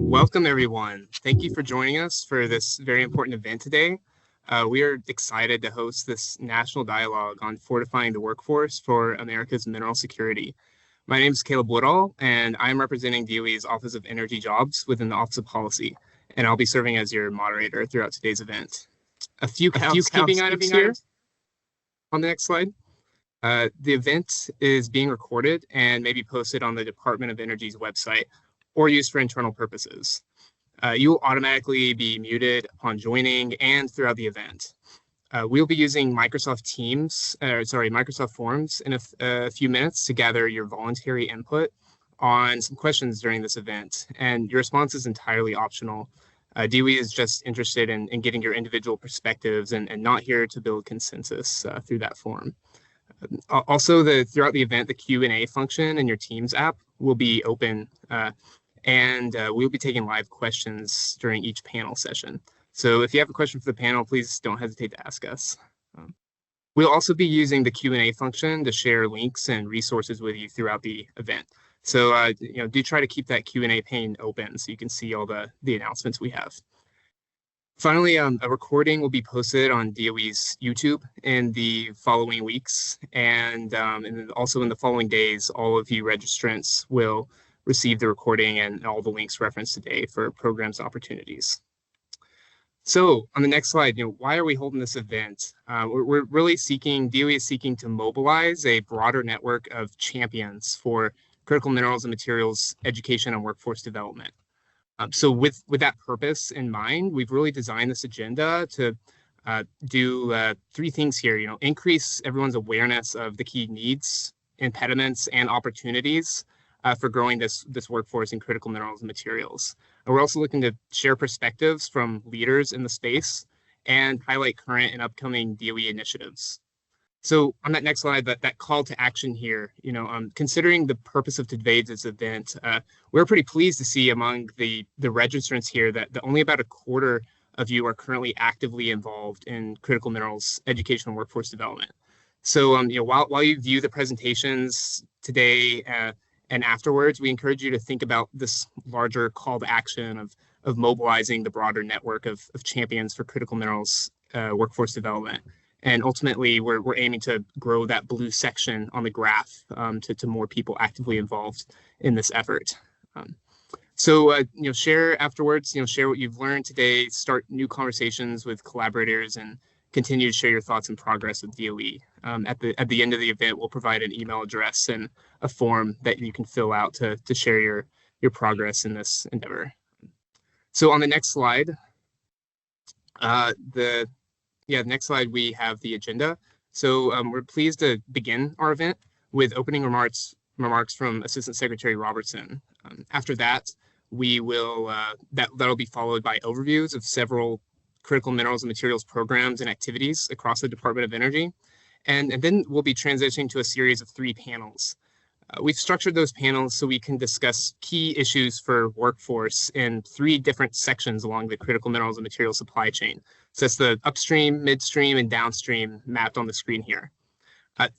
Welcome, everyone. Thank you for joining us for this very important event today. We are excited to host this national dialogue on fortifying the workforce for America's mineral security. My name is Caleb Woodall, and I'm representing DOE's Office of Energy Jobs within the Office of Policy, and I'll be serving as your moderator throughout today's event. A few housekeeping items here on the next slide. The event is being recorded and may be posted on the Department of Energy's website or used for internal purposes. You will automatically be muted upon joining and throughout the event. We'll be using Microsoft Forms in a few minutes to gather your voluntary input on some questions during this event, and your response is entirely optional. DOE is just interested in getting your individual perspectives and not here to build consensus through that form. Also, throughout the event, the Q&A function in your Teams app will be open, and we'll be taking live questions during each panel session. So if you have a question for the panel, please don't hesitate to ask us. We'll also be using the Q&A function to share links and resources with you throughout the event. So do try to keep that Q&A pane open so you can see all the announcements we have. Finally, a recording will be posted on DOE's YouTube in the following weeks, and then also in the following days, all of you registrants will receive the recording and all the links referenced today for programs and opportunities. So on the next slide, why are we holding this event? We're really DOE is seeking to mobilize a broader network of champions for critical minerals and materials education and workforce development. So with that purpose in mind, we've really designed this agenda to do three things here. Increase everyone's awareness of the key needs, impediments, and opportunities for growing this workforce in critical minerals and materials. And we're also looking to share perspectives from leaders in the space and highlight current and upcoming DOE initiatives. So on that next slide, that call to action here, considering the purpose of today's event, we're pretty pleased to see among the registrants here that only about a quarter of you are currently actively involved in critical minerals education and workforce development. So while you view the presentations today and afterwards, we encourage you to think about this larger call to action of mobilizing the broader network of champions for critical minerals workforce development. And ultimately, we're aiming to grow that blue section on the graph to more people actively involved in this effort. Share afterwards, share what you've learned today, start new conversations with collaborators, and continue to share your thoughts and progress with DOE. At the end of the event, we'll provide an email address and a form that you can fill out to share your progress in this endeavor. So on the next slide, next slide, we have the agenda. So we're pleased to begin our event with opening remarks from Assistant Secretary Robertson. After that, we will that'll be followed by overviews of several critical minerals and materials programs and activities across the Department of Energy. And then we'll be transitioning to a series of 3 panels. We've structured those panels so we can discuss key issues for workforce in 3 different sections along the critical minerals and materials supply chain. So that's the upstream, midstream, and downstream mapped on the screen here.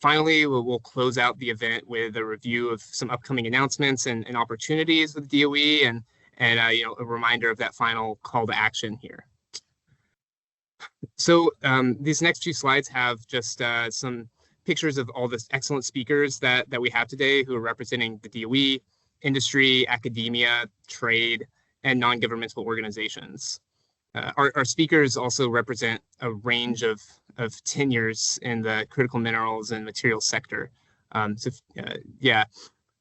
Finally, we'll close out the event with a review of some upcoming announcements and opportunities with DOE and a reminder of that final call to action here. So these next few slides have just some pictures of all the excellent speakers that we have today who are representing the DOE, industry, academia, trade, and non-governmental organizations. Our speakers also represent a range of tenures in the critical minerals and materials sector.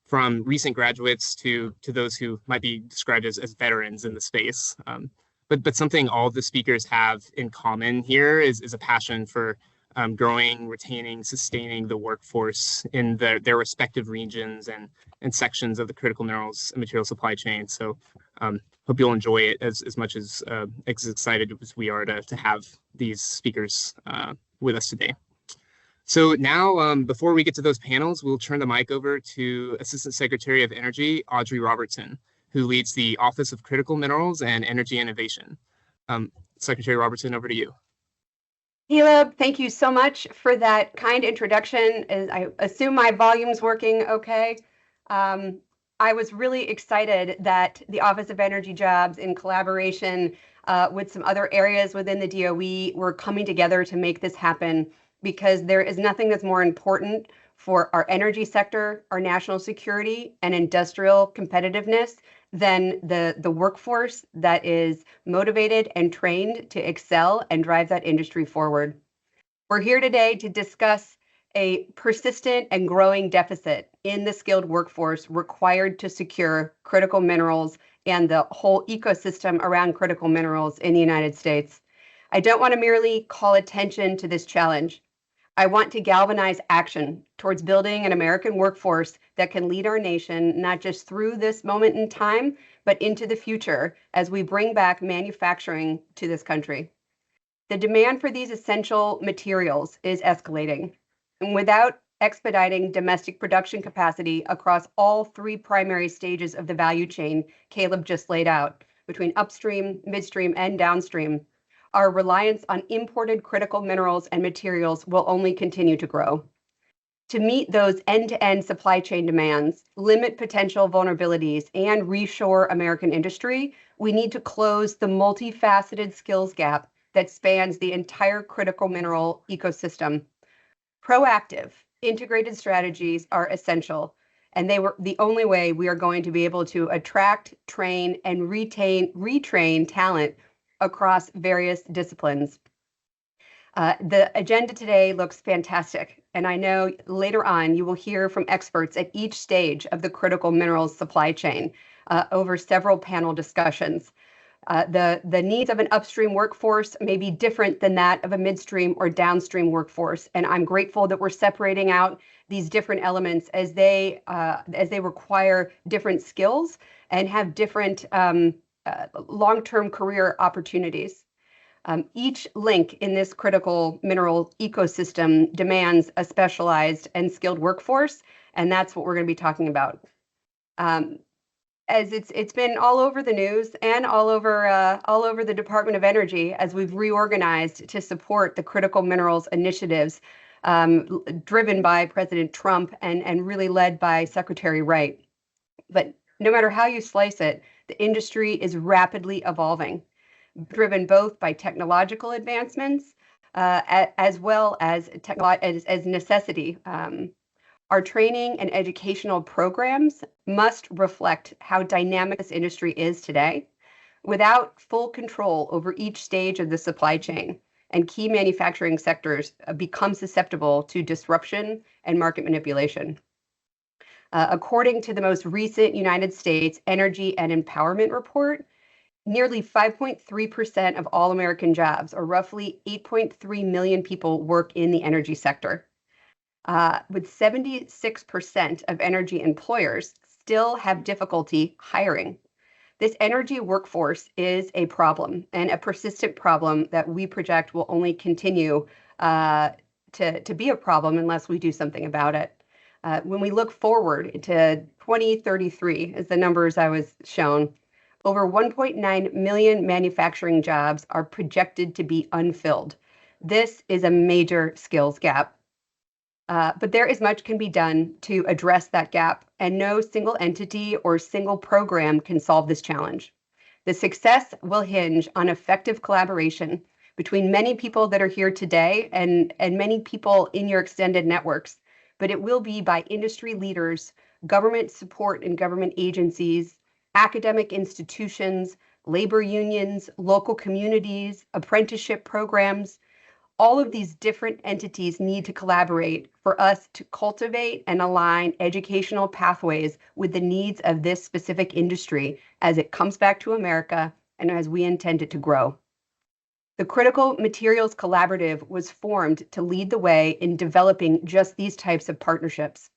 From recent graduates to those who might be described as veterans in the space. But something all of the speakers have in common here is a passion for growing, retaining, sustaining the workforce in their respective regions and sections of the critical minerals and material supply chain. So hope you'll enjoy it as much as excited as we are to have these speakers with us today. So now, before we get to those panels, we'll turn the mic over to Assistant Secretary of Energy, Audrey Robertson, who leads the Office of Critical Minerals and Energy Innovation. Secretary Robertson, over to you. Caleb, thank you so much for that kind introduction. I assume my volume's working okay. I was really excited that the Office of Energy Jobs, in collaboration with some other areas within the DOE, were coming together to make this happen, because there is nothing that's more important for our energy sector, our national security, and industrial competitiveness than the workforce that is motivated and trained to excel and drive that industry forward. We're here today to discuss a persistent and growing deficit in the skilled workforce required to secure critical minerals and the whole ecosystem around critical minerals in the United States. I don't want to merely call attention to this challenge. I want to galvanize action towards building an American workforce that can lead our nation not just through this moment in time, but into the future as we bring back manufacturing to this country. The demand for these essential materials is escalating, and without expediting domestic production capacity across all three primary stages of the value chain Caleb just laid out, between upstream, midstream, and downstream, our reliance on imported critical minerals and materials will only continue to grow. To meet those end-to-end supply chain demands, limit potential vulnerabilities, and reshore American industry, we need to close the multifaceted skills gap that spans the entire critical mineral ecosystem. Proactive, integrated strategies are essential, and they were the only way we are going to be able to attract, train, and retrain talent across various disciplines. The agenda today looks fantastic, and I know later on you will hear from experts at each stage of the critical minerals supply chain over several panel discussions. The needs of an upstream workforce may be different than that of a midstream or downstream workforce, and I'm grateful that we're separating out these different elements as they require different skills and have different long-term career opportunities. Each link in this critical mineral ecosystem demands a specialized and skilled workforce, and that's what we're going to be talking about. As it's been all over the news and all over the Department of Energy as we've reorganized to support the critical minerals initiatives driven by President Trump and really led by Secretary Wright. But no matter how you slice it, the industry is rapidly evolving, driven both by technological advancements as well as necessity. Our training and educational programs must reflect how dynamic this industry is today, without full control over each stage of the supply chain, and key manufacturing sectors become susceptible to disruption and market manipulation. According to the most recent United States Energy and Empowerment Report, nearly 5.3% of all American jobs, or roughly 8.3 million people, work in the energy sector. With 76% of energy employers still have difficulty hiring. This energy workforce is a problem, and a persistent problem that we project will only continue to be a problem unless we do something about it. When we look forward to 2033, as the numbers I was shown, over 1.9 million manufacturing jobs are projected to be unfilled. This is a major skills gap. But there is much can be done to address that gap, and no single entity or single program can solve this challenge. The success will hinge on effective collaboration between many people that are here today and many people in your extended networks, but it will be by industry leaders, government support and government agencies, academic institutions, labor unions, local communities, apprenticeship programs. All of these different entities need to collaborate for us to cultivate and align educational pathways with the needs of this specific industry as it comes back to America and as we intend it to grow. The Critical Materials Collaborative was formed to lead the way in developing just these types of partnerships.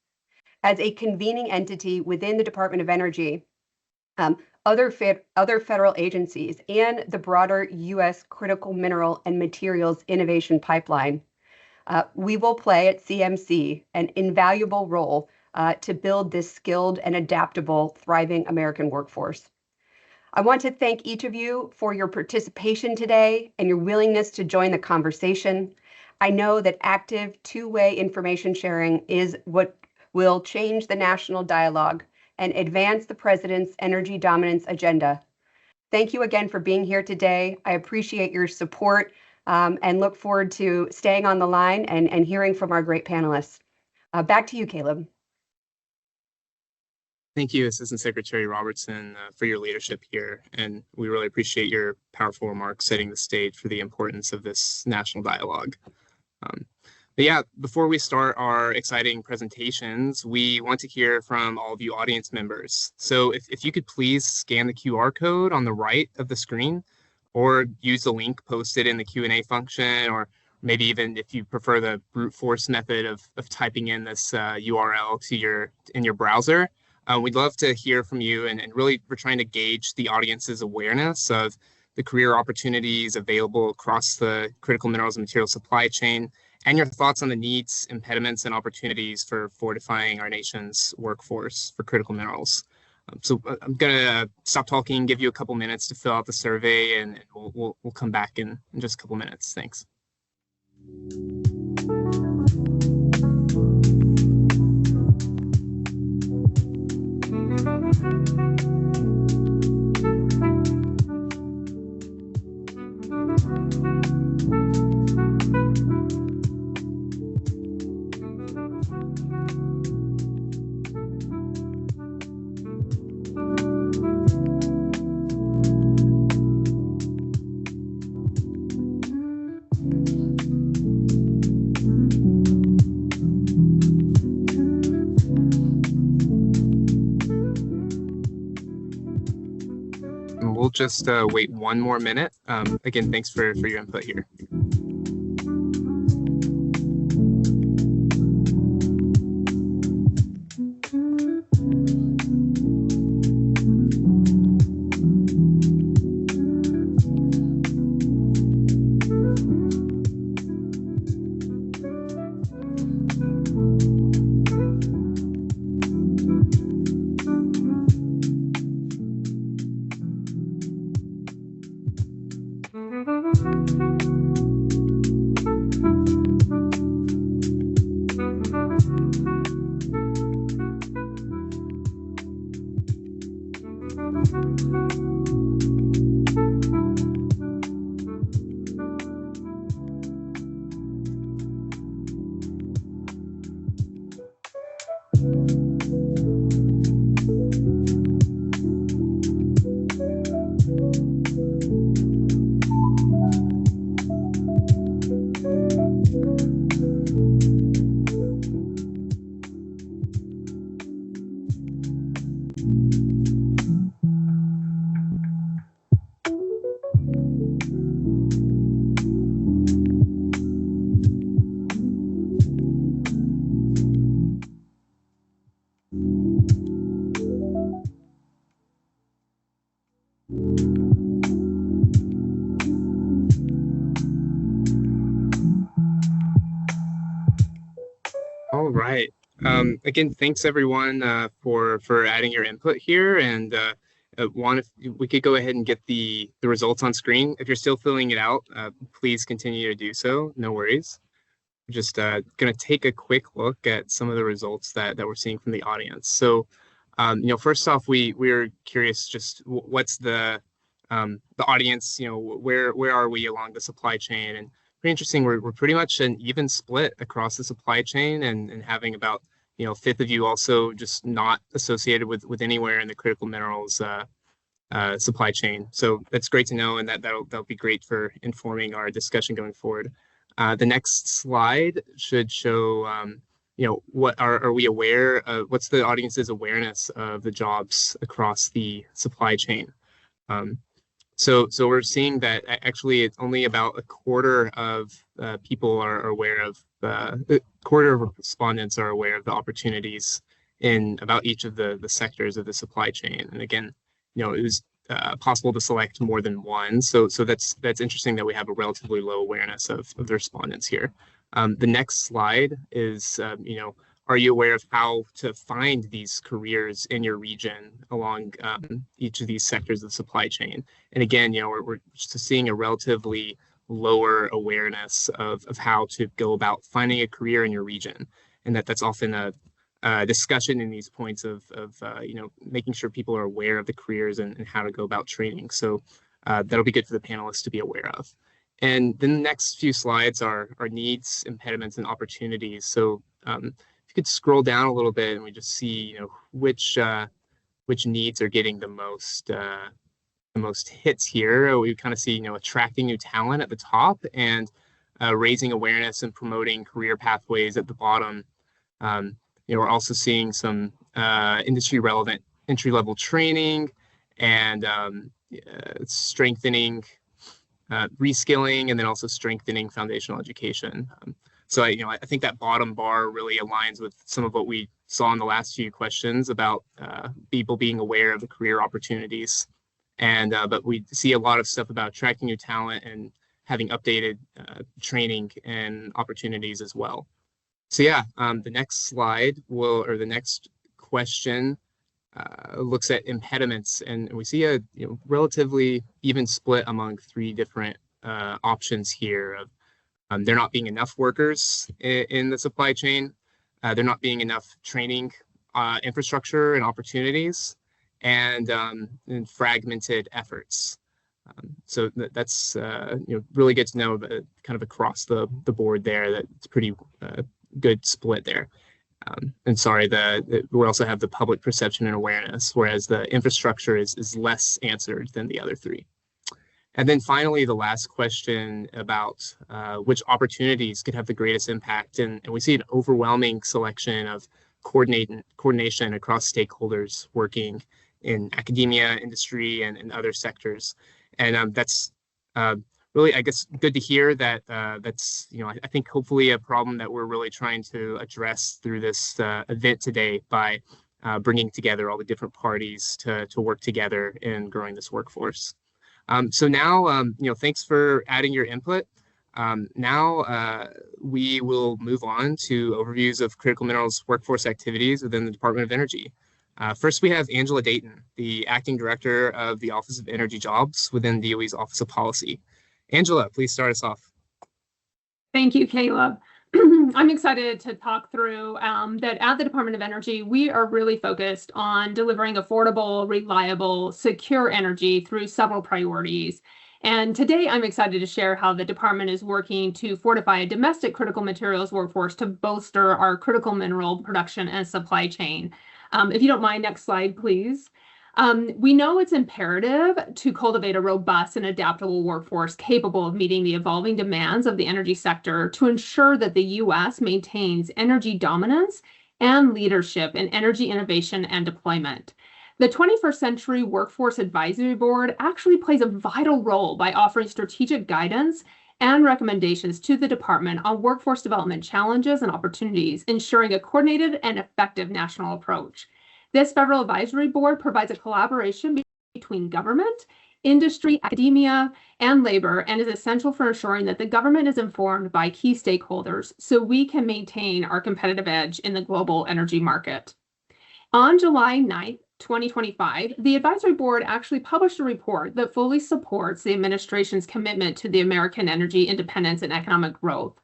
As a convening entity within the Department of Energy, other federal agencies, and the broader U.S. critical mineral and materials innovation pipeline, we will play at CMC an invaluable role to build this skilled and adaptable, thriving American workforce. I want to thank each of you for your participation today and your willingness to join the conversation. I know that active two-way information sharing is what will change the national dialogue and advance the president's energy dominance agenda. Thank you again for being here today. I appreciate your support and look forward to staying on the line and hearing from our great panelists. Back to you, Caleb. Thank you, Assistant Secretary Robertson, for your leadership here, and we really appreciate your powerful remarks setting the stage for the importance of this national dialogue. But yeah, before we start our exciting presentations, we want to hear from all of you audience members. So if you could please scan the QR code on the right of the screen, or use the link posted in the Q&A function, or maybe even if you prefer the brute force method of typing in this URL in your browser. We'd love to hear from you, and really we're trying to gauge the audience's awareness of the career opportunities available across the critical minerals and materials supply chain, and your thoughts on the needs, impediments, and opportunities for fortifying our nation's workforce for critical minerals. So I'm going to stop talking, give you a couple minutes to fill out the survey, and we'll come back in just a couple minutes. Thanks. We'll just wait one more minute. Again, thanks for your input here. All right. Again, thanks everyone for adding your input here. And if we could go ahead and get the results on screen. If you're still filling it out, please continue to do so. No worries. Just going to take a quick look at some of the results that we're seeing from the audience. So, first off, we're curious just what's the audience, where are we along the supply chain? And pretty interesting, we're pretty much an even split across the supply chain, and having about a fifth of you also just not associated with anywhere in the critical minerals supply chain. So that's great to know, and that'll be great for informing our discussion going forward. The next slide should show, what are we aware of? What's the audience's awareness of the jobs across the supply chain? So we're seeing that actually it's only about a quarter of people are aware of, a quarter of respondents are aware of the opportunities in about each of the sectors of the supply chain. And again, it was possible to select more than one. So that's interesting that we have a relatively low awareness of the respondents here. The next slide is, are you aware of how to find these careers in your region along each of these sectors of the supply chain? And again, we're just seeing a relatively lower awareness of how to go about finding a career in your region, and that's often discussion in these points of making sure people are aware of the careers and how to go about training. So that'll be good for the panelists to be aware of. And then the next few slides are needs, impediments, and opportunities. So if you could scroll down a little bit and we just see which needs are getting the most hits here. We kind of see attracting new talent at the top and raising awareness and promoting career pathways at the bottom. We're also seeing some industry relevant entry level training and strengthening reskilling, and then also strengthening foundational education. So I think that bottom bar really aligns with some of what we saw in the last few questions about people being aware of the career opportunities. And but we see a lot of stuff about attracting new talent and having updated training and opportunities as well. So yeah, the next slide or the next question looks at impediments, and we see a relatively even split among three different options here. Of there not being enough workers in the supply chain, there not being enough training infrastructure and opportunities, and fragmented efforts. So that's really good to know, kind of across the board there. That it's pretty good split there. And sorry, we also have the public perception and awareness, whereas the infrastructure is less answered than the other three. And then finally, the last question about which opportunities could have the greatest impact. And we see an overwhelming selection of coordination across stakeholders working in academia, industry, and other sectors. And that's really, I guess, good to hear that that's, I think hopefully a problem that we're really trying to address through this event today by bringing together all the different parties to work together in growing this workforce. So now, thanks for adding your input. Now we will move on to overviews of critical minerals workforce activities within the Department of Energy. First, we have Angela Dayton, the Acting Director of the Office of Energy Jobs within DOE's Office of Policy. Angela, please start us off. Thank you, Caleb. I'm excited to talk through that at the Department of Energy, we are really focused on delivering affordable, reliable, secure energy through several priorities. And today I'm excited to share how the department is working to fortify a domestic critical materials workforce to bolster our critical mineral production and supply chain. If you don't mind, next slide, please. We know it's imperative to cultivate a robust and adaptable workforce capable of meeting the evolving demands of the energy sector to ensure that the U.S. maintains energy dominance and leadership in energy innovation and deployment. The 21st Century Workforce Advisory Board actually plays a vital role by offering strategic guidance and recommendations to the department on workforce development challenges and opportunities, ensuring a coordinated and effective national approach. This federal advisory board provides a collaboration between government, industry, academia, and labor, and is essential for ensuring that the government is informed by key stakeholders so we can maintain our competitive edge in the global energy market. On July 9th, 2025, the advisory board actually published a report that fully supports the administration's commitment to the American energy independence and economic growth.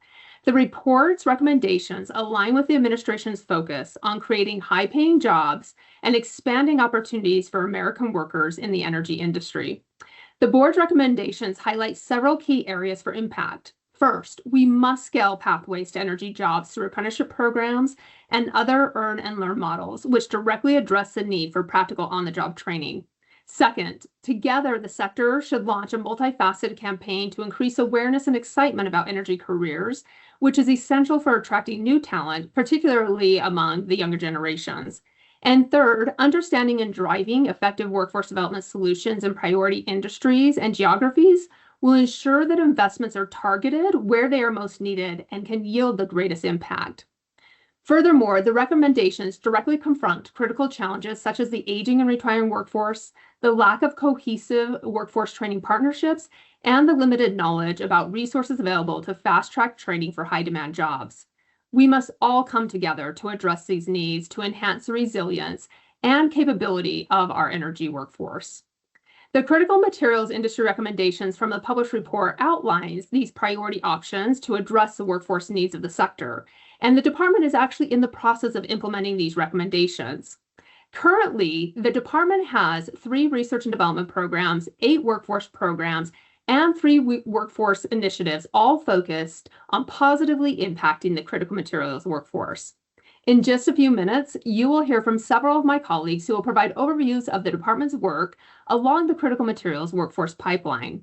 The report's recommendations align with the administration's focus on creating high-paying jobs and expanding opportunities for American workers in the energy industry. The board's recommendations highlight several key areas for impact. First, we must scale pathways to energy jobs through apprenticeship programs and other earn and learn models, which directly address the need for practical on-the-job training. Second, together, the sector should launch a multifaceted campaign to increase awareness and excitement about energy careers, which is essential for attracting new talent, particularly among the younger generations. And third, understanding and driving effective workforce development solutions in priority industries and geographies will ensure that investments are targeted where they are most needed and can yield the greatest impact. Furthermore, the recommendations directly confront critical challenges such as the aging and retiring workforce, the lack of cohesive workforce training partnerships, and the limited knowledge about resources available to fast-track training for high-demand jobs. We must all come together to address these needs to enhance the resilience and capability of our energy workforce. The critical materials industry recommendations from the published report outlines these priority options to address the workforce needs of the sector, and the department is actually in the process of implementing these recommendations. Currently, the department has 3 research and development programs, 8 workforce programs, and 3 workforce initiatives, all focused on positively impacting the critical materials workforce. In just a few minutes, you will hear from several of my colleagues who will provide overviews of the department's work along the critical materials workforce pipeline.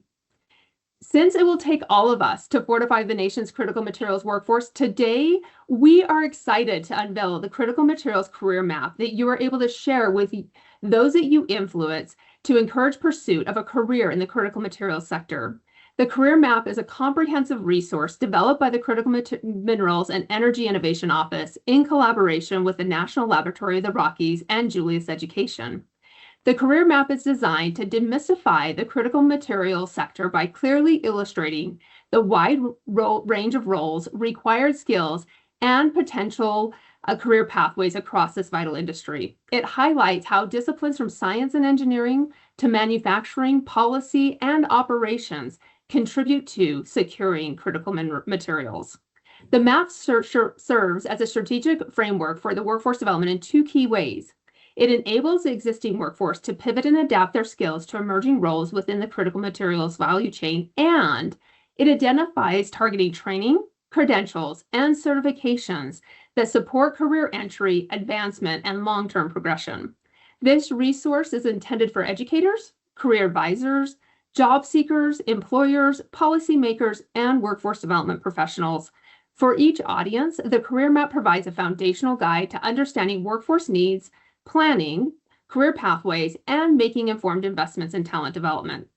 Since it will take all of us to fortify the nation's critical materials workforce, today we are excited to unveil the critical materials career map that you are able to share with those that you influence to encourage pursuit of a career in the critical materials sector. The career map is a comprehensive resource developed by the Critical Minerals and Energy Innovation Office in collaboration with the National Laboratory of the Rockies and Julius Education. The career map is designed to demystify the critical materials sector by clearly illustrating the wide range of roles, required skills, and potential career pathways across this vital industry. It highlights how disciplines from science and engineering to manufacturing, policy, and operations contribute to securing critical materials. The map serves as a strategic framework for the workforce development in 2 key ways. It enables the existing workforce to pivot and adapt their skills to emerging roles within the critical materials value chain, and it identifies targeting training, credentials, and certifications that support career entry, advancement, and long-term progression. This resource is intended for educators, career advisors, job seekers, employers, policymakers, and workforce development professionals. For each audience, the career map provides a foundational guide to understanding workforce needs, planning, career pathways, and making informed investments in talent development.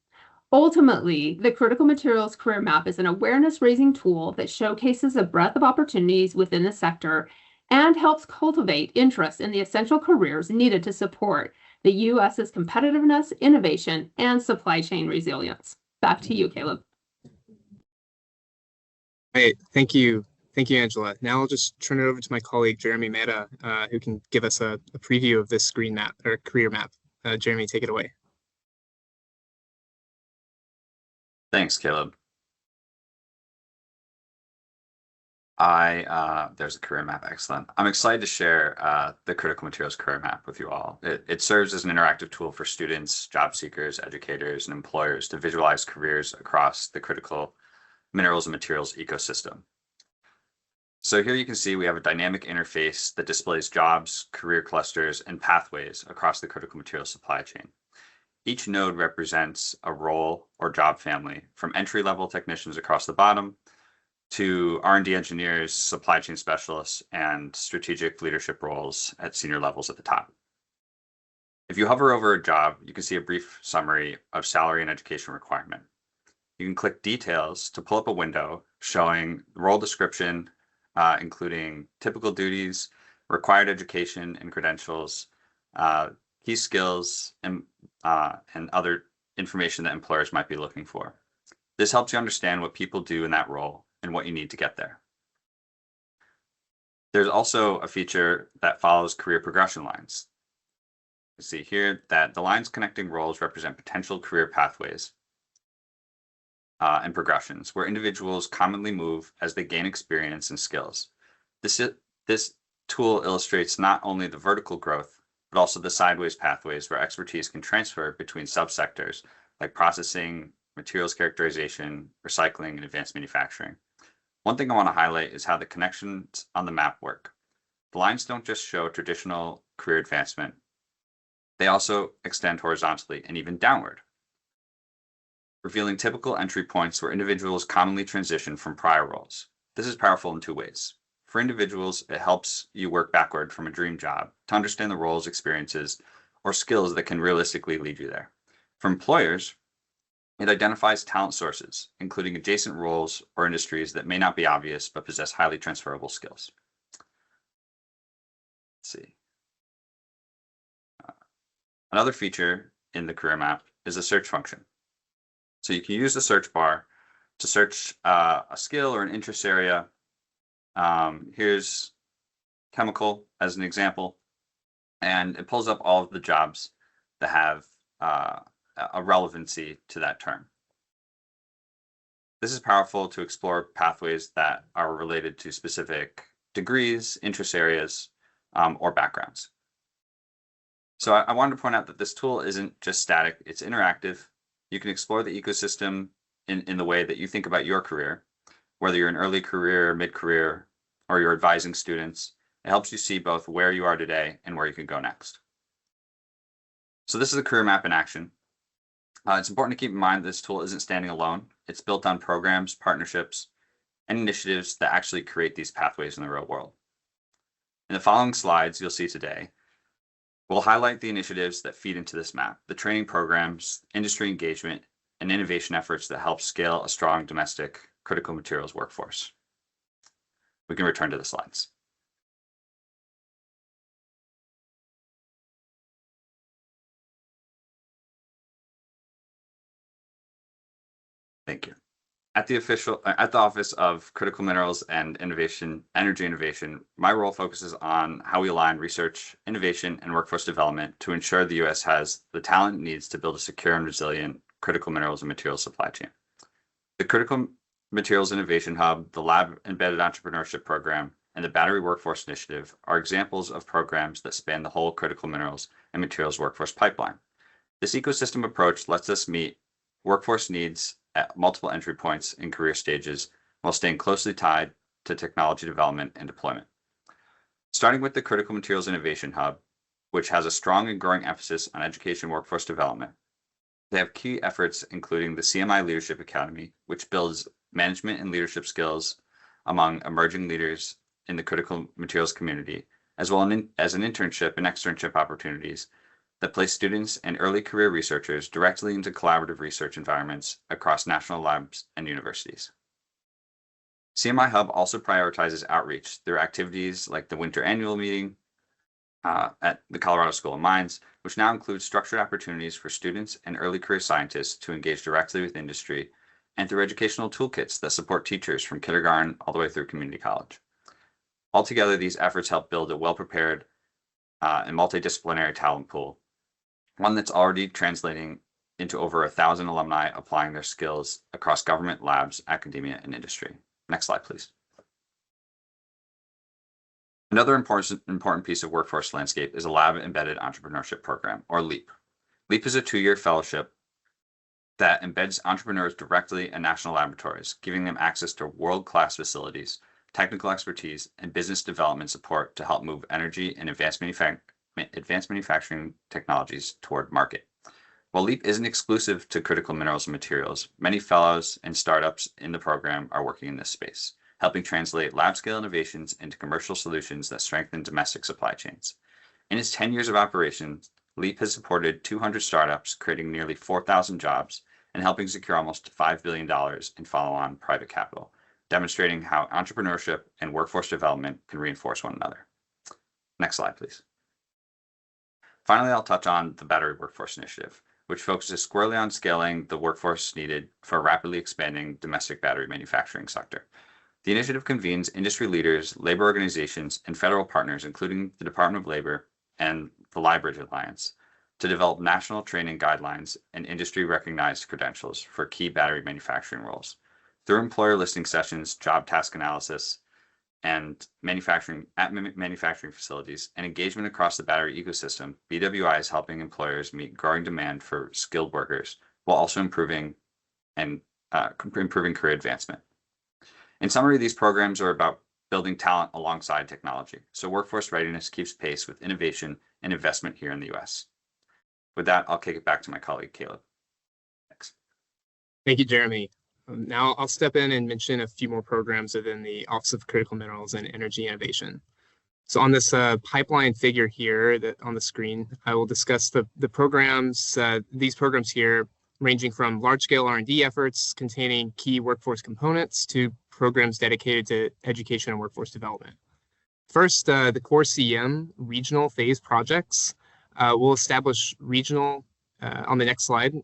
Ultimately, the Critical Materials Career Map is an awareness-raising tool that showcases the breadth of opportunities within the sector and helps cultivate interest in the essential careers needed to support the U.S.'s competitiveness, innovation, and supply chain resilience. Back to you, Caleb. Great. Thank you. Thank you, Angela. Now I'll just turn it over to my colleague, Jeremy Mehta, who can give us a preview of this screen map or career map. Jeremy, take it away. Thanks, Caleb. There's a career map. Excellent. I'm excited to share the critical materials career map with you all. It serves as an interactive tool for students, job seekers, educators, and employers to visualize careers across the critical minerals and materials ecosystem. So here you can see we have a dynamic interface that displays jobs, career clusters, and pathways across the critical materials supply chain. Each node represents a role or job family, from entry-level technicians across the bottom to R&D engineers, supply chain specialists, and strategic leadership roles at senior levels at the top. If you hover over a job, you can see a brief summary of salary and education requirement. You can click details to pull up a window showing role description, including typical duties, required education and credentials, key skills, and other information that employers might be looking for. This helps you understand what people do in that role and what you need to get there. There's also a feature that follows career progression lines. You see here that the lines connecting roles represent potential career pathways and progressions where individuals commonly move as they gain experience and skills. This tool illustrates not only the vertical growth, but also the sideways pathways where expertise can transfer between subsectors like processing, materials characterization, recycling, and advanced manufacturing. One thing I want to highlight is how the connections on the map work. The lines don't just show traditional career advancement. They also extend horizontally and even downward, revealing typical entry points where individuals commonly transition from prior roles. This is powerful in 2 ways. For individuals, it helps you work backward from a dream job to understand the roles, experiences, or skills that can realistically lead you there. For employers, it identifies talent sources, including adjacent roles or industries that may not be obvious but possess highly transferable skills. Let's see. Another feature in the career map is the search function. So you can use the search bar to search a skill or an interest area. Here's chemical as an example, and it pulls up all of the jobs that have a relevancy to that term. This is powerful to explore pathways that are related to specific degrees, interest areas, or backgrounds. So I wanted to point out that this tool isn't just static, it's interactive. You can explore the ecosystem in the way that you think about your career, whether you're in early career, mid-career, or you're advising students. It helps you see both where you are today and where you can go next. So this is a career map in action. It's important to keep in mind this tool isn't standing alone. It's built on programs, partnerships, and initiatives that actually create these pathways in the real world. In the following slides you'll see today, we'll highlight the initiatives that feed into this map, the training programs, industry engagement, and innovation efforts that help scale a strong domestic critical materials workforce. We can return to the slides. Thank you. At the Office of Critical Minerals and Energy Innovation, my role focuses on how we align research, innovation, and workforce development to ensure the U.S. has the talent it needs to build a secure and resilient critical minerals and materials supply chain. The Critical Materials Innovation Hub, the Lab Embedded Entrepreneurship Program, and the Battery Workforce Initiative are examples of programs that span the whole critical minerals and materials workforce pipeline. This ecosystem approach lets us meet workforce needs at multiple entry points in career stages while staying closely tied to technology development and deployment. Starting with the Critical Materials Innovation Hub, which has a strong and growing emphasis on education workforce development, they have key efforts including the CMI Leadership Academy, which builds management and leadership skills among emerging leaders in the critical materials community, as well as an internship and externship opportunities that place students and early career researchers directly into collaborative research environments across national labs and universities. CMI Hub also prioritizes outreach through activities like the Winter Annual Meeting at the Colorado School of Mines, which now includes structured opportunities for students and early career scientists to engage directly with industry, and through educational toolkits that support teachers from kindergarten all the way through community college. Altogether, these efforts help build a well-prepared and multidisciplinary talent pool, one that's already translating into over 1,000 alumni applying their skills across government, labs, academia, and industry. Next slide, please. Another important piece of workforce landscape is a Lab Embedded Entrepreneurship Program, or LEAP. LEAP is a 2-year fellowship that embeds entrepreneurs directly in national laboratories, giving them access to world-class facilities, technical expertise, and business development support to help move energy and advanced manufacturing technologies toward market. While LEAP isn't exclusive to critical minerals and materials, many fellows and startups in the program are working in this space, helping translate lab-scale innovations into commercial solutions that strengthen domestic supply chains. In its 10 years of operation, LEAP has supported 200 startups, creating nearly 4,000 jobs and helping secure almost $5 billion in follow-on private capital, demonstrating how entrepreneurship and workforce development can reinforce one another. Next slide, please. Finally, I'll touch on the Battery Workforce Initiative, which focuses squarely on scaling the workforce needed for a rapidly expanding domestic battery manufacturing sector. The initiative convenes industry leaders, labor organizations, and federal partners, including the Department of Labor and the LiBridge Alliance, to develop national training guidelines and industry-recognized credentials for key battery manufacturing roles. Through employer listing sessions, job task analysis, and manufacturing facilities, and engagement across the battery ecosystem, BWI is helping employers meet growing demand for skilled workers while also improving career advancement. In summary, these programs are about building talent alongside technology, so workforce readiness keeps pace with innovation and investment here in the U.S. With that, I'll kick it back to my colleague, Caleb. Thanks. Thank you, Jeremy. Now I'll step in and mention a few more programs within the Office of Critical Minerals and Energy Innovation. So on this pipeline figure here on the screen, I will discuss the programs, these programs here, ranging from large-scale R&D efforts containing key workforce components to programs dedicated to education and workforce development. First, the core CEM regional phase projects will establish regional, on the next slide,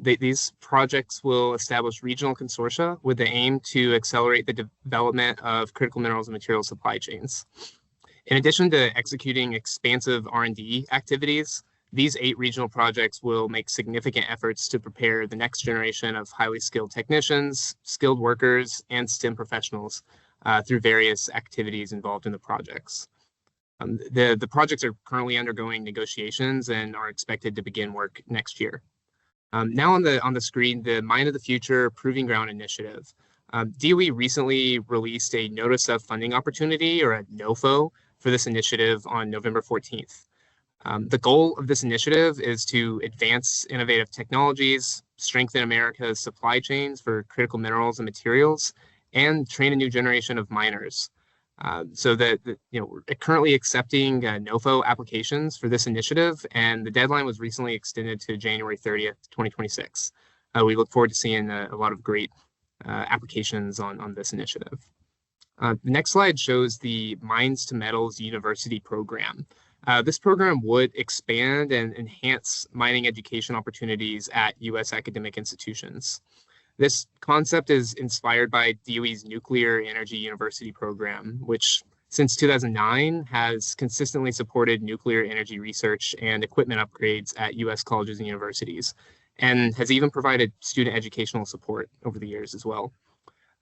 these projects will establish regional consortia with the aim to accelerate the development of critical minerals and materials supply chains. In addition to executing expansive R&D activities, These 8 regional projects will make significant efforts to prepare the next generation of highly skilled technicians, skilled workers, and STEM professionals through various activities involved in the projects. The projects are currently undergoing negotiations and are expected to begin work next year. Now on the screen, the Mine of the Future Proving Ground Initiative. DOE recently released a Notice of Funding Opportunity, or a NOFO, for this initiative on November 14th. The goal of this initiative is to advance innovative technologies, strengthen America's supply chains for critical minerals and materials, and train a new generation of miners. So that we're currently accepting NOFO applications for this initiative, and the deadline was recently extended to January 30th, 2026. We look forward to seeing a lot of great applications on this initiative. The next slide shows the Mines to Metals University program. This program would expand and enhance mining education opportunities at U.S. academic institutions. This concept is inspired by DOE's Nuclear Energy University program, which since 2009 has consistently supported nuclear energy research and equipment upgrades at U.S. colleges and universities, and has even provided student educational support over the years as well.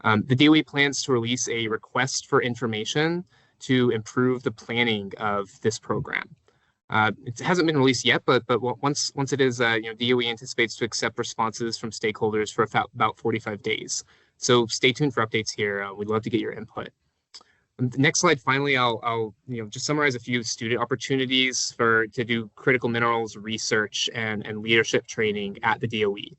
The DOE plans to release a request for information to improve the planning of this program. It hasn't been released yet, but once it is, DOE anticipates to accept responses from stakeholders for about 45 days. So stay tuned for updates here. We'd love to get your input. The next slide, finally, I'll just summarize a few student opportunities to do critical minerals research and leadership training at the DOE.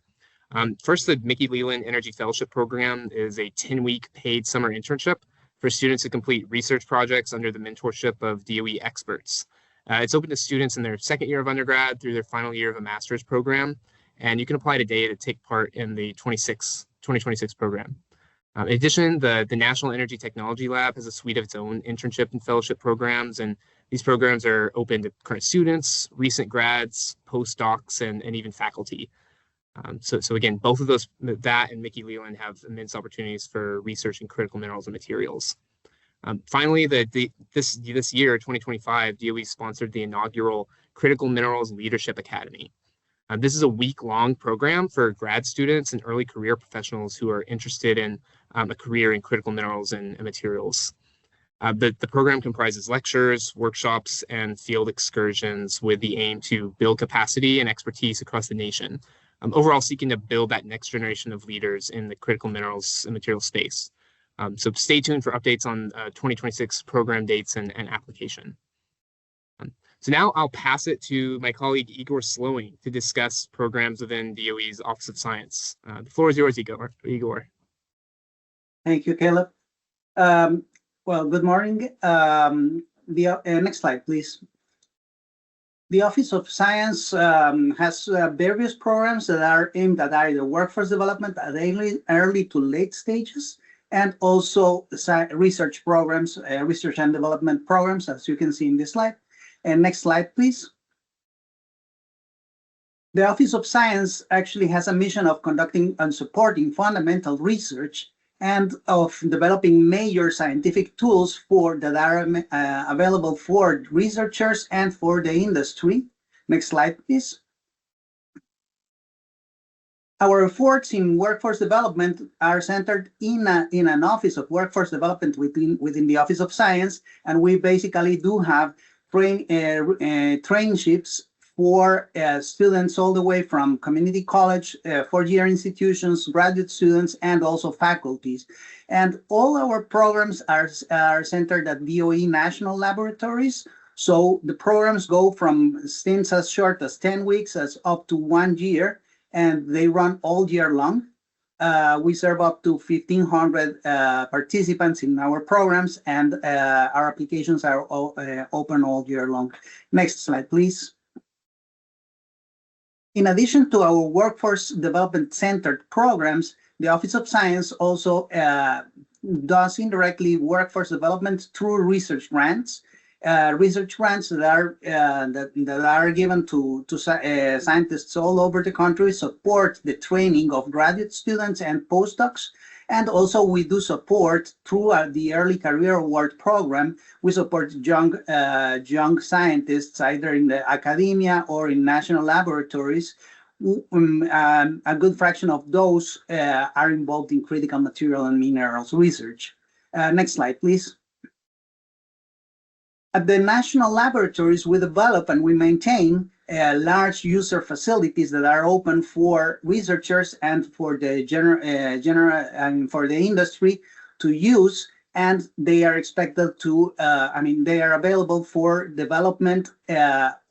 First, the Mickey Leland Energy Fellowship Program is a 10-week paid summer internship for students to complete research projects under the mentorship of DOE experts. It's open to students in their second year of undergrad through their final year of a master's program, and you can apply today to take part in the 2026 program. In addition, the National Energy Technology Lab has a suite of its own internship and fellowship programs, and these programs are open to current students, recent grads, postdocs, and even faculty. So again, both of those, that and Mickey Leland, have immense opportunities for research in critical minerals and materials. Finally, this year, 2025, DOE sponsored the inaugural Critical Minerals Leadership Academy. This is a week-long program for grad students and early career professionals who are interested in a career in critical minerals and materials. The program comprises lectures, workshops, and field excursions with the aim to build capacity and expertise across the nation, overall seeking to build that next generation of leaders in the critical minerals and materials space. So stay tuned for updates on 2026 program dates and application. So now I'll pass it to my colleague Igor Slowing to discuss programs within DOE's Office of Science. The floor is yours, Igor. Thank you, Caleb. Well, good morning. Next slide, please. The Office of Science has various programs that are aimed at either workforce development at early to late stages, and also research programs, research and development programs, as you can see in this slide. And next slide, please. The Office of Science actually has a mission of conducting and supporting fundamental research and of developing major scientific tools that are available for researchers and for the industry. Next slide, please. Our efforts in workforce development are centered in an Office of Workforce Development within the Office of Science, and we basically do have traineeships for students all the way from community college, four-year institutions, graduate students, and also faculties. And all our programs are centered at DOE national laboratories. So the programs go from stints as short as 10 weeks as up to 1 year, and they run all year long. We serve up to 1,500 participants in our programs, and our applications are open all year long. Next slide, please. In addition to our workforce development centered programs, the Office of Science also does indirectly workforce development through research grants. research grants that are given to scientists all over the country, support the training of graduate students and postdocs. And also we do support through the Early Career Award program. We support young scientists either in the academia or in national laboratories. A good fraction of those are involved in critical material and minerals research. Next slide, please. At the national laboratories, we develop and we maintain large user facilities that are open for researchers and for the for the industry to use, and they are expected to. They are available for development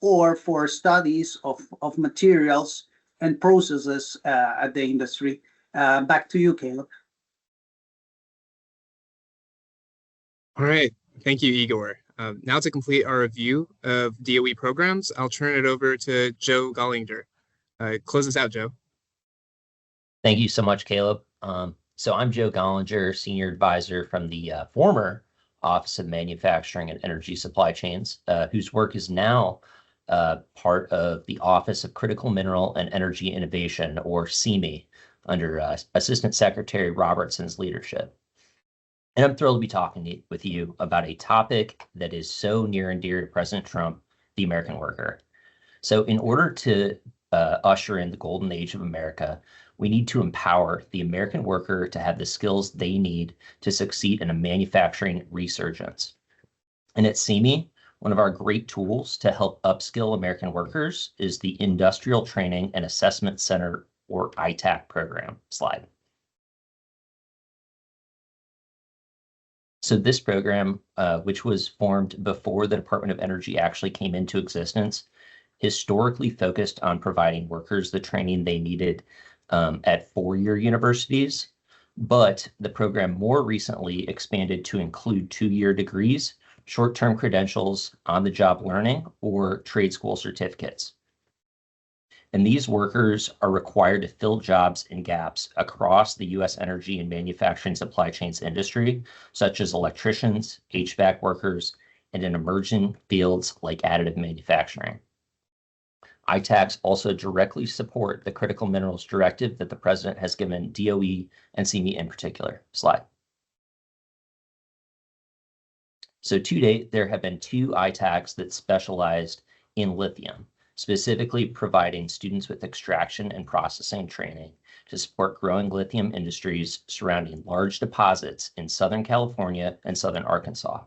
or for studies of materials and processes at the industry. Back to you, Caleb. All right, thank you, Igor. Now to complete our review of DOE programs, I'll turn it over to Joe Gollinger. Close us out, Joe. Thank you so much, Caleb. So I'm Joe Gollinger, Senior Advisor from the former Office of Manufacturing and Energy Supply Chains, whose work is now part of the Office of Critical Mineral and Energy Innovation, or CME, under Assistant Secretary Robertson's leadership. And I'm thrilled to be talking with you about a topic that is so near and dear to President Trump, the American worker. So in order to usher in the golden age of America, we need to empower the American worker to have the skills they need to succeed in a manufacturing resurgence. And at CME, one of our great tools to help upskill American workers is the Industrial Training and Assessment Center, or ITAC program. Slide. So this program, which was formed before the Department of Energy actually came into existence, historically focused on providing workers the training they needed at four-year universities, but the program more recently expanded to include two-year degrees, short-term credentials, on-the-job learning, or trade school certificates. And these workers are required to fill jobs and gaps across the U.S. energy and manufacturing supply chains industry, such as electricians, HVAC workers, and in emerging fields like additive manufacturing. ITACs also directly support the Critical Minerals Directive that the President has given DOE and CME in particular. Slide. So to date, there have been two ITACs that specialized in lithium, specifically providing students with extraction and processing training to support growing lithium industries surrounding large deposits in Southern California and Southern Arkansas.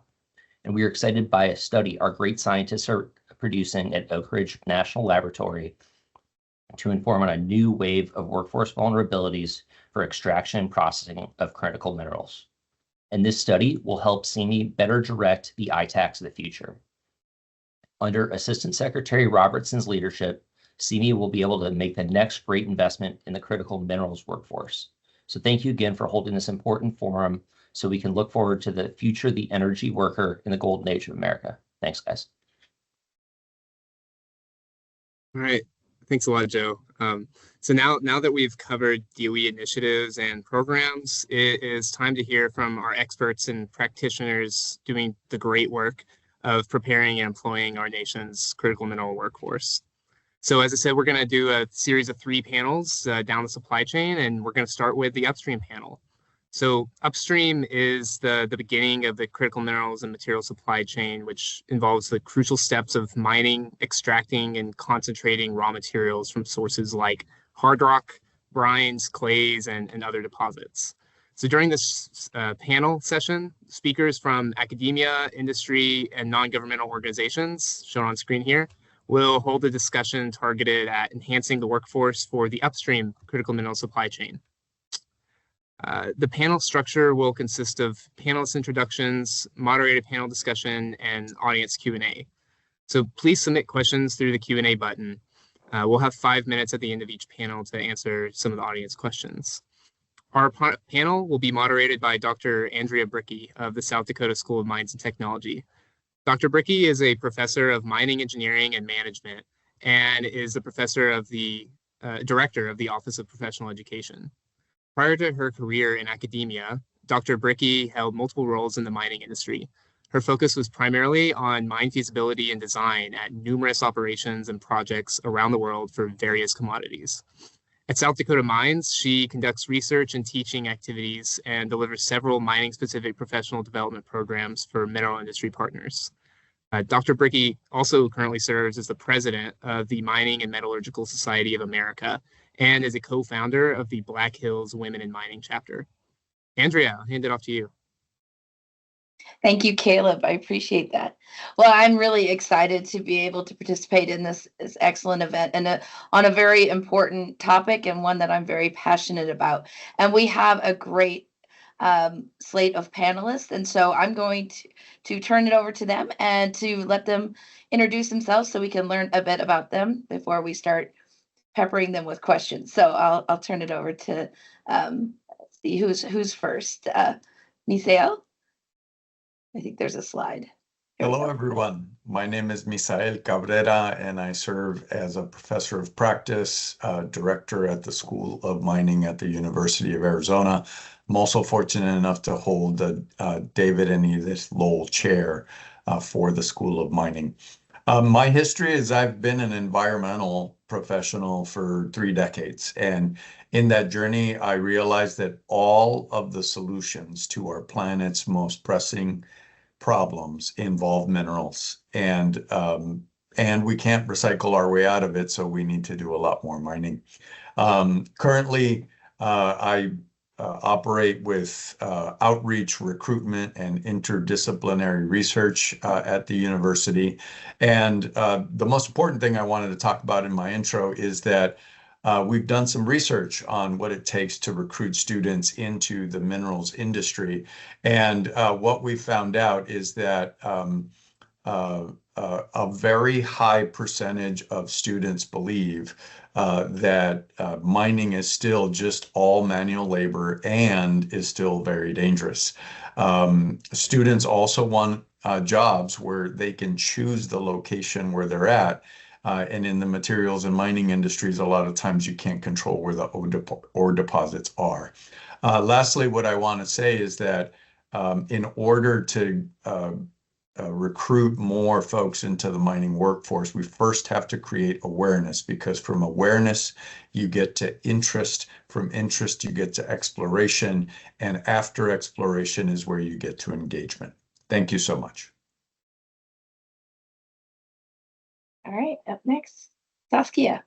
And we are excited by a study our great scientists are producing at Oak Ridge National Laboratory to inform on a new wave of workforce vulnerabilities for extraction and processing of critical minerals. And this study will help CME better direct the ITACs of the future. Under Assistant Secretary Robertson's leadership, CME will be able to make the next great investment in the critical minerals workforce. So thank you again for holding this important forum so we can look forward to the future of the energy worker in the golden age of America. Thanks, guys. All right. Thanks a lot, Joe. So now that we've covered DOE initiatives and programs, it is time to hear from our experts and practitioners doing the great work of preparing and employing our nation's critical mineral workforce. So as I said, we're going to do a series of 3 panels down the supply chain, and we're going to start with the Upstream panel. So Upstream is the beginning of the critical minerals and material supply chain, which involves the crucial steps of mining, extracting, and concentrating raw materials from sources like hard rock, brines, clays, and other deposits. So during this panel session, speakers from academia, industry, and non-governmental organizations, shown on screen here, will hold a discussion targeted at enhancing the workforce for the upstream critical mineral supply chain. The panel structure will consist of panelist introductions, moderated panel discussion, and audience Q&A. So please submit questions through the Q&A button. We'll have 5 minutes at the end of each panel to answer some of the audience questions. Our panel will be moderated by Dr. Andrea Brickey of the South Dakota School of Mines and Technology. Dr. Brickey is a professor of mining engineering and management and is the professor of the director of the Office of Professional Education. Prior to her career in academia, Dr. Brickey held multiple roles in the mining industry. Her focus was primarily on mine feasibility and design at numerous operations and projects around the world for various commodities. At South Dakota Mines, she conducts research and teaching activities and delivers several mining-specific professional development programs for mineral industry partners. Dr. Brickey also currently serves as the president of the Mining and Metallurgical Society of America and is a co-founder of the Black Hills Women in Mining chapter. Andrea, I'll hand it off to you. Thank you, Caleb. I appreciate that. Well, I'm really excited to be able to participate in this excellent event and on a very important topic and one that I'm very passionate about. And we have a great slate of panelists. And so I'm going to turn it over to them and to let them introduce themselves so we can learn a bit about them before we start peppering them with questions. So I'll turn it over to let's see who's first. Misael? I think there's a slide. Hello, everyone. My name is Misael Cabrera, and I serve as a professor of practice, director at the School of Mining at the University of Arizona. I'm also fortunate enough to hold the David and Edith Lowell Chair for the School of Mining. My history is I've been an environmental professional for 3 decades, and in that journey, I realized that all of the solutions to our planet's most pressing problems involve minerals, and we can't recycle our way out of it, so we need to do a lot more mining. Currently, I operate with outreach, recruitment, and interdisciplinary research at the university. And the most important thing I wanted to talk about in my intro is that we've done some research on what it takes to recruit students into the minerals industry. And what we found out is that a very high percentage of students believe that mining is still just all manual labor and is still very dangerous. Students also want jobs where they can choose the location where they're at. And in the materials and mining industries, a lot of times you can't control where the ore deposits are. Lastly, what I want to say is that in order to recruit more folks into the mining workforce, we first have to create awareness, because from awareness, you get to interest. From interest, you get to exploration. And after exploration is where you get to engagement. Thank you so much. All right, up next, Saskia.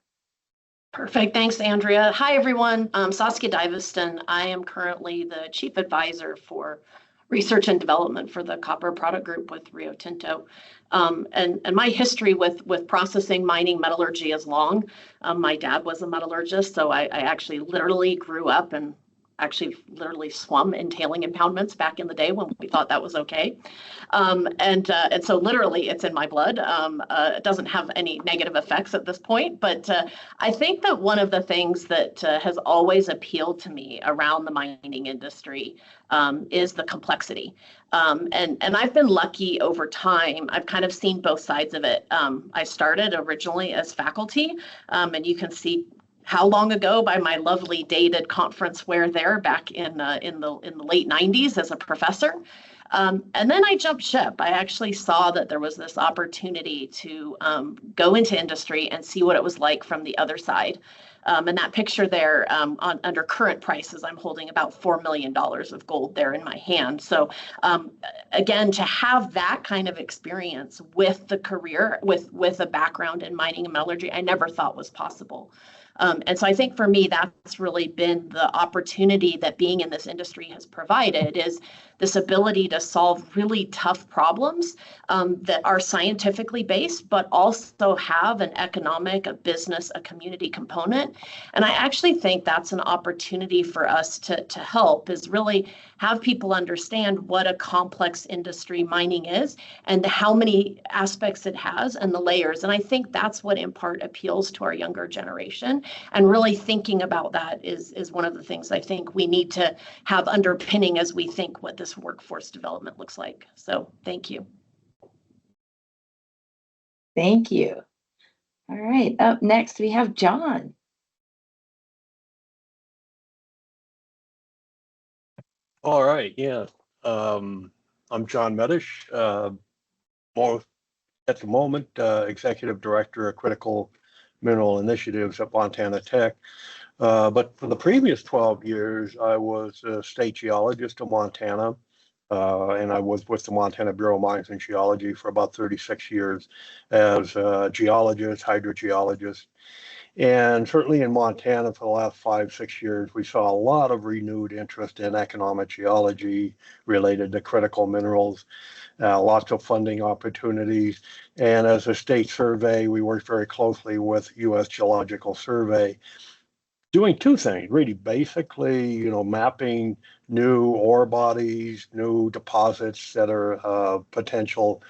Perfect. Thanks, Andrea. Hi, everyone. I'm Saskia Diveston. I am currently the Chief Advisor for Research and Development for the Copper Product Group with Rio Tinto. And my history with processing, mining, metallurgy is long. My dad was a metallurgist, so I actually literally grew up and actually literally swum in tailing impoundments back in the day when we thought that was okay. And so literally it's in my blood. It doesn't have any negative effects at this point, but I think that one of the things that has always appealed to me around the mining industry is the complexity. And I've been lucky over time. I've kind of seen both sides of it. I started originally as faculty, and you can see how long ago by my lovely dated conference wear there back in the late 90s as a professor. And then I jumped ship. I actually saw that there was this opportunity to go into industry and see what it was like from the other side. And that picture there, under current prices, I'm holding about $4 million of gold there in my hand. So again, to have that kind of experience with the career, with a background in mining and metallurgy, I never thought was possible. And so I think for me, that's really been the opportunity that being in this industry has provided, is this ability to solve really tough problems that are scientifically based, but also have an economic, a business, a community component. And I actually think that's an opportunity for us to help, is really have people understand what a complex industry mining is and how many aspects it has and the layers. And I think that's what in part appeals to our younger generation. And really thinking about that is one of the things I think we need to have underpinning as we think what this workforce development looks like. So thank you. Thank you. All right, up next we have John. All right, yeah. I'm John Medish, more at the moment, Executive Director of Critical Mineral Initiatives at Montana Tech. But for the previous 12 years, I was a state geologist of Montana, and I was with the Montana Bureau of Mines and Geology for about 36 years as a geologist, hydrogeologist. And certainly in Montana for the last 5, 6 years, we saw a lot of renewed interest in economic geology related to critical minerals, lots of funding opportunities. And as a state survey, we worked very closely with U.S. Geological Survey, doing two things, really basically, mapping new ore bodies, new deposits that are potential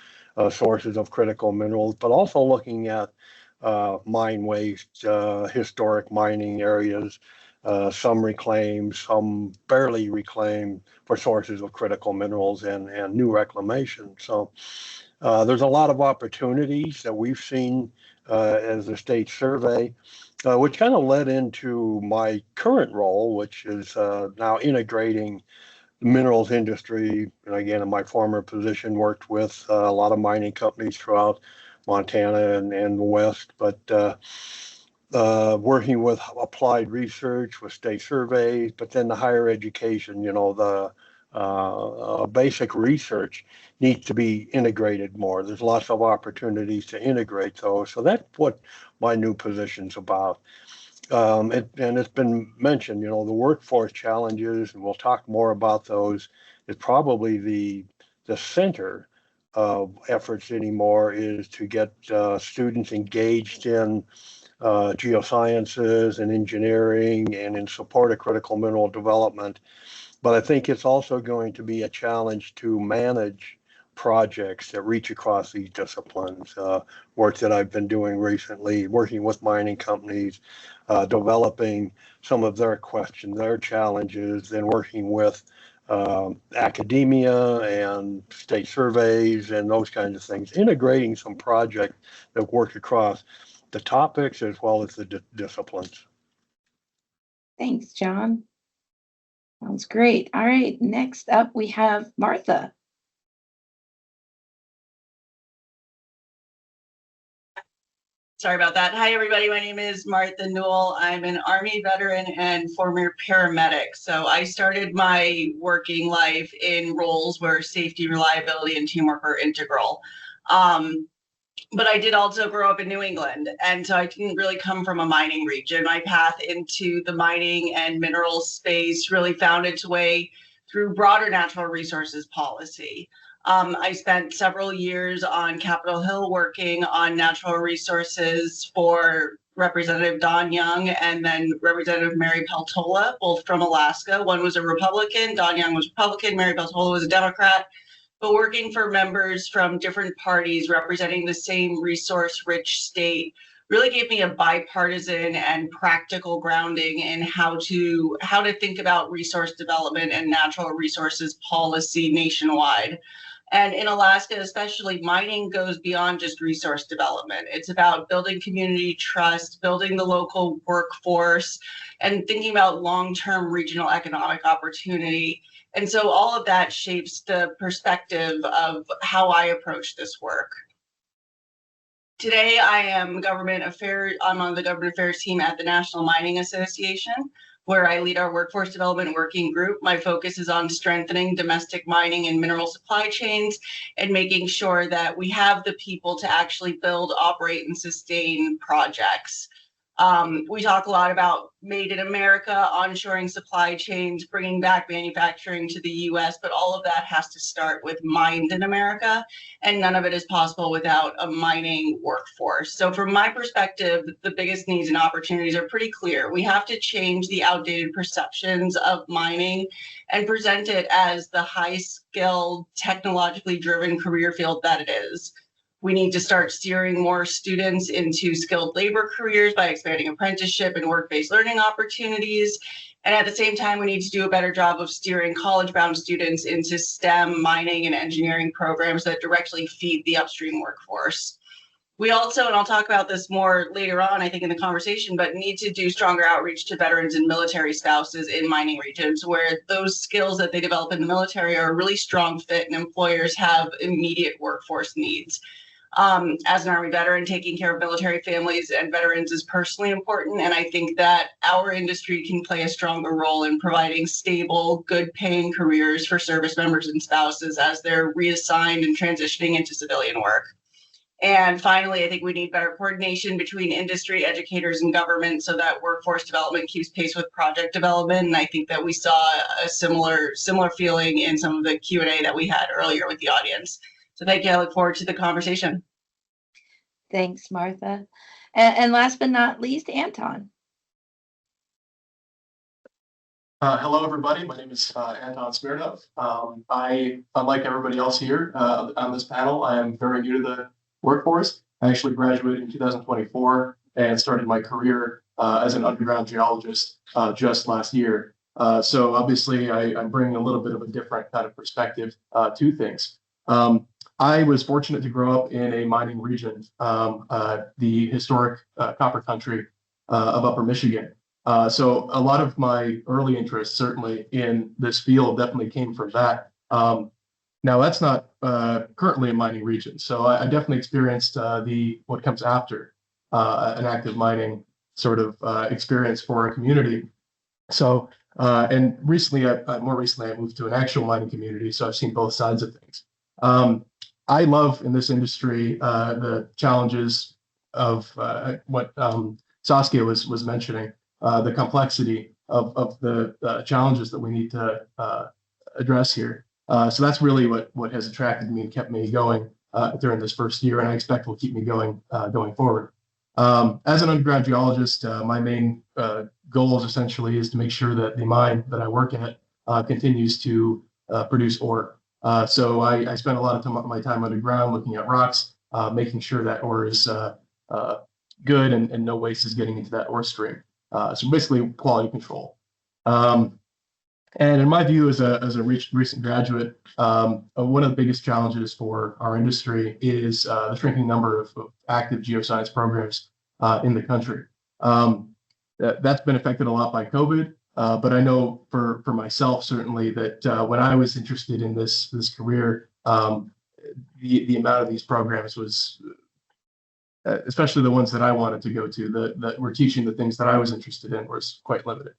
sources of critical minerals, but also looking at mine waste, historic mining areas, some reclaimed, some barely reclaimed for sources of critical minerals and new reclamation. So there's a lot of opportunities that we've seen as a state survey, which kind of led into my current role, which is now integrating the minerals industry. And again, in my former position, worked with a lot of mining companies throughout Montana and the West, but working with applied research, with state surveys, but then the higher education, the basic research needs to be integrated more. There's lots of opportunities to integrate those. So that's what my new position's about. And it's been mentioned, the workforce challenges, and we'll talk more about those, is probably the center of efforts anymore, is to get students engaged in geosciences and engineering and in support of critical mineral development. But I think it's also going to be a challenge to manage projects that reach across these disciplines. Work that I've been doing recently, working with mining companies, developing some of their questions, their challenges, then working with academia and state surveys and those kinds of things, integrating some projects that work across the topics as well as the disciplines. Thanks, John. Sounds great. All right, next up we have Martha. Sorry about that. Hi, everybody. My name is Martha Newell. I'm an Army veteran and former paramedic. So I started my working life in roles where safety, reliability, and teamwork are integral. But I did also grow up in New England, and so I didn't really come from a mining region. My path into the mining and minerals space really found its way through broader natural resources policy. I spent several years on Capitol Hill working on natural resources for Representative Don Young and then Representative Mary Peltola, both from Alaska. One was a Republican, Don Young was Republican, Mary Peltola was a Democrat, but working for members from different parties representing the same resource-rich state really gave me a bipartisan and practical grounding in how to think about resource development and natural resources policy nationwide. And in Alaska, especially, mining goes beyond just resource development. It's about building community trust, building the local workforce, and thinking about long-term regional economic opportunity. And so all of that shapes the perspective of how I approach this work. Today, I'm on the government affairs team at the National Mining Association, where I lead our workforce development working group. My focus is on strengthening domestic mining and mineral supply chains and making sure that we have the people to actually build, operate, and sustain projects. We talk a lot about made in America, onshoring supply chains, bringing back manufacturing to the US, but all of that has to start with mined in America, and none of it is possible without a mining workforce. So from my perspective, the biggest needs and opportunities are pretty clear. We have to change the outdated perceptions of mining and present it as the high-skilled, technologically driven career field that it is. We need to start steering more students into skilled labor careers by expanding apprenticeship and work-based learning opportunities. And at the same time, we need to do a better job of steering college-bound students into STEM, mining, and engineering programs that directly feed the upstream workforce. We also, and I'll talk about this more later on, I think, in the conversation, but need to do stronger outreach to veterans and military spouses in mining regions where those skills that they develop in the military are a really strong fit and employers have immediate workforce needs. As an Army veteran, taking care of military families and veterans is personally important. And I think that our industry can play a stronger role in providing stable, good paying careers for service members and spouses as they're reassigned and transitioning into civilian work. And finally, I think we need better coordination between industry, educators, and government so that workforce development keeps pace with project development. And I think that we saw a similar feeling in some of the Q&A that we had earlier with the audience. So thank you. I look forward to the conversation. Thanks, Martha. And last but not least, Anton. Hello, everybody. My name is Anton Smirnov. Unlike everybody else here on this panel, I am very new to the workforce. I actually graduated in 2024 and started my career as an underground geologist just last year. So obviously, I'm bringing a little bit of a different kind of perspective to things. I was fortunate to grow up in a mining region, the historic copper country of Upper Michigan. So a lot of my early interest, certainly in this field, definitely came from that. Now that's not currently a mining region, so I definitely experienced what comes after an active mining sort of experience for a community. So and recently, more recently, I moved to an actual mining community, so I've seen both sides of things. I love in this industry the challenges of what Saskia was mentioning, the complexity of the challenges that we need to address here. So that's really what has attracted me and kept me going during this first year, and I expect will keep me going forward. As an underground geologist, my main goal essentially is to make sure that the mine that I work at continues to produce ore. So I spend a lot of my time underground looking at rocks, making sure that ore is good and no waste is getting into that ore stream. So basically quality control. And in my view, as a recent graduate, one of the biggest challenges for our industry is the shrinking number of active geoscience programs in the country. That's been affected a lot by COVID. But I know for myself, certainly, that when I was interested in this career, the amount of these programs was, especially the ones that I wanted to go to, that were teaching the things that I was interested in, was quite limited.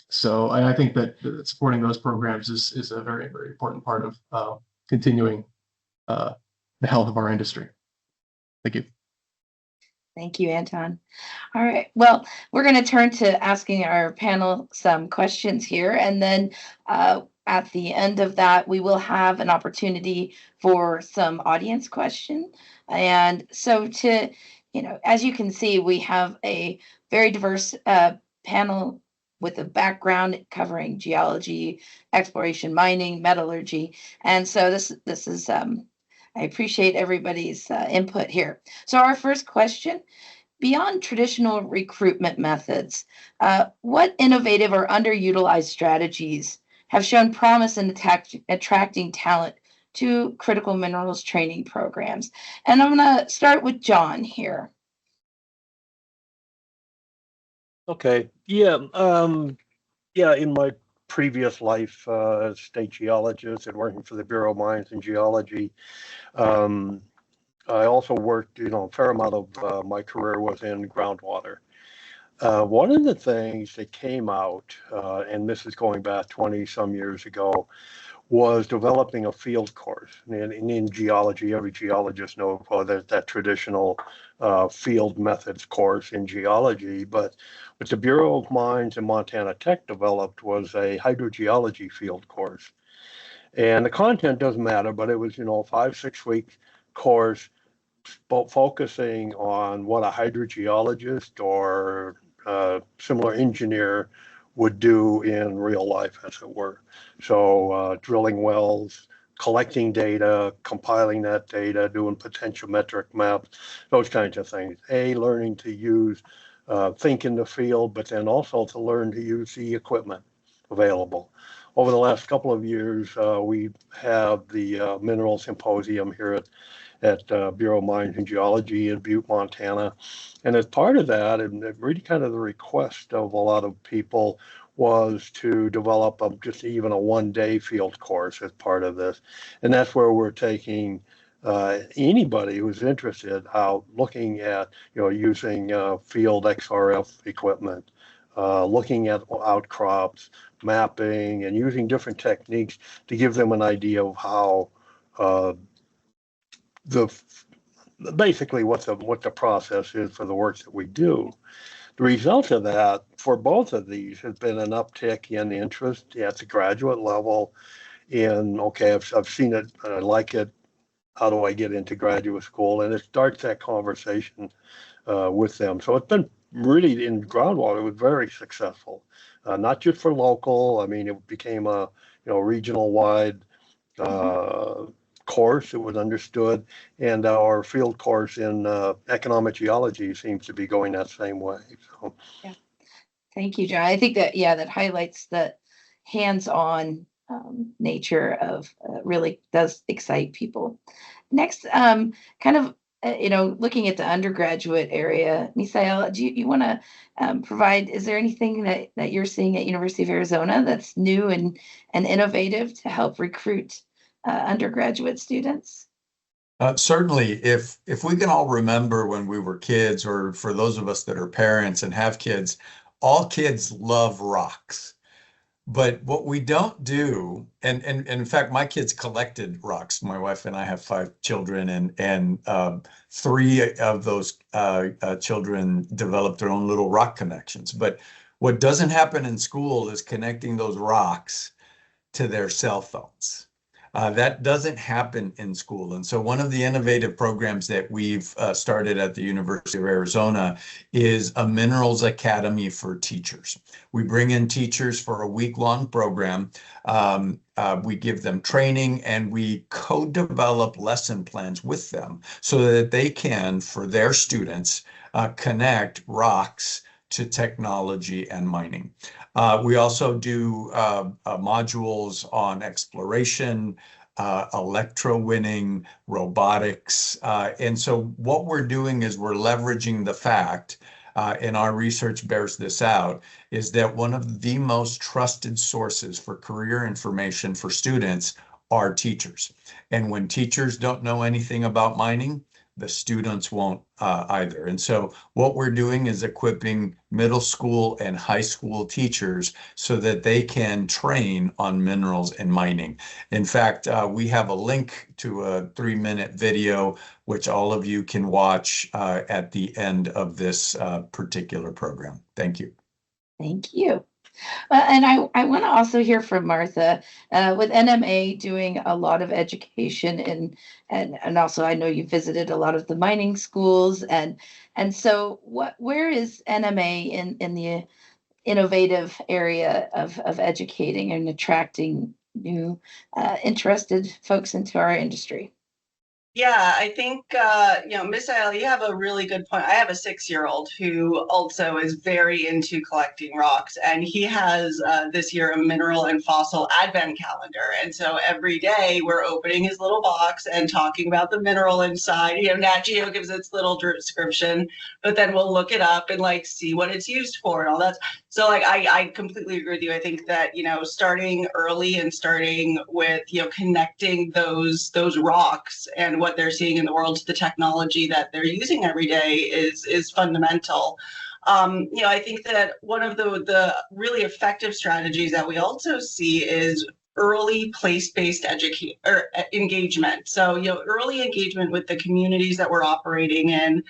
So I think that supporting those programs is a very, very important part of continuing the health of our industry. Thank you. Thank you, Anton. All right. Well, we're going to turn to asking our panel some questions here. And then at the end of that, we will have an opportunity for some audience question. And so as you can see, we have a very diverse panel with a background covering geology, exploration, mining, metallurgy. And so this is I appreciate everybody's input here. So our first question, beyond traditional recruitment methods, what innovative or underutilized strategies have shown promise in attracting talent to critical minerals training programs? And I'm going to start with John here. Okay. Yeah. In my previous life as state geologist and working for the Bureau of Mines and Geology, I also worked, a fair amount of my career was in groundwater. One of the things that came out, and this is going back 20 some years ago, was developing a field course. And in geology, every geologist knows that traditional field methods course in geology. But what the Bureau of Mines and Montana Tech developed was a hydrogeology field course. And the content doesn't matter, but it was, 5-6 week course focusing on what a hydrogeologist or similar engineer would do in real life, as it were. So drilling wells, collecting data, compiling that data, doing potentiometric maps, those kinds of things. Learning to use, think in the field, but then also to learn to use the equipment available. Over the last couple of years, we have the Mineral Symposium here at Bureau of Mines and Geology in Butte, Montana. And as part of that, and really kind of the request of a lot of people, was to develop just even a one-day field course as part of this. And that's where we're taking anybody who's interested out looking at, using field XRF equipment, looking at outcrops, mapping, and using different techniques to give them an idea of how basically what the process is for the work that we do. The result of that for both of these has been an uptick in interest at the graduate level in, okay, I've seen it and I like it. How do I get into graduate school? And it starts that conversation with them. So it's been really, in groundwater, it was very successful, not just for local. I mean, it became a regional wide course. It was understood, and our field course in economic geology seems to be going that same way. So. Yeah, thank you, John. I think that that highlights the hands-on nature of really does excite people. Next, kind of looking at the undergraduate area, Misael, do you want to provide? Is there anything that you're seeing at University of Arizona that's new and innovative to help recruit undergraduate students? Certainly, if we can all remember when we were kids, or for those of us that are parents and have kids, all kids love rocks. But what we don't do, and in fact, my kids collected rocks. My wife and I have 5 children, and 3 of those children developed their own little rock connections. But what doesn't happen in school is connecting those rocks to their cell phones. That doesn't happen in school. And so one of the innovative programs that we've started at the University of Arizona is a Minerals Academy for teachers. We bring in teachers for a week-long program. We give them training, and we co-develop lesson plans with them so that they can, for their students, connect rocks to technology and mining. We also do modules on exploration, electrowinning, robotics. And so what we're doing is we're leveraging the fact, and our research bears this out, is that one of the most trusted sources for career information for students are teachers. And when teachers don't know anything about mining, the students won't either. And so what we're doing is equipping middle school and high school teachers so that they can train on minerals and mining. In fact, we have a link to a 3-minute video, which all of you can watch at the end of this particular program. Thank you. Thank you. And I want to also hear from Martha, with NMA doing a lot of education, and also I know you visited a lot of the mining schools, and so where is NMA in the innovative area of educating and attracting new interested folks into our industry? Yeah, I think, Misael, you have a really good point. I have a 6-year-old who also is very into collecting rocks, and he has this year a mineral and fossil advent calendar. And so every day we're opening his little box and talking about the mineral inside. Nat Geo gives its little description, but then we'll look it up and see what it's used for and all that. So I completely agree with you. I think that, starting early and starting with, connecting those rocks and what they're seeing in the world to the technology that they're using every day is fundamental. I think that one of the really effective strategies that we also see is early place-based engagement. So, early engagement with the communities that we're operating in,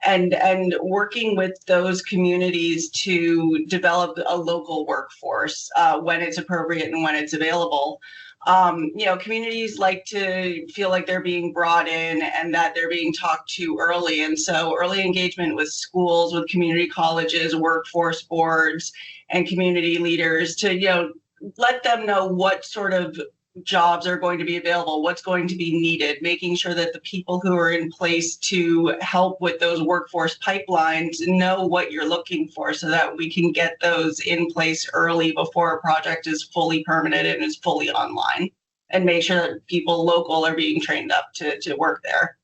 and working with those communities to develop a local workforce when it's appropriate and when it's available. Communities like to feel like they're being brought in and that they're being talked to early. And so early engagement with schools, with community colleges, workforce boards, and community leaders to, let them know what sort of jobs are going to be available, what's going to be needed, making sure that the people who are in place to help with those workforce pipelines know what you're looking for so that we can get those in place early before a project is fully permitted and is fully online, and make sure that people local are being trained up to work there.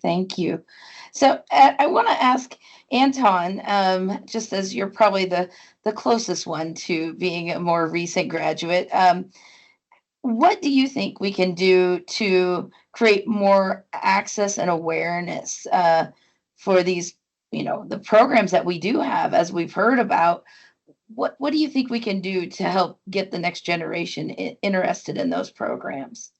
Thank you. So I want to ask Anton, just as you're probably the closest one to being a more recent graduate, what do you think we can do to create more access and awareness for these, the programs that we do have, as we've heard about? What do you think we can do to help get the next generation interested in those programs?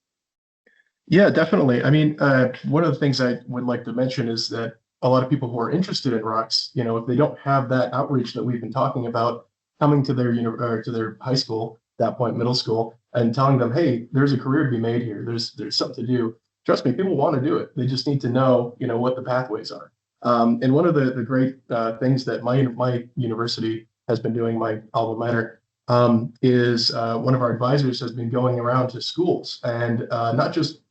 Yeah, definitely. I mean, one of the things I would like to mention is that a lot of people who are interested in rocks, if they don't have that outreach that we've been talking about, coming to their to their high school, that point middle school, and telling them, hey, there's a career to be made here. There's something to do. Trust me, people want to do it. They just need to know, what the pathways are. And one of the great things that my university has been doing, my alma mater, is one of our advisors has been going around to schools and not just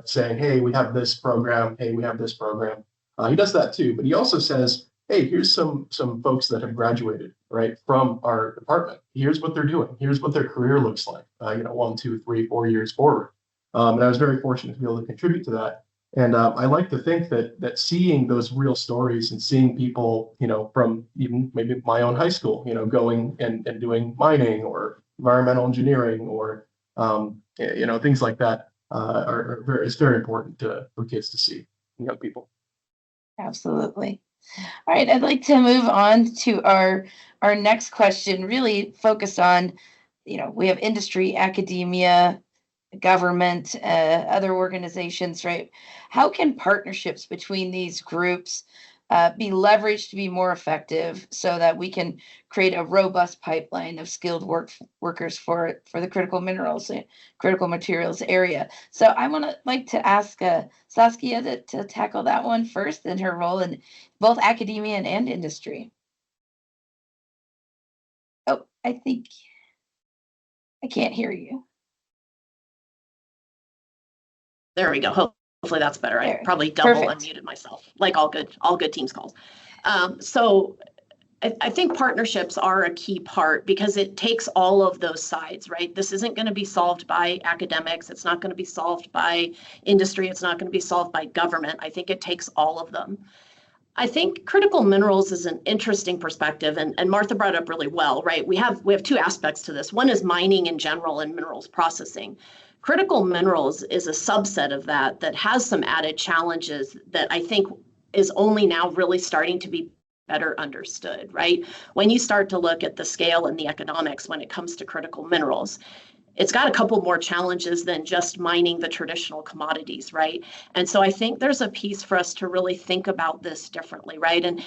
saying, hey, we have this program, hey, we have this program. He does that too, but he also says, hey, here's some folks that have graduated, right, from our department. Here's what they're doing. Here's what their career looks like, 1, 2, 3, 4 years forward. And I was very fortunate to be able to contribute to that. And I like to think that seeing those real stories and seeing people, from even maybe my own high school, going and doing mining or environmental engineering or, things like that it's very important for kids to see, young people. Absolutely. All right, I'd like to move on to our next question, really focused on, we have industry, academia, government, other organizations, right? How can partnerships between these groups be leveraged to be more effective so that we can create a robust pipeline of skilled workers for the critical minerals and critical materials area? So I like to ask Saskia to tackle that one first, in her role in both academia and industry. Oh, I think I can't hear you. There we go. Hopefully that's better. I probably double unmuted myself, like all good Teams calls. So I think partnerships are a key part because it takes all of those sides, right? This isn't going to be solved by academics. It's not going to be solved by industry. It's not going to be solved by government. I think it takes all of them. I think critical minerals is an interesting perspective, and Martha brought it up really well, right? We have two aspects to this. One is mining in general and minerals processing. Critical minerals is a subset of that has some added challenges that I think is only now really starting to be better understood, right? When you start to look at the scale and the economics when it comes to critical minerals, it's got a couple more challenges than just mining the traditional commodities, right? And so I think there's a piece for us to really think about this differently, right? And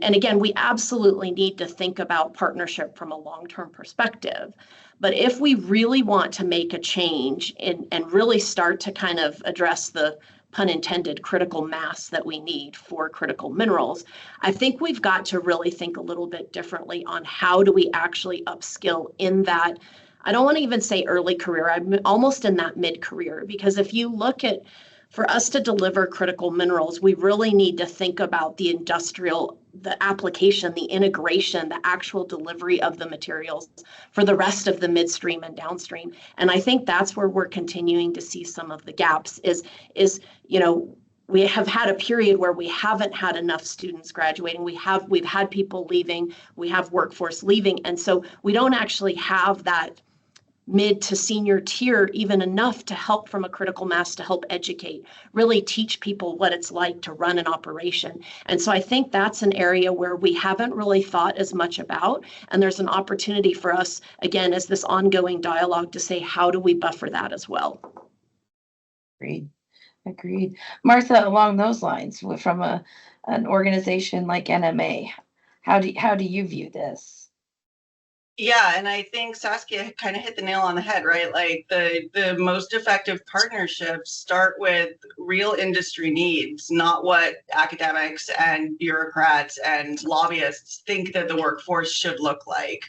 again, we absolutely need to think about partnership from a long-term perspective. But if we really want to make a change and really start to kind of address the, pun intended, critical mass that we need for critical minerals, I think we've got to really think a little bit differently on how do we actually upskill in that. I don't want to even say early career, I'm almost in that mid-career, because if you look at, for us to deliver critical minerals, we really need to think about the application, the integration, the actual delivery of the materials for the rest of the midstream and downstream. And I think that's where we're continuing to see some of the gaps is we have had a period where we haven't had enough students graduating. We've had people leaving, we have workforce leaving. And so we don't actually have that mid to senior tier even enough to help from a critical mass to help educate, really teach people what it's like to run an operation. And so I think that's an area where we haven't really thought as much about. And there's an opportunity for us, again, as this ongoing dialogue to say, how do we buffer that as well? Agreed. Martha, along those lines, from an organization like NMA, how do you view this? Yeah, and I think Saskia kind of hit the nail on the head, right? Like the most effective partnerships start with real industry needs, not what academics and bureaucrats and lobbyists think that the workforce should look like.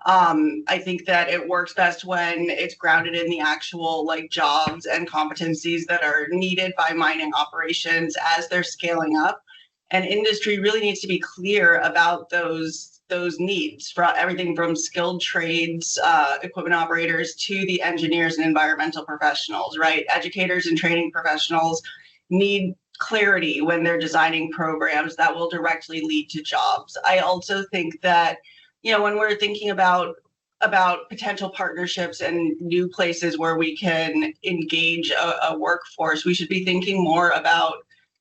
I think that it works best when it's grounded in the actual jobs and competencies that are needed by mining operations as they're scaling up. And industry really needs to be clear about those needs, for everything from skilled trades, equipment operators, to the engineers and environmental professionals, right? Educators and training professionals need clarity when they're designing programs that will directly lead to jobs. I also think that, when we're thinking about potential partnerships and new places where we can engage a workforce, we should be thinking more about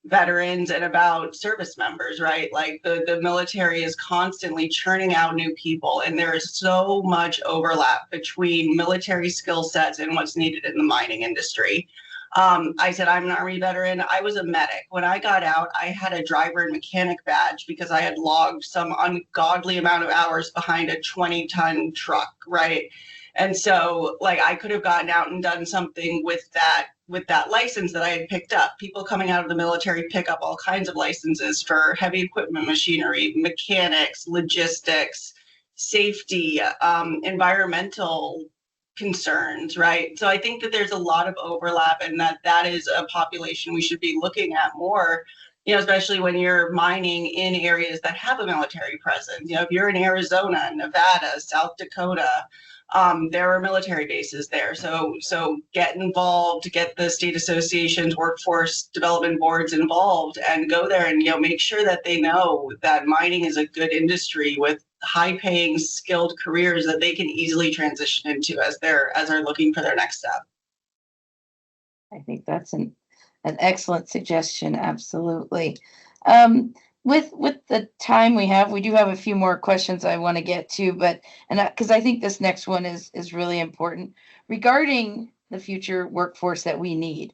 veterans and about service members, right? Like the military is constantly churning out new people, and there is so much overlap between military skill sets and what's needed in the mining industry. I said, I'm an Army veteran. I was a medic. When I got out, I had a driver and mechanic badge because I had logged some ungodly amount of hours behind a 20-ton truck, right? And so, like, I could have gotten out and done something with that license that I had picked up. People coming out of the military pick up all kinds of licenses for heavy equipment machinery, mechanics, logistics, safety, environmental concerns, right? So I think that there's a lot of overlap, and that is a population we should be looking at more, especially when you're mining in areas that have a military presence. If you're in Arizona, Nevada, South Dakota, there are military bases there. So get involved, get the state associations, workforce development boards involved, and go there and make sure that they know that mining is a good industry with high-paying, skilled careers that they can easily transition into as they're looking for their next step. I think that's an excellent suggestion. Absolutely. With the time we have, we do have a few more questions I want to get to, but because I think this next one is really important regarding the future workforce that we need.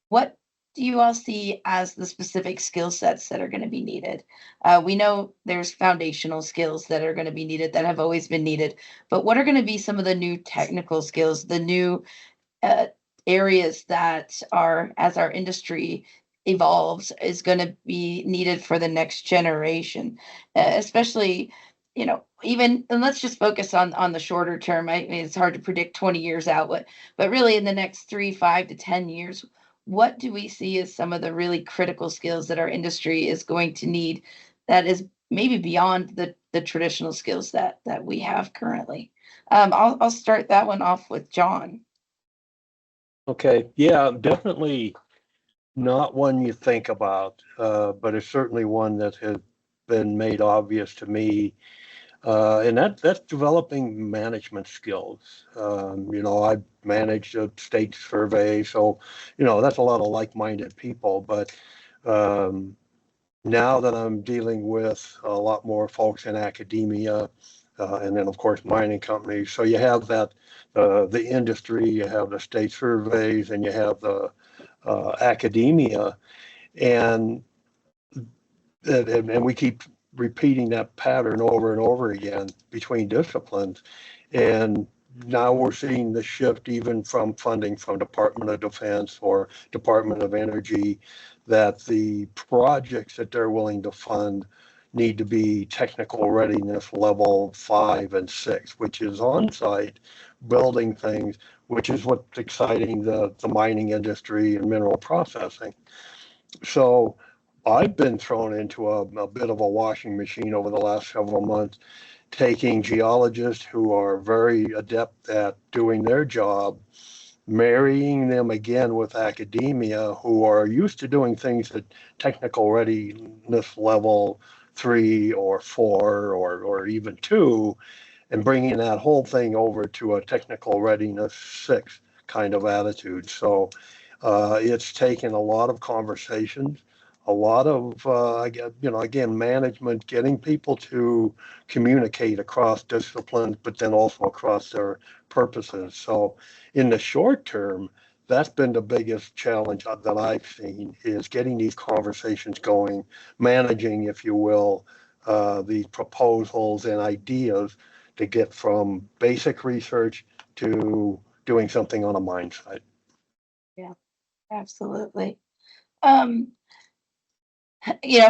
What do you all see as the specific skill sets that are going to be needed? We know there's foundational skills that are going to be needed, that have always been needed, but what are going to be some of the new technical skills, the new areas that are, as our industry evolves, is going to be needed for the next generation, especially, even, and let's just focus on the shorter term. I mean, it's hard to predict 20 years out, but really in the next 3, 5 to 10 years, what do we see as some of the really critical skills that our industry is going to need that is maybe beyond the traditional skills that we have currently? I'll start that one off with John. Okay, yeah, definitely not one you think about, but it's certainly one that has been made obvious to me, and that's developing management skills. I managed a state survey, so that's a lot of like-minded people. But now that I'm dealing with a lot more folks in academia, and then of course mining companies, so you have that the industry, you have the state surveys, and you have the academia, and we keep repeating that pattern over and over again between disciplines. And now we're seeing the shift even from funding from Department of Defense or Department of Energy, that the projects that they're willing to fund need to be technical readiness level 5 and 6, which is on site building things, which is what's exciting the mining industry and mineral processing. So I've been thrown into a bit of a washing machine over the last several months, taking geologists who are very adept at doing their job, marrying them again with academia who are used to doing things at technical readiness level 3 or 4 or even 2, and bringing that whole thing over to a technical readiness 6 kind of attitude. So it's taken a lot of conversations, a lot of, again, management, getting people to communicate across disciplines, but then also across their purposes. So in the short term, that's been the biggest challenge that I've seen, is getting these conversations going, managing, if you will, these proposals and ideas to get from basic research to doing something on a mine site. Yeah, absolutely.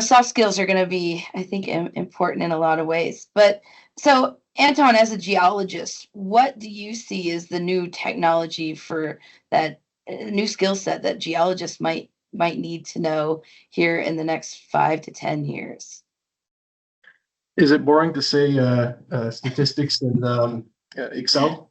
Soft skills are going to be, I think, important in a lot of ways. But so, Anton, as a geologist, what do you see as the new technology for that new skill set that geologists might need to know here in the next 5 to 10 years? Is it boring to say statistics and Excel?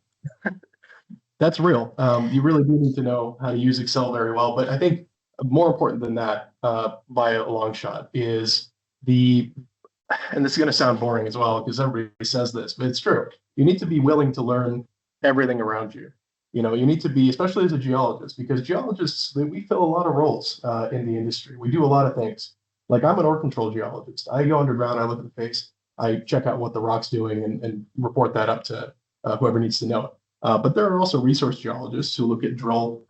That's real. You really do need to know how to use Excel very well. But I think more important than that, by a long shot is and this is going to sound boring as well because everybody says this, but it's true. You need to be willing to learn everything around you. You need to be, especially as a geologist, because geologists, we fill a lot of roles in the industry. We do a lot of things. Like I'm an ore control geologist. I go underground, I look at the face, I check out what the rock's doing and report that up to whoever needs to know it. But there are also resource geologists who look at drill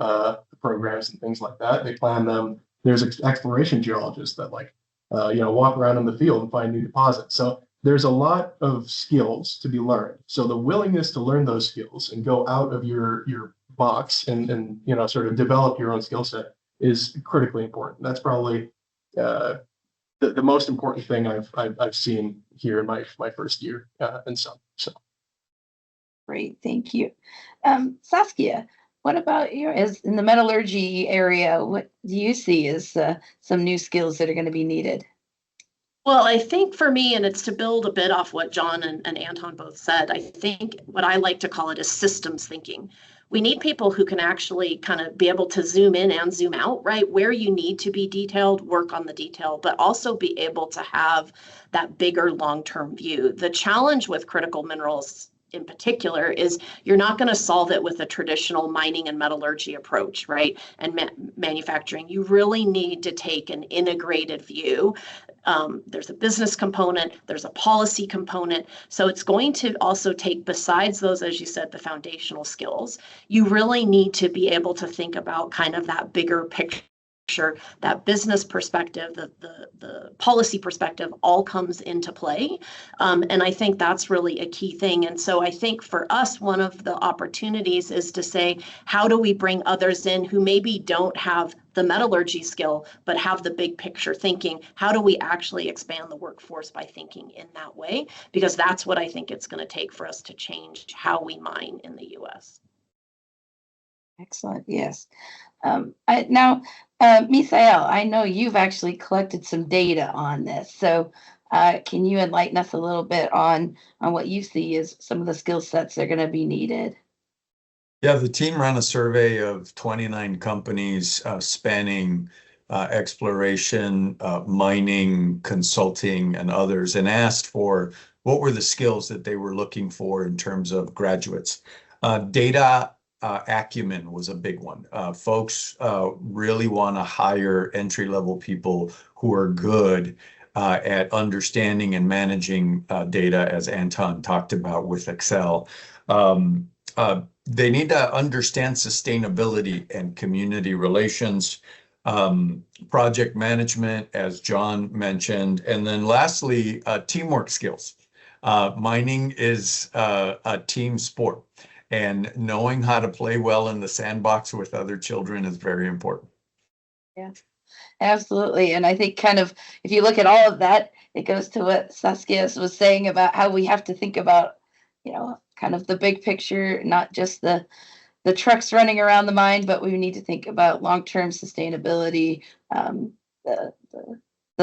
programs and things like that. They plan them. There's exploration geologists that walk around in the field and find new deposits. So there's a lot of skills to be learned. So the willingness to learn those skills and go out of your box and sort of develop your own skill set is critically important. That's probably the most important thing I've seen here in my first year and so. Great, thank you. Saskia, what about in the metallurgy area, what do you see as some new skills that are going to be needed? Well, I think for me, and it's to build a bit off what John and Anton both said, I think what I like to call it is systems thinking. We need people who can actually kind of be able to zoom in and zoom out, right? Where you need to be detailed, work on the detail, but also be able to have that bigger long-term view. The challenge with critical minerals in particular is you're not going to solve it with a traditional mining and metallurgy approach, right? And manufacturing. You really need to take an integrated view. There's a business component, there's a policy component. So it's going to also take, besides those, as you said, the foundational skills, you really need to be able to think about kind of that bigger picture. That business perspective, the policy perspective all comes into play. And I think that's really a key thing. And so I think for us, one of the opportunities is to say, how do we bring others in who maybe don't have the metallurgy skill, but have the big picture thinking? How do we actually expand the workforce by thinking in that way? Because that's what I think it's going to take for us to change how we mine in the US. Excellent, yes. Now, Misael, I know you've actually collected some data on this. So can you enlighten us a little bit on what you see as some of the skill sets that are going to be needed? Yeah, the team ran a survey of 29 companies spanning exploration, mining, consulting, and others, and asked for what were the skills that they were looking for in terms of graduates. Data acumen was a big one. Folks really want to hire entry-level people who are good at understanding and managing data, as Anton talked about with Excel. They need to understand sustainability and community relations, project management, as John mentioned, and then lastly, teamwork skills. Mining is a team sport. And knowing how to play well in the sandbox with other children is very important. Yeah, absolutely. And I think kind of, if you look at all of that, it goes to what Saskia was saying about how we have to think about, kind of the big picture, not just the trucks running around the mine, but we need to think about long-term sustainability, the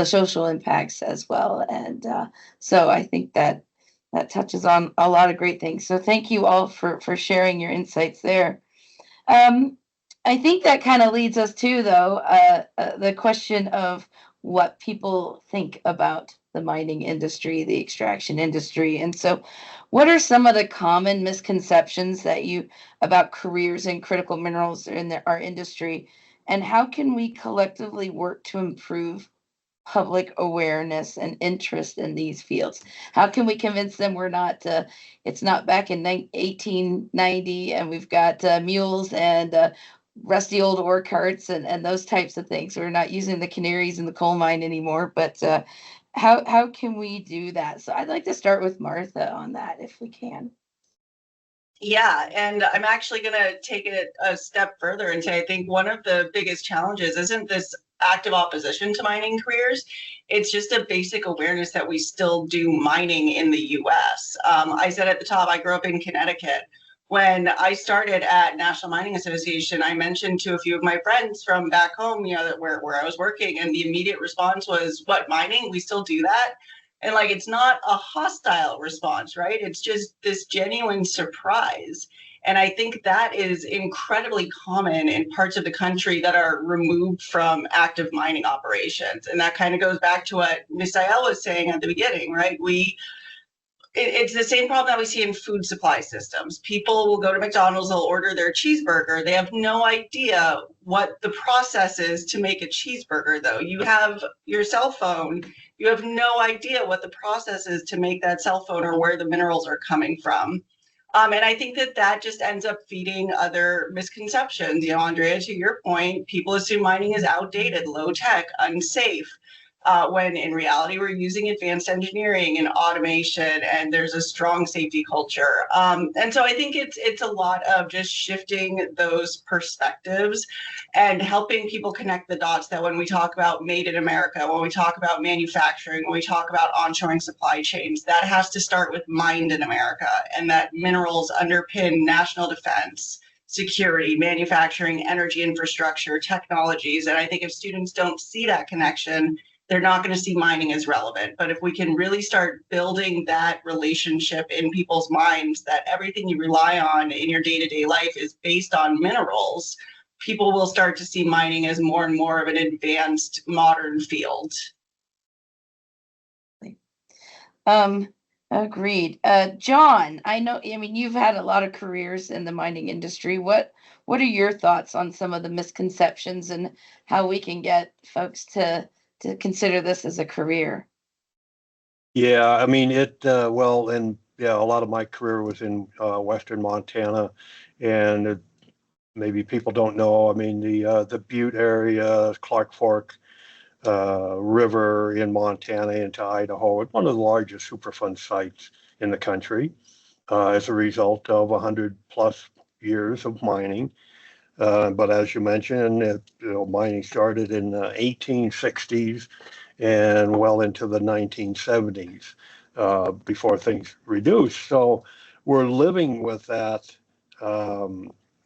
social impacts as well. And so I think that touches on a lot of great things. So thank you all for sharing your insights there. I think that kind of leads us to, though, the question of what people think about the mining industry, the extraction industry. And so what are some of the common misconceptions about careers in critical minerals in our industry? And how can we collectively work to improve public awareness and interest in these fields? How can we convince them it's not back in 1890 and we've got mules and rusty old ore carts and those types of things? We're not using the canaries in the coal mine anymore, but how can we do that? So I'd like to start with Martha on that, if we can. Yeah, and I'm actually going to take it a step further and say I think one of the biggest challenges isn't this active opposition to mining careers. It's just a basic awareness that we still do mining in the US. I said at the top, I grew up in Connecticut. When I started at National Mining Association, I mentioned to a few of my friends from back home, where I was working, and the immediate response was, "What, mining? We still do that?" And it's not a hostile response, right? It's just this genuine surprise. And I think that is incredibly common in parts of the country that are removed from active mining operations. And that kind of goes back to what Misael was saying at the beginning, right? It's the same problem that we see in food supply systems. People will go to McDonald's, they'll order their cheeseburger. They have no idea what the process is to make a cheeseburger, though. You have your cell phone, you have no idea what the process is to make that cell phone or where the minerals are coming from. And I think that just ends up feeding other misconceptions. You know, Andrea, to your point, people assume mining is outdated, low tech, unsafe. When in reality we're using advanced engineering and automation, and there's a strong safety culture. And so I think it's a lot of just shifting those perspectives and helping people connect the dots that when we talk about made in America, when we talk about manufacturing, when we talk about onshoring supply chains, that has to start with mined in America, and that minerals underpin national defense, security, manufacturing, energy infrastructure, technologies. And I think if students don't see that connection, they're not going to see mining as relevant. But if we can really start building that relationship in people's minds, that everything you rely on in your day-to-day life is based on minerals, people will start to see mining as more and more of an advanced modern field. Agreed. John, I mean, you've had a lot of careers in the mining industry. What are your thoughts on some of the misconceptions and how we can get folks to consider this as a career? Yeah, I mean, a lot of my career was in Western Montana, and maybe people don't know, I mean, the Butte area, Clark Fork River in Montana into Idaho, it's one of the largest Superfund sites in the country as a result of 100 plus years of mining. But as you mentioned, mining started in the 1860s and well into the 1970s before things reduced. So we're living with that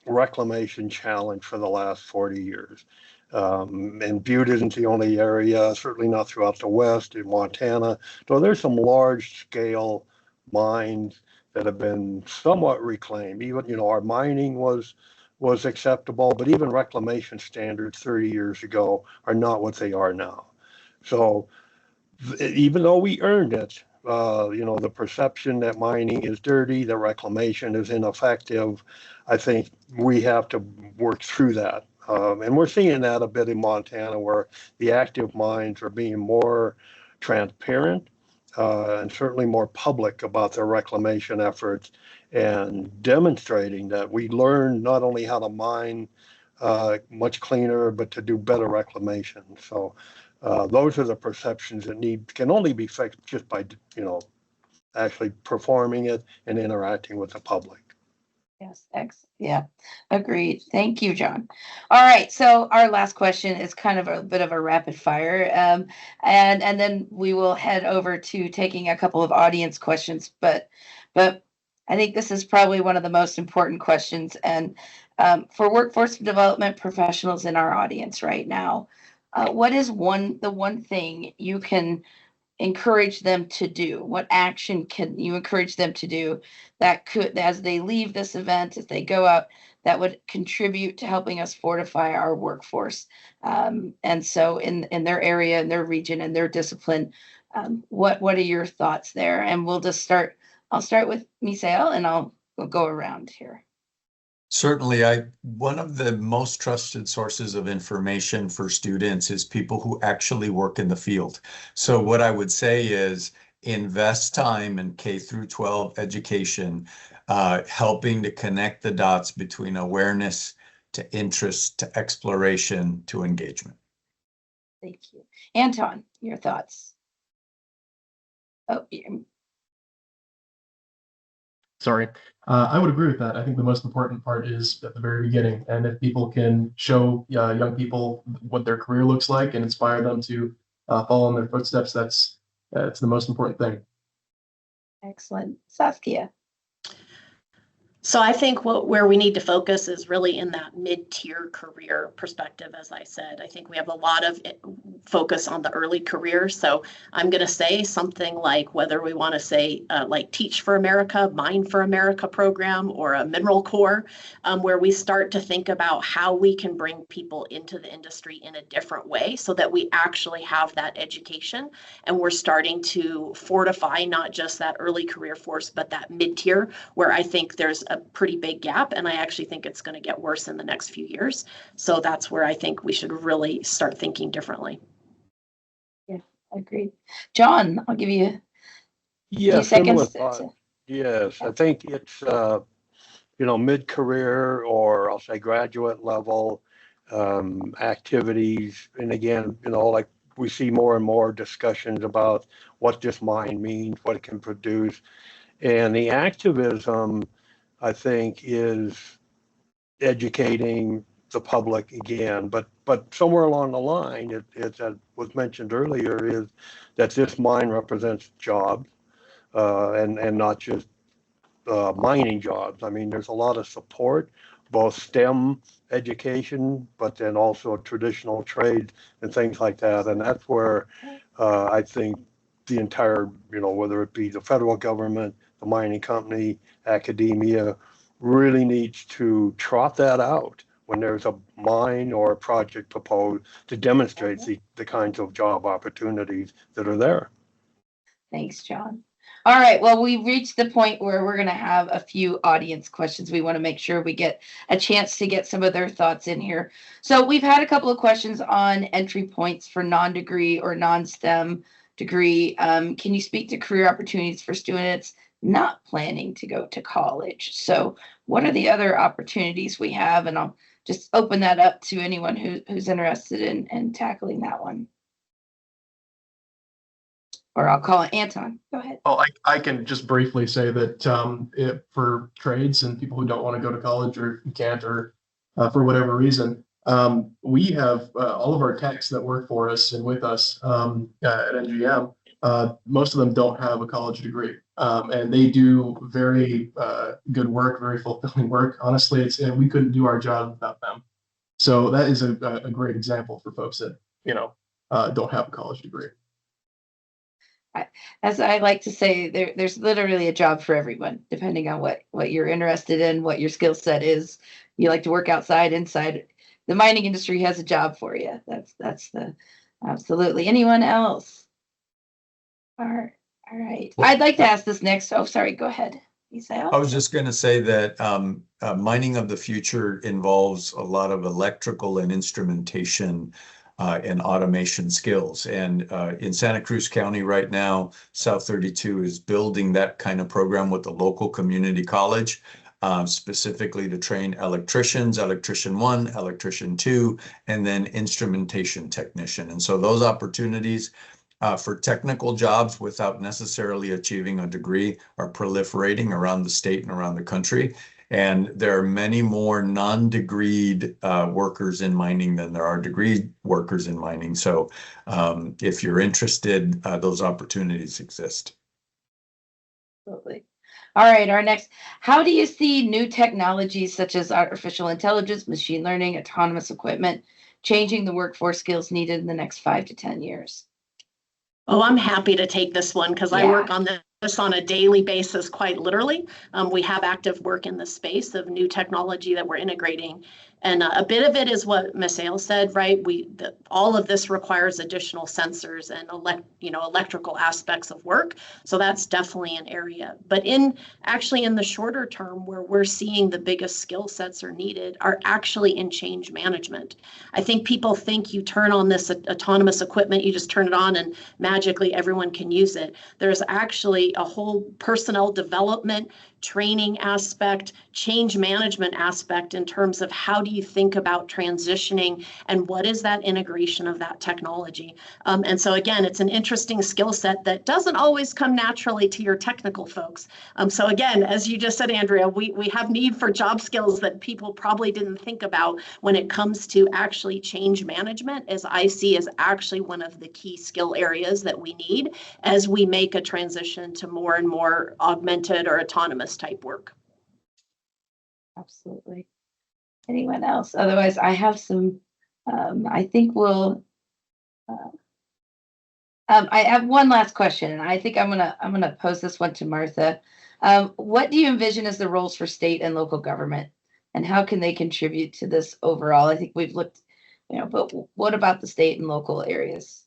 reclamation challenge for the last 40 years. And Butte isn't the only area, certainly not throughout the West, in Montana. So there's some large scale mines that have been somewhat reclaimed. Even, our mining was acceptable, but even reclamation standards 30 years ago are not what they are now. So even though we earned it, the perception that mining is dirty, that reclamation is ineffective, I think we have to work through that. And we're seeing that a bit in Montana, where the active mines are being more transparent and certainly more public about their reclamation efforts, and demonstrating that we learn not only how to mine much cleaner, but to do better reclamation. So those are the perceptions that can only be fixed just by, actually performing it and interacting with the public. Yes, excellent. Yeah, agreed. Thank you, John. All right, so our last question is kind of a bit of a rapid fire, and then we will head over to taking a couple of audience questions. But I think this is probably one of the most important questions, and for workforce development professionals in our audience right now, what is the one thing you can encourage them to do? What action can you encourage them to do that could, as they leave this event, as they go out, that would contribute to helping us fortify our workforce? And so in their area, in their region, in their discipline, what are your thoughts there? And I'll start with Misael, and we'll go around here. Certainly, one of the most trusted sources of information for students is people who actually work in the field. So what I would say is invest time in K through 12 education, helping to connect the dots between awareness to interest to exploration to engagement. Thank you. Anton, your thoughts? Oh, Sorry. I would agree with that. I think the most important part is at the very beginning. And if people can show young people what their career looks like and inspire them to follow in their footsteps, that's the most important thing. Excellent. Saskia. So I think where we need to focus is really in that mid-tier career perspective. As I said, I think we have a lot of focus on the early career. So I'm going to say something like whether we want to say like Teach for America, Mine for America program, or a Mineral Corps, where we start to think about how we can bring people into the industry in a different way so that we actually have that education and we're starting to fortify not just that early career force, but that mid-tier, where I think there's a pretty big gap, and I actually think it's going to get worse in the next few years. So that's where I think we should really start thinking differently. Yeah, agreed. John, I'll give you a few similar seconds. thought. Yes, I think it's mid-career, or I'll say graduate level activities. And again, like we see more and more discussions about what this mine means, what it can produce, and the activism, I think, is educating the public again. But somewhere along the line, it was mentioned earlier, is that this mine represents jobs, and not just mining jobs. I mean, there's a lot of support, both STEM education, but then also traditional trade and things like that. And that's where I think the entire, whether it be the federal government, the mining company, academia, really needs to trot that out when there's a mine or a project proposed to demonstrate the kinds of job opportunities that are there. Thanks, John. All right, well, we've reached the point where we're going to have a few audience questions. We want to make sure we get a chance to get some of their thoughts in here. So we've had a couple of questions on entry points for non-degree or non-STEM degree. Can you speak to career opportunities for students not planning to go to college? So what are the other opportunities we have? And I'll just open that up to anyone who's interested in tackling that one. Or I'll call it Anton. Go ahead. Well, I can just briefly say that for trades and people who don't want to go to college or can't, or for whatever reason, we have all of our techs that work for us and with us at NGM. Most of them don't have a college degree, and they do very good work, very fulfilling work. Honestly, we couldn't do our job without them. So that is a great example for folks that don't have a college degree. As I like to say, there's literally a job for everyone, depending on what you're interested in, what your skill set is. You like to work outside, inside. The mining industry has a job for you. That's the absolutely. Anyone else? All right. Well, I'd like to ask this next. Oh, sorry. Go ahead. I was just going to say that mining of the future involves a lot of electrical and instrumentation and automation skills. And in Santa Cruz County right now, South 32 is building that kind of program with the local community college, specifically to train electricians, electrician 1, electrician 2, and then instrumentation technician. And so those opportunities for technical jobs without necessarily achieving a degree are proliferating around the state and around the country. And there are many more non-degreed workers in mining than there are degree workers in mining. So if you're interested, those opportunities exist. Absolutely. All right, our next. How do you see new technologies such as artificial intelligence, machine learning, autonomous equipment changing the workforce skills needed in the next 5 to 10 years? Oh, I'm happy to take this one because I work on this on a daily basis, quite literally. We have active work in the space of new technology that we're integrating. And a bit of it is what Misael said, right? All of this requires additional sensors and electrical aspects of work. So that's definitely an area. But actually in the shorter term, where we're seeing the biggest skill sets are needed are actually in change management. I think people think you turn on this autonomous equipment, you just turn it on and magically everyone can use it. There's actually a whole personnel development, training aspect, change management aspect in terms of how do you think about transitioning and what is that integration of that technology. And so again, it's an interesting skill set that doesn't always come naturally to your technical folks. So again, as you just said, Andrea, we have need for job skills that people probably didn't think about when it comes to actually change management, as I see as actually one of the key skill areas that we need as we make a transition to more and more augmented or autonomous type work. Absolutely. Anyone else? Otherwise, I have some, I think we'll, I have one last question, and I think I'm gonna pose this one to Martha. What do you envision as the roles for state and local government, and how can they contribute to this overall? I think we've looked, but what about the state and local areas?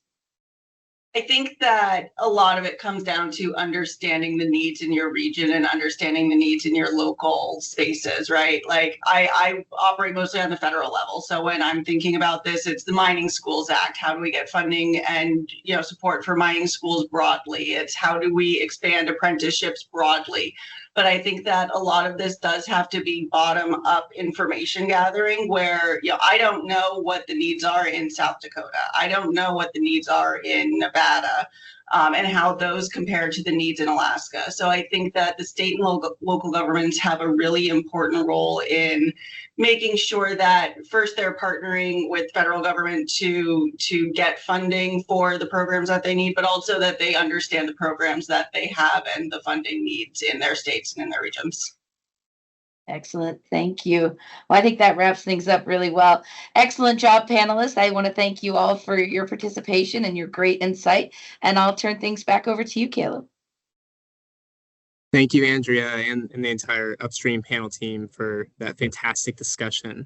I think that a lot of it comes down to understanding the needs in your region and understanding the needs in your local spaces, right? Like I operate mostly on the federal level. So when I'm thinking about this, it's the Mining Schools Act. How do we get funding and support for mining schools broadly? It's how do we expand apprenticeships broadly? But I think that a lot of this does have to be bottom up information gathering where, I don't know what the needs are in South Dakota. I don't know what the needs are in Nevada. And how those compare to the needs in Alaska. So I think that the state and local governments have a really important role in making sure that first they're partnering with federal government to get funding for the programs that they need, but also that they understand the programs that they have and the funding needs in their states and in their regions. Excellent. Thank you. Well, I think that wraps things up really well. Excellent job, panelists. I want to thank you all for your participation and your great insight. And I'll turn things back over to you, Caleb. Thank you, Andrea, and the entire Upstream panel team for that fantastic discussion.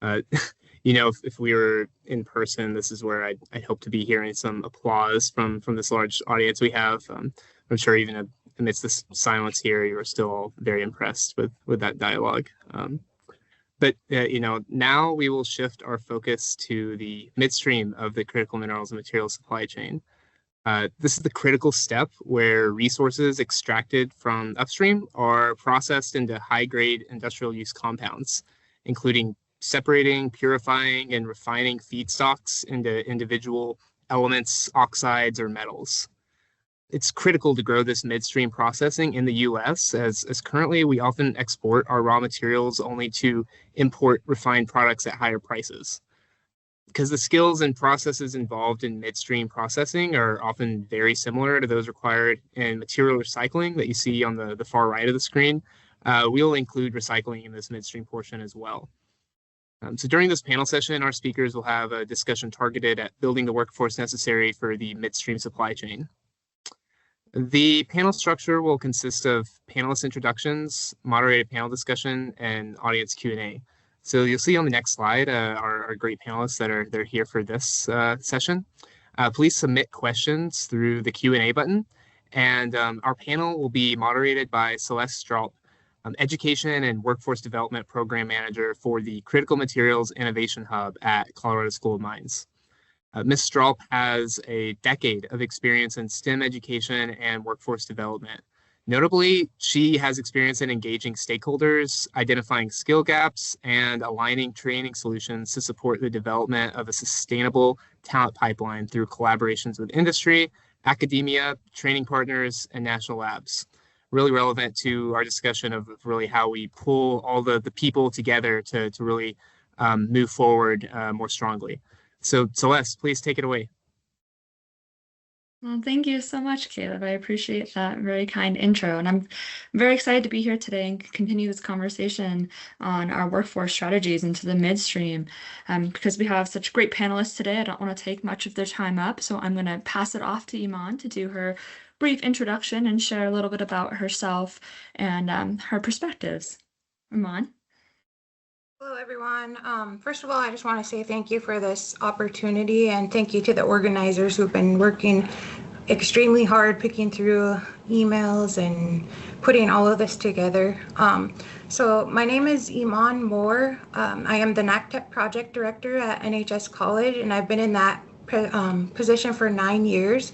If we were in person, this is where I'd hope to be hearing some applause from this large audience we have. I'm sure even amidst this silence here, you are still very impressed with that dialogue. But now we will shift our focus to the midstream of the critical minerals and materials supply chain. This is the critical step where resources extracted from upstream are processed into high-grade industrial use compounds, including separating, purifying, and refining feedstocks into individual elements, oxides, or metals. It's critical to grow this midstream processing in the US, as currently we often export our raw materials only to import refined products at higher prices. Because the skills and processes involved in midstream processing are often very similar to those required in material recycling that you see on the far right of the screen, we'll include recycling in this midstream portion as well. So during this panel session, our speakers will have a discussion targeted at building the workforce necessary for the midstream supply chain. The panel structure will consist of panelist introductions, moderated panel discussion, and audience Q&A. So you'll see on the next slide our great panelists that are here for this session. Please submit questions through the Q&A button, and our panel will be moderated by Celeste Stroup, Education and Workforce Development Program Manager for the Critical Materials Innovation Hub at Colorado School of Mines. Ms. Stroup has a decade of experience in STEM education and workforce development. Notably, she has experience in engaging stakeholders, identifying skill gaps, and aligning training solutions to support the development of a sustainable talent pipeline through collaborations with industry, academia, training partners, and national labs. Really relevant to our discussion of really how we pull all the people together to really move forward more strongly. So Celeste, please take it away. Well, thank you so much, Caleb. I appreciate that very kind intro. And I'm very excited to be here today and continue this conversation on our workforce strategies into the midstream. Because we have such great panelists today, I don't want to take much of their time up. So I'm going to pass it off to Iman to do her brief introduction and share a little bit about herself and her perspectives. Iman. Hello, everyone. First of all, I just want to say thank you for this opportunity and thank you to the organizers who've been working extremely hard, picking through emails and putting all of this together. So my name is Iman Moore. I am the NACTEC project director at NHS College, and I've been in that position for 9 years.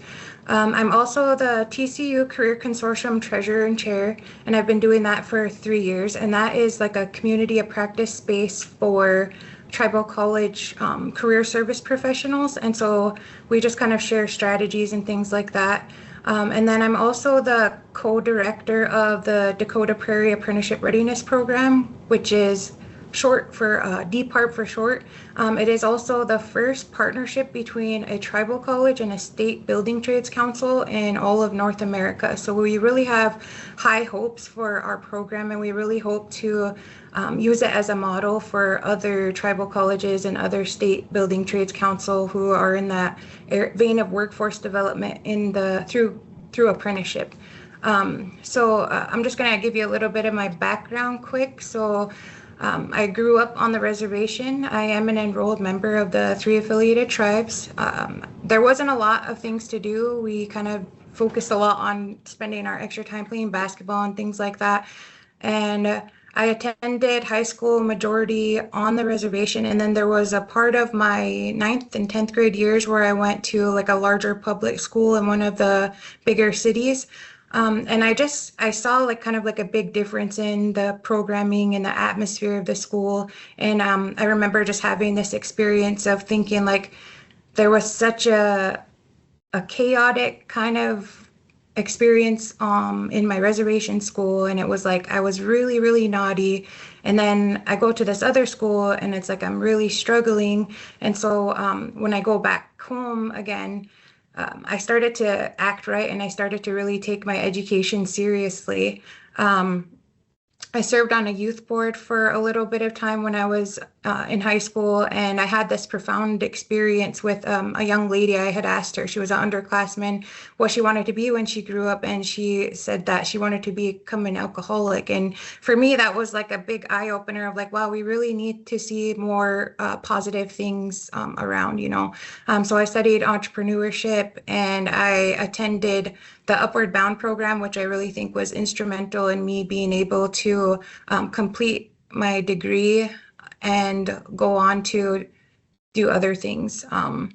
I'm also the TCU Career Consortium Treasurer and Chair, and I've been doing that for 3 years. And that is like a community of practice space for tribal college career service professionals. And so we just kind of share strategies and things like that. And then I'm also the co-director of the Dakota Prairie Apprenticeship Readiness Program, which is short for DPARP for short. It is also the first partnership between a tribal college and a state building trades council in all of North America. So we really have high hopes for our program, and we really hope to use it as a model for other tribal colleges and other state building trades council who are in that vein of workforce development through apprenticeship. So I'm just going to give you a little bit of my background quick. So I grew up on the reservation. I am an enrolled member of the 3 affiliated tribes. There wasn't a lot of things to do. We kind of focused a lot on spending our extra time playing basketball and things like that. And I attended high school majority on the reservation. And then there was a part of my 9th and 10th grade years where I went to like a larger public school in one of the bigger cities. And I saw like kind of like a big difference in the programming and the atmosphere of the school. And I remember just having this experience of thinking like there was such a chaotic kind of experience in my reservation school, and it was like I was really, really naughty. And then I go to this other school and it's like I'm really struggling. And so when I go back home again, I started to act right, and I started to really take my education seriously. I served on a youth board for a little bit of time when I was in high school, and I had this profound experience with a young lady. I had asked her, she was an underclassman, what she wanted to be when she grew up, and she said that she wanted to become an alcoholic. And for me, that was like a big eye opener of like, wow, we really need to see more positive things around, you know. So I studied entrepreneurship, and I attended the Upward Bound program, which I really think was instrumental in me being able to complete my degree and go on to do other things. And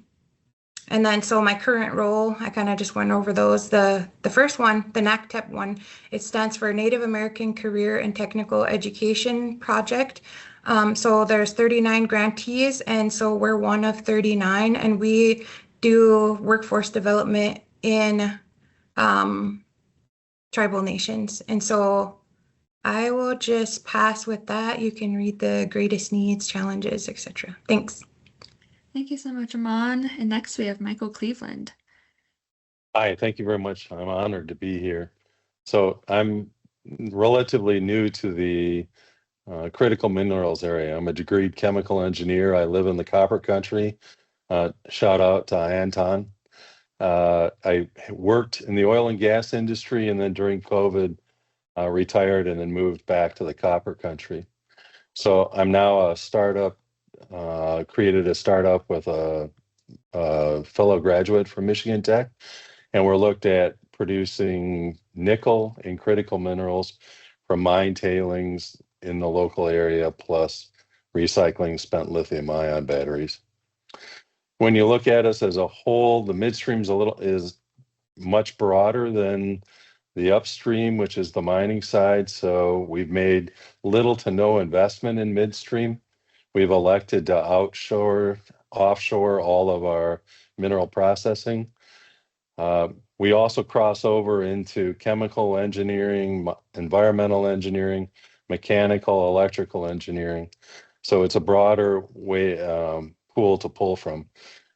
then so my current role, I kind of just went over those. The first one, the NACTEP one, it stands for Native American Career and Technical Education Project. So there's 39 grantees, and so we're one of 39, and we do workforce development in tribal nations. And so I will just pass with that. You can read the greatest needs, challenges, etc. Thanks. Thank you so much, Amon. And next we have Michael Cleveland. Hi, thank you very much. I'm honored to be here. So I'm relatively new to the critical minerals area. I'm a degreed chemical engineer. I live in the copper country. Shout out to Anton. I worked in the oil and gas industry, and then during COVID, retired and then moved back to the copper country. So I'm now a startup, created a startup with a fellow graduate from Michigan Tech, and we're looked at producing nickel and critical minerals from mine tailings in the local area, plus recycling spent lithium ion batteries. When you look at us as a whole, the midstream is much broader than the upstream, which is the mining side. So we've made little to no investment in midstream. We've elected to offshore all of our mineral processing. We also cross over into chemical engineering, environmental engineering, mechanical, electrical engineering. So it's a broader pool to pull from.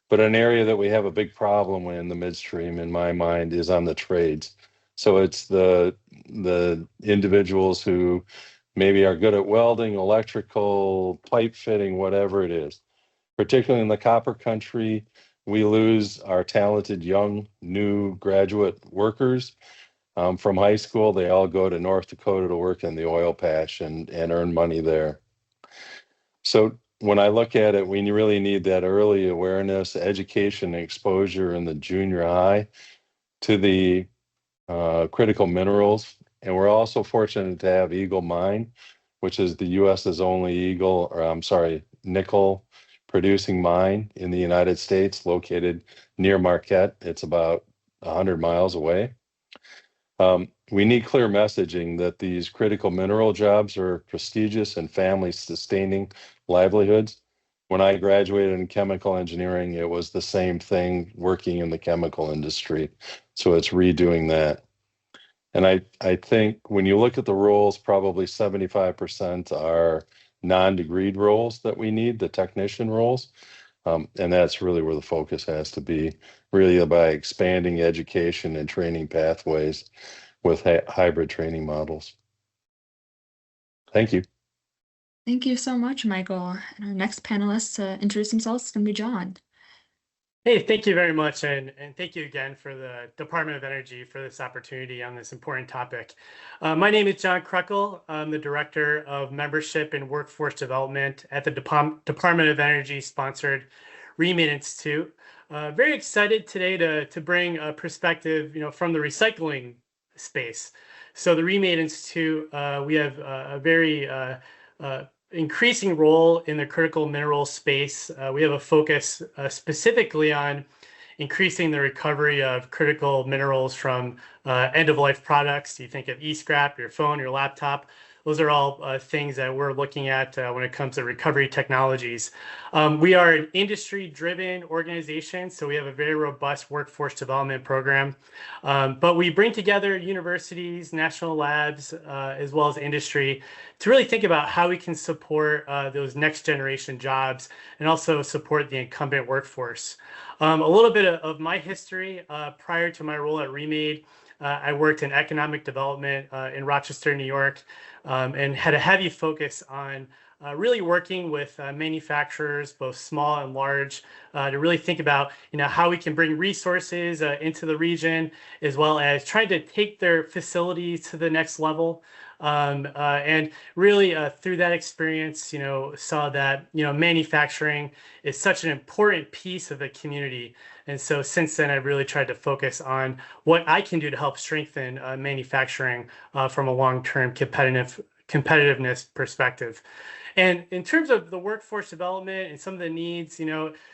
But an area that we have a big problem in the midstream, in my mind, is on the trades. So it's the individuals who maybe are good at welding, electrical, pipe fitting, whatever it is. Particularly in the copper country, we lose our talented young new graduate workers from high school. They all go to North Dakota to work in the oil patch and earn money there. So when I look at it, we really need that early awareness, education, and exposure in the junior high to the critical minerals. And we're also fortunate to have Eagle Mine, which is the US's only nickel producing mine in the United States, located near Marquette. It's about 100 miles away. We need clear messaging that these critical mineral jobs are prestigious and family sustaining livelihoods. When I graduated in chemical engineering, it was the same thing working in the chemical industry. So it's redoing that. And I think when you look at the roles, probably 75% are non-degreed roles that we need, the technician roles. And that's really where the focus has to be, really by expanding education and training pathways with hybrid training models. Thank you. Thank you so much, Michael. And our next panelist to introduce himself is going to be John. Hey, thank you very much. And thank you again for the Department of Energy for this opportunity on this important topic. My name is John Kruckel. I'm the Director of Membership and Workforce Development at the Department of Energy sponsored Remit Institute. Very excited today to bring a perspective, from the recycling space. So the Remit Institute, we have a very increasing role in the critical mineral space. We have a focus specifically on increasing the recovery of critical minerals from end-of-life products. You think of e-scrap, your phone, your laptop. Those are all things that we're looking at when it comes to recovery technologies. We are an industry-driven organization, so we have a very robust workforce development program. But we bring together universities, national labs, as well as industry to really think about how we can support those next-generation jobs and also support the incumbent workforce. A little bit of my history prior to my role at Remade. I worked in economic development in Rochester, New York, and had a heavy focus on really working with manufacturers, both small and large, to really think about how we can bring resources into the region, as well as trying to take their facilities to the next level. And really through that experience, saw that manufacturing is such an important piece of the community. And so since then, I've really tried to focus on what I can do to help strengthen manufacturing from a long-term competitiveness perspective. And in terms of the workforce development and some of the needs,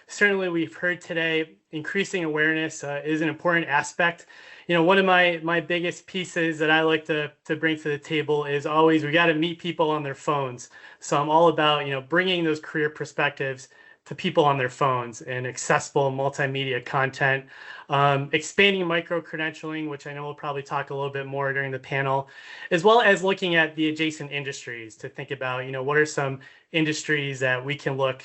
certainly we've heard today, increasing awareness is an important aspect. One of my biggest pieces that I like to bring to the table is always we got to meet people on their phones. So I'm all about, bringing those career perspectives to people on their phones and accessible multimedia content, expanding micro-credentialing, which I know we'll probably talk a little bit more during the panel, as well as looking at the adjacent industries to think about, what are some industries that we can look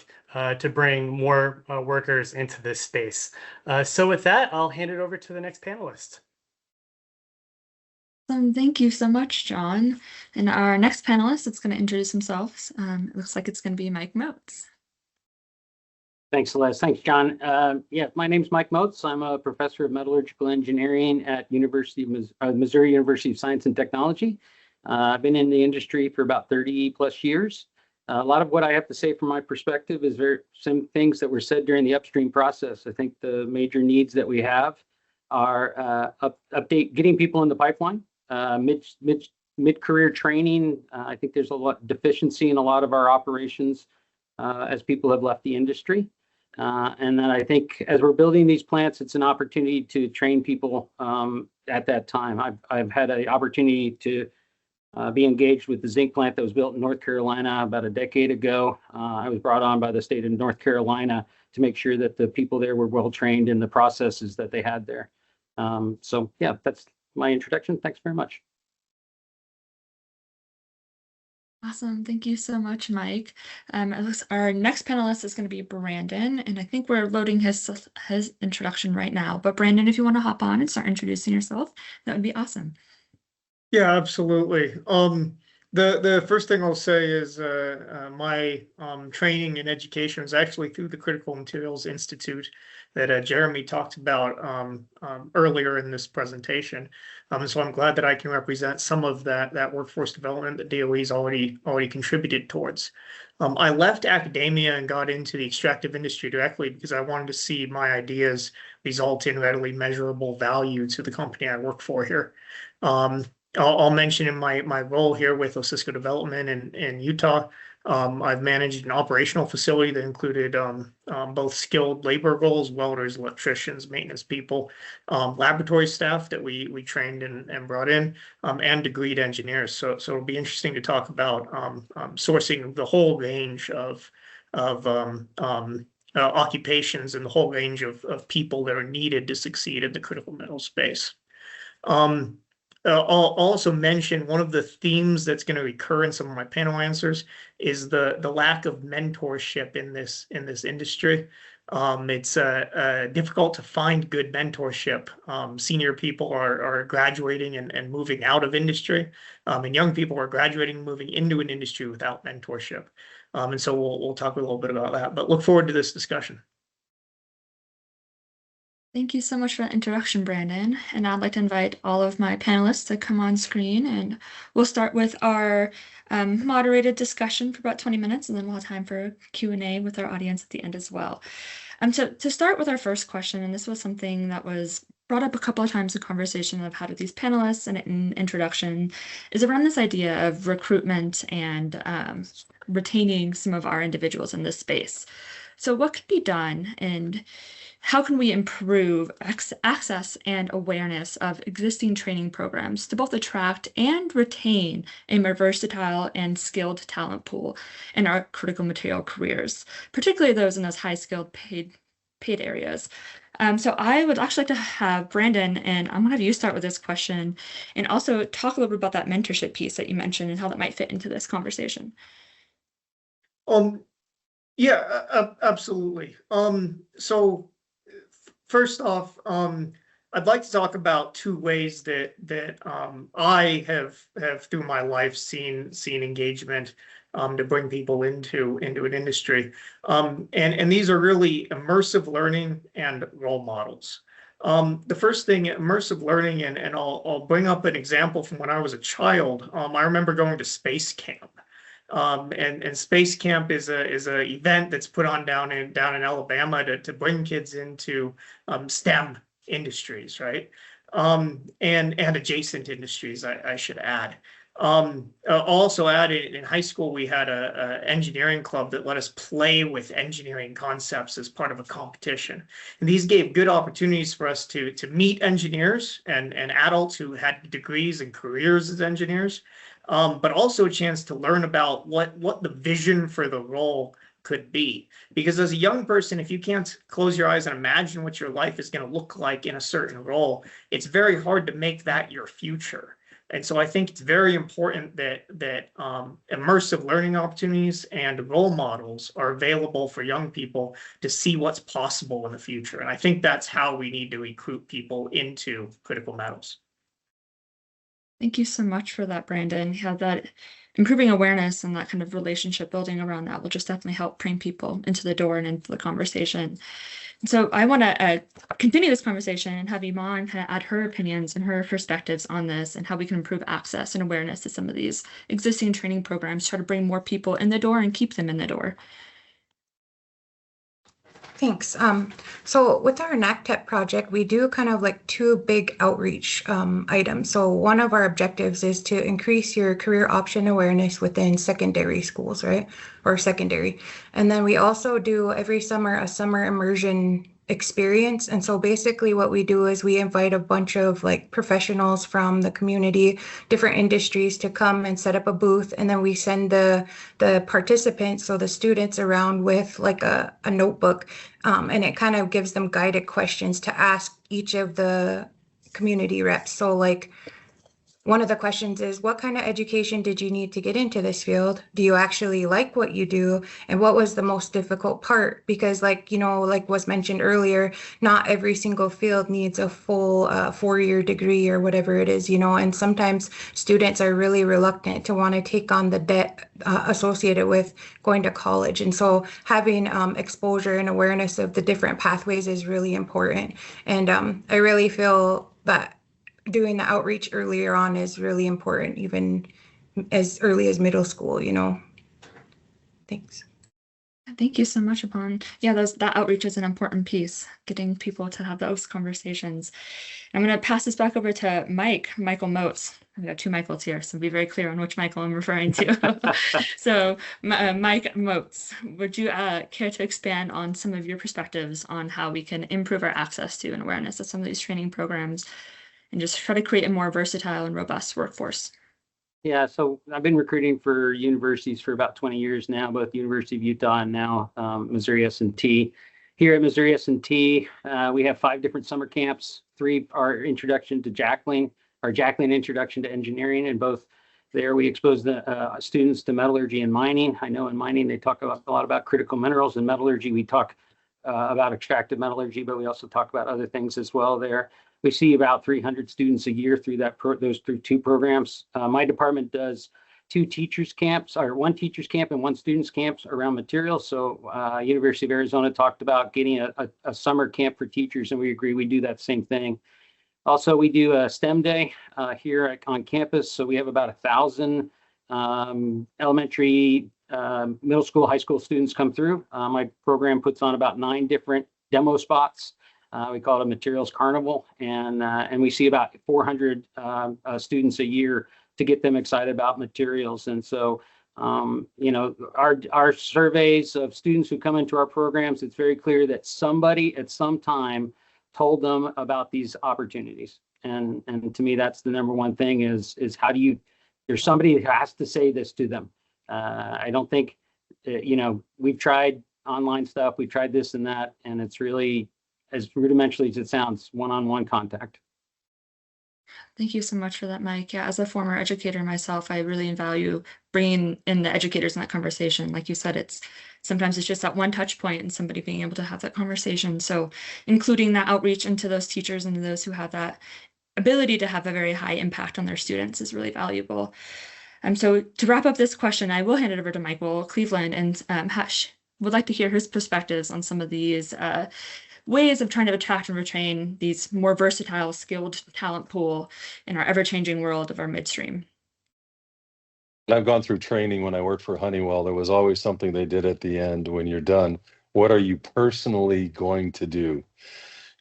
to bring more workers into this space. So with that, I'll hand it over to the next panelist. Thank you so much, John. And our next panelist is going to introduce himself. It looks like it's going to be Mike Moats. Thanks, Celeste. Thanks, John. My name's Mike Moats. I'm a professor of metallurgical engineering at Missouri University of Science and Technology. I've been in the industry for about 30 plus years. A lot of what I have to say from my perspective is some things that were said during the upstream process. I think the major needs that we have are getting people in the pipeline, mid-career training. I think there's a lot of deficiency in a lot of our operations as people have left the industry. And then I think as we're building these plants, it's an opportunity to train people at that time. I've had an opportunity to be engaged with the zinc plant that was built in North Carolina about a decade ago. I was brought on by the state of North Carolina to make sure that the people there were well trained in the processes that they had there. So yeah, that's my introduction. Thanks very much. Awesome. Thank you so much, Mike. Our next panelist is going to be Brandon, and I think we're loading his introduction right now. But Brandon, if you want to hop on and start introducing yourself, that would be awesome. Yeah, absolutely. The first thing I'll say is my training and education was actually through the Critical Materials Institute that Jeremy talked about earlier in this presentation. So I'm glad that I can represent some of that workforce development that DOE's already contributed towards. I left academia and got into the extractive industry directly because I wanted to see my ideas result in readily measurable value to the company I work for here. I'll mention in my role here with Osisco Development in Utah, I've managed an operational facility that included both skilled labor roles, welders, electricians, maintenance people, laboratory staff that we trained and brought in, and degreed engineers. So it'll be interesting to talk about sourcing the whole range of occupations and the whole range of people that are needed to succeed in the critical mineral space. I'll also mention one of the themes that's going to recur in some of my panel answers is the lack of mentorship in this industry. It's difficult to find good mentorship. Senior people are graduating and moving out of industry, and young people are graduating and moving into an industry without mentorship. And so we'll talk a little bit about that, but look forward to this discussion. Thank you so much for that introduction, Brandon. And I'd like to invite all of my panelists to come on screen, and we'll start with our moderated discussion for about 20 minutes, and then we'll have time for Q&A with our audience at the end as well. To start with our first question, and this was something that was brought up a couple of times in conversation I've had with these panelists and in introduction, is around this idea of recruitment and retaining some of our individuals in this space. So what could be done, and how can we improve access and awareness of existing training programs to both attract and retain a more versatile and skilled talent pool in our critical material careers, particularly those in those high-skilled paid areas? So I would actually like to have Brandon, and I'm going to have you start with this question, and also talk a little bit about that mentorship piece that you mentioned and how that might fit into this conversation. Yeah, absolutely. So first off, I'd like to talk about two ways that I have through my life seen engagement to bring people into an industry, and these are really immersive learning and role models. The first thing, immersive learning, and I'll bring up an example from when I was a child. I remember going to space camp. And Space Camp is a event that's put on down in Alabama to bring kids into STEM industries, right? And adjacent industries, I should add. Also added in high school, we had a engineering club that let us play with engineering concepts as part of a competition. And these gave good opportunities for us to meet engineers and adults who had degrees and careers as engineers. But also a chance to learn about what the vision for the role could be. Because as a young person, if you can't close your eyes and imagine what your life is going to look like in a certain role, it's very hard to make that your future. And so I think it's very important that immersive learning opportunities and role models are available for young people to see what's possible in the future. And I think that's how we need to recruit people into critical metals. Thank you so much for that, Brandon. Yeah, that improving awareness and that kind of relationship building around that will just definitely help bring people into the door and into the conversation. So I want to continue this conversation and have Iman kind of add her opinions and her perspectives on this and how we can improve access and awareness to some of these existing training programs, try to bring more people in the door and keep them in the door. Thanks. So with our NACTEP project, we do kind of like two big outreach items. So one of our objectives is to increase your career option awareness within secondary schools, right? Or secondary. And then we also do every summer a summer immersion experience. And so basically what we do is we invite a bunch of like professionals from the community, different industries to come and set up a booth. And then we send the participants, so the students, around with like a notebook. And it kind of gives them guided questions to ask each of the community reps. So like one of the questions is, what kind of education did you need to get into this field? Do you actually like what you do? And what was the most difficult part? Because like, you know, like was mentioned earlier, not every single field needs a full 4-year degree or whatever it is, you know, and sometimes students are really reluctant to want to take on the debt associated with going to college. And so having exposure and awareness of the different pathways is really important. And I really feel that doing the outreach earlier on is really important, even as early as middle school, you know. Thanks. Thank you so much, Upon. Yeah, that outreach is an important piece, getting people to have those conversations. I'm going to pass this back over to Michael Moats. I've got two Michaels here, so be very clear on which Michael I'm referring to. So Mike Moats, would you care to expand on some of your perspectives on how we can improve our access to and awareness of some of these training programs and just try to create a more versatile and robust workforce? Yeah, so I've been recruiting for universities for about 20 years now, both University of Utah and now Missouri S&T. Here at Missouri S&T, we have 5 different summer camps. 3 are introduction to jackling, our Jacqueline Introduction to Engineering, and both there we expose the students to metallurgy and mining. I know in mining they talk a lot about critical minerals. In metallurgy we talk about extractive metallurgy, but we also talk about other things as well there. We see about 300 students a year through through two programs. My department does one teachers camp and one students camps around materials. So University of Arizona talked about getting a summer camp for teachers, and we agree we do that same thing. Also, we do a STEM day here on campus. So we have about 1,000 elementary, middle school, high school students come through. My program puts on about 9 different demo spots. We call it a materials carnival, and we see about 400 students a year to get them excited about materials. And so, you know, our surveys of students who come into our programs, it's very clear that somebody at some time told them about these opportunities. And to me, that's the number one thing is how do you, there's somebody who has to say this to them. I don't think, you know, we've tried online stuff, we've tried this and that, and it's really, as rudimentally as it sounds, one-on-one contact. Thank you so much for that, Mike. Yeah, as a former educator myself, I really value bringing in the educators in that conversation. Like you said, sometimes it's just that one touch point and somebody being able to have that conversation. So including that outreach into those teachers and those who have that ability to have a very high impact on their students is really valuable. So to wrap up this question, I will hand it over to Michael Cleveland, and would like to hear his perspectives on some of these ways of trying to attract and retain these more versatile, skilled talent pool in our ever-changing world of our midstream. I've gone through training when I worked for Honeywell. There was always something they did at the end when you're done. What are you personally going to do?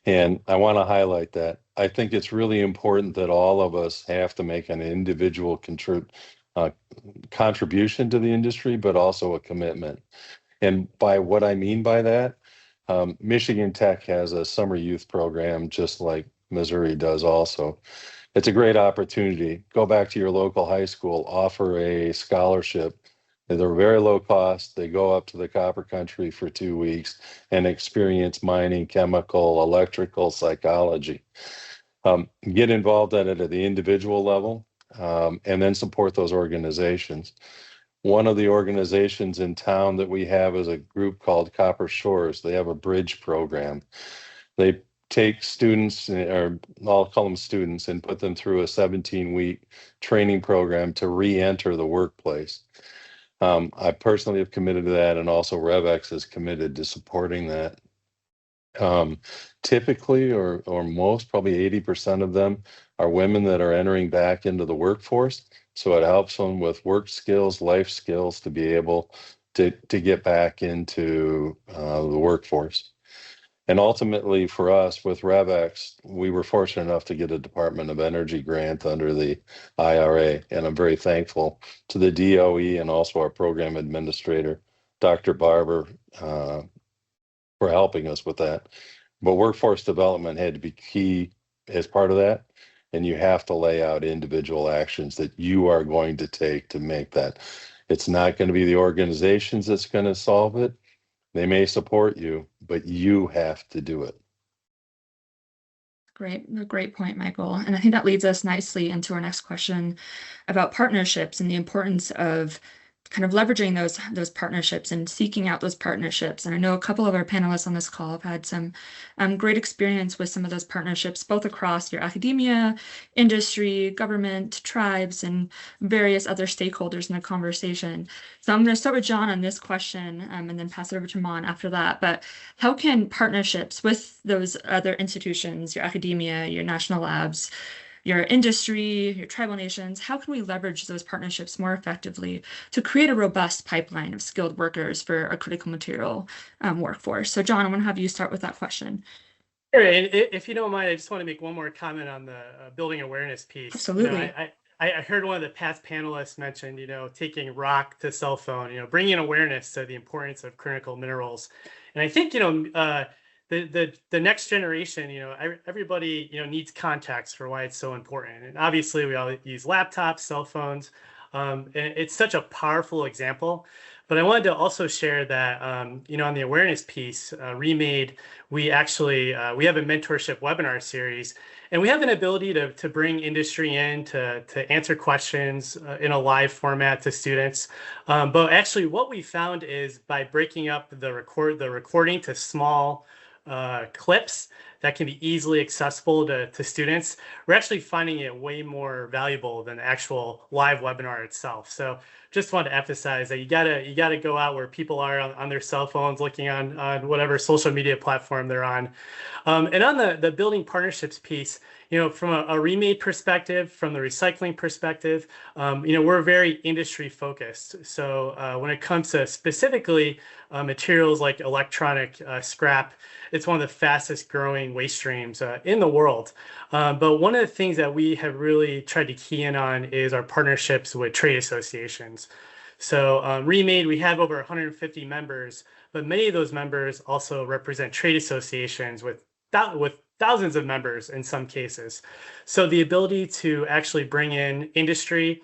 And I want to highlight that. I think it's really important that all of us have to make an individual contribution to the industry, but also a commitment. And by what I mean by that, Michigan Tech has a summer youth program, just like Missouri does also. It's a great opportunity. Go back to your local high school, offer a scholarship. They're very low cost. They go up to the copper country for 2 weeks and experience mining, chemical, electrical, psychology. Get involved in it at the individual level, and then support those organizations. One of the organizations in town that we have is a group called Copper Shores. They have a bridge program. They take students, or I'll call them students, and put them through a 17-week training program to re-enter the workplace. I personally have committed to that, and also RevX is committed to supporting that. Typically, or most, probably 80% of them are women that are entering back into the workforce. So it helps them with work skills, life skills to be able to get back into the workforce. And ultimately for us with RevX, we were fortunate enough to get a Department of Energy grant under the IRA. And I'm very thankful to the DOE and also our program administrator, Dr. Barber, for helping us with that. But workforce development had to be key as part of that. And you have to lay out individual actions that you are going to take to make that. It's not going to be the organizations that's going to solve it. They may support you, but you have to do it. Great point, Michael. And I think that leads us nicely into our next question about partnerships and the importance of kind of leveraging those partnerships and seeking out those partnerships. And I know a couple of our panelists on this call have had some great experience with some of those partnerships, both across your academia, industry, government, tribes, and various other stakeholders in the conversation. So I'm going to start with John on this question and then pass it over to Mon after that. But how can partnerships with those other institutions, your academia, your national labs, your industry, your tribal nations, how can we leverage those partnerships more effectively to create a robust pipeline of skilled workers for a critical material workforce? So John, I want to have you start with that question. Sure, and if you don't mind, I just want to make one more comment on the building awareness piece. Absolutely. You know, I heard one of the past panelists mention, you know, taking rock to cell phone, you know, bringing awareness to the importance of critical minerals. And I think, you know, the next generation, you know, everybody, you know, needs context for why it's so important. And obviously we all use laptops, cell phones, and it's such a powerful example. But I wanted to also share that, you know, on the awareness piece, Remade, we actually, we have a mentorship webinar series, and we have an ability to bring industry in to answer questions in a live format to students. But actually what we found is by breaking up the recording to small clips that can be easily accessible to students, we're actually finding it way more valuable than the actual live webinar itself. So just want to emphasize that you gotta go out where people are on their cell phones, looking on whatever social media platform they're on. And on the building partnerships piece, you know, from a Remade perspective, from the recycling perspective, you know, we're very industry focused. So when it comes to specifically materials like electronic scrap, it's one of the fastest growing waste streams in the world. But one of the things that we have really tried to key in on is our partnerships with trade associations. So Remade, we have over 150 members, but many of those members also represent trade associations with thousands of members in some cases. So the ability to actually bring in industry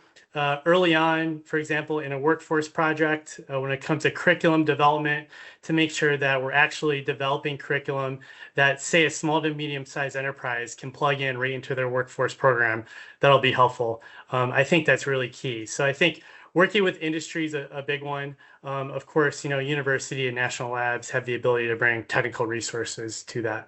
early on, for example, in a workforce project, when it comes to curriculum development, to make sure that we're actually developing curriculum that, say, a small to medium-sized enterprise can plug in right into their workforce program, that'll be helpful. I think that's really key. So I think working with industry is a big one. Of course, you know, university and national labs have the ability to bring technical resources to that.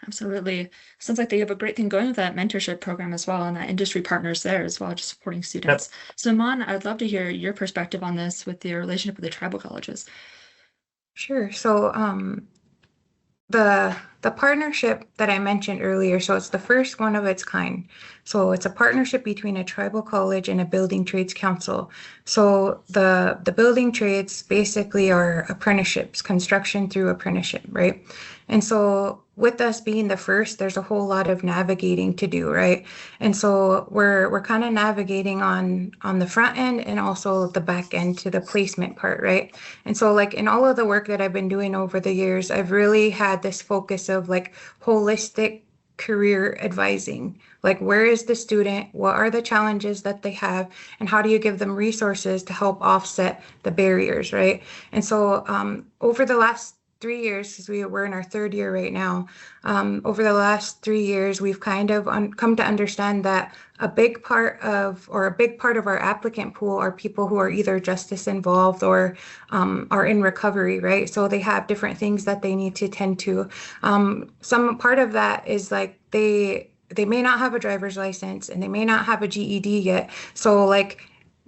Absolutely. Sounds like they have a great thing going with that mentorship program as well, and that industry partners there as well, just supporting students. Yep. So Mon, I'd love to hear your perspective on this with your relationship with the tribal colleges. Sure. So the partnership that I mentioned earlier, so it's the first one of its kind. So it's a partnership between a tribal college and a building trades council. So the building trades basically are apprenticeships, construction through apprenticeship, right? And so with us being the first, there's a whole lot of navigating to do, right? And so we're kind of navigating on the front end and also the back end to the placement part, right? And so like in all of the work that I've been doing over the years, I've really had this focus of like holistic career advising. Like, where is the student? What are the challenges that they have? And how do you give them resources to help offset the barriers, right? And so over the last 3 years, because we're in our third year right now, over the last 3 years, we've kind of come to understand that a big part of our applicant pool are people who are either justice involved or are in recovery, right? So they have different things that they need to tend to. Some part of that is like they may not have a driver's license and they may not have a GED yet. So like,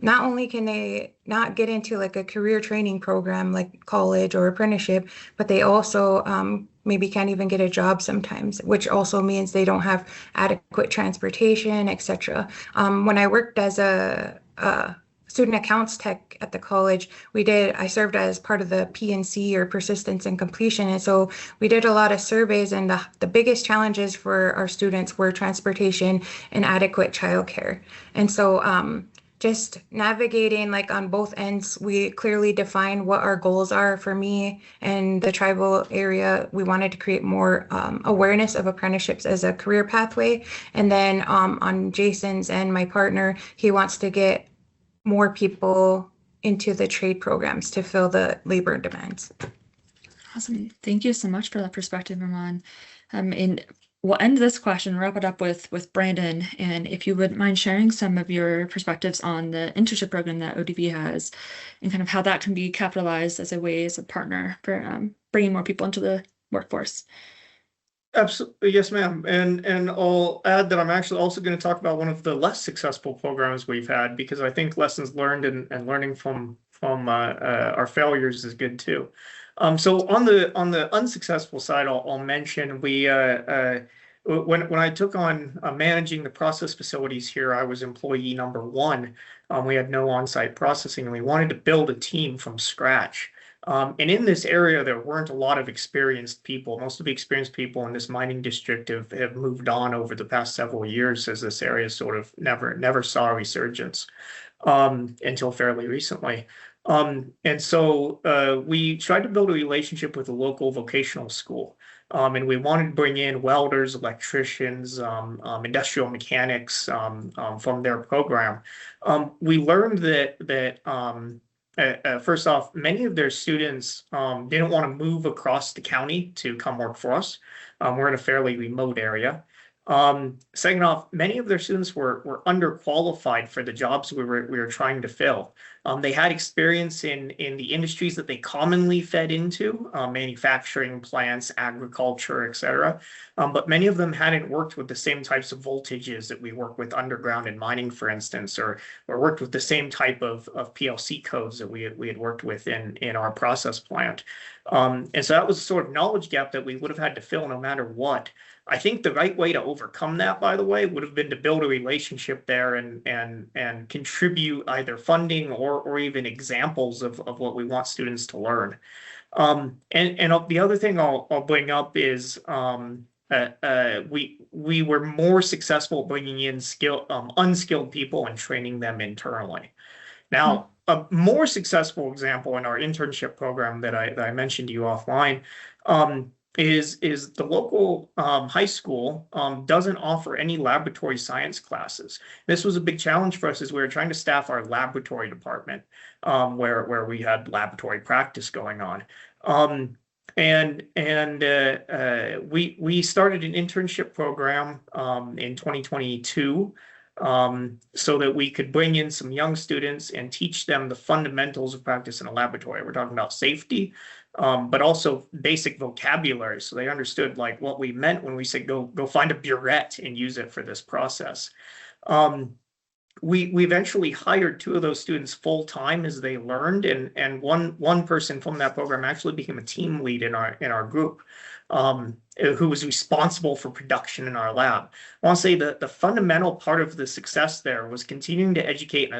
not only can they not get into like a career training program like college or apprenticeship, but they also maybe can't even get a job sometimes, which also means they don't have adequate transportation, etc. When I worked as a student accounts tech at the college, I served as part of the PNC, or persistence and completion. And so we did a lot of surveys, and the biggest challenges for our students were transportation and adequate childcare. And so just navigating like on both ends, we clearly define what our goals are. For me and the tribal area, we wanted to create more awareness of apprenticeships as a career pathway. And then on Jason's and my partner, he wants to get more people into the trade programs to fill the labor demands. Awesome. Thank you so much for that perspective, Ramon. And we'll end this question, wrap it up with Brandon. And if you wouldn't mind sharing some of your perspectives on the internship program that ODV has and kind of how that can be capitalized as a way as a partner for bringing more people into the workforce. Absolutely, yes, ma'am. And I'll add that I'm actually also going to talk about one of the less successful programs we've had, because I think lessons learned and learning from our failures is good too. So on the unsuccessful side, I'll mention when I took on managing the process facilities here, I was employee number 1. We had no on-site processing, and we wanted to build a team from scratch. And in this area, there weren't a lot of experienced people. Most of the experienced people in this mining district have moved on over the past several years, as this area sort of never saw a resurgence until fairly recently. And so we tried to build a relationship with a local vocational school. And we wanted to bring in welders, electricians, industrial mechanics from their program. We learned that first off, many of their students didn't want to move across the county to come work for us. We're in a fairly remote area. Second off, many of their students were underqualified for the jobs we were trying to fill. They had experience in the industries that they commonly fed into, manufacturing plants, agriculture, etc. But many of them hadn't worked with the same types of voltages that we work with underground in mining, for instance, or worked with the same type of PLC codes that we had worked with in our process plant. And so that was a sort of knowledge gap that we would have had to fill no matter what. I think the right way to overcome that, by the way, would have been to build a relationship there and contribute either funding or even examples of what we want students to learn. And the other thing I'll bring up is we were more successful bringing in unskilled people and training them internally. Now, a more successful example in our internship program that I mentioned to you offline is the local high school doesn't offer any laboratory science classes. This was a big challenge for us as we were trying to staff our laboratory department where we had laboratory practice going on. We started an internship program in 2022 so that we could bring in some young students and teach them the fundamentals of practice in a laboratory. We're talking about safety, but also basic vocabulary, so they understood like what we meant when we said go find a burette and use it for this process. We eventually hired 2 of those students full time as they learned, and one person from that program actually became a team lead in our group, who was responsible for production in our lab. I want to say that the fundamental part of the success there was continuing to educate,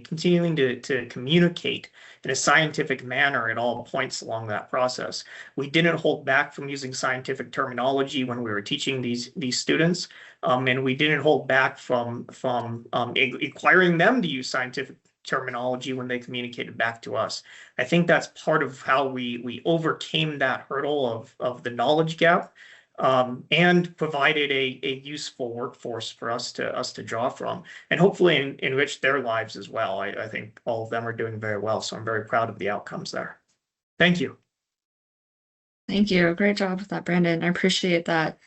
continuing to communicate in a scientific manner at all points along that process. We didn't hold back from using scientific terminology when we were teaching these students, and we didn't hold back from requiring them to use scientific terminology when they communicated back to us. I think that's part of how we overcame that hurdle of the knowledge gap, and provided a useful workforce for us to draw from, and hopefully enrich their lives as well. I think all of them are doing very well, so I'm very proud of the outcomes there. Thank you. Thank you. Great job with that, Brandon. I appreciate that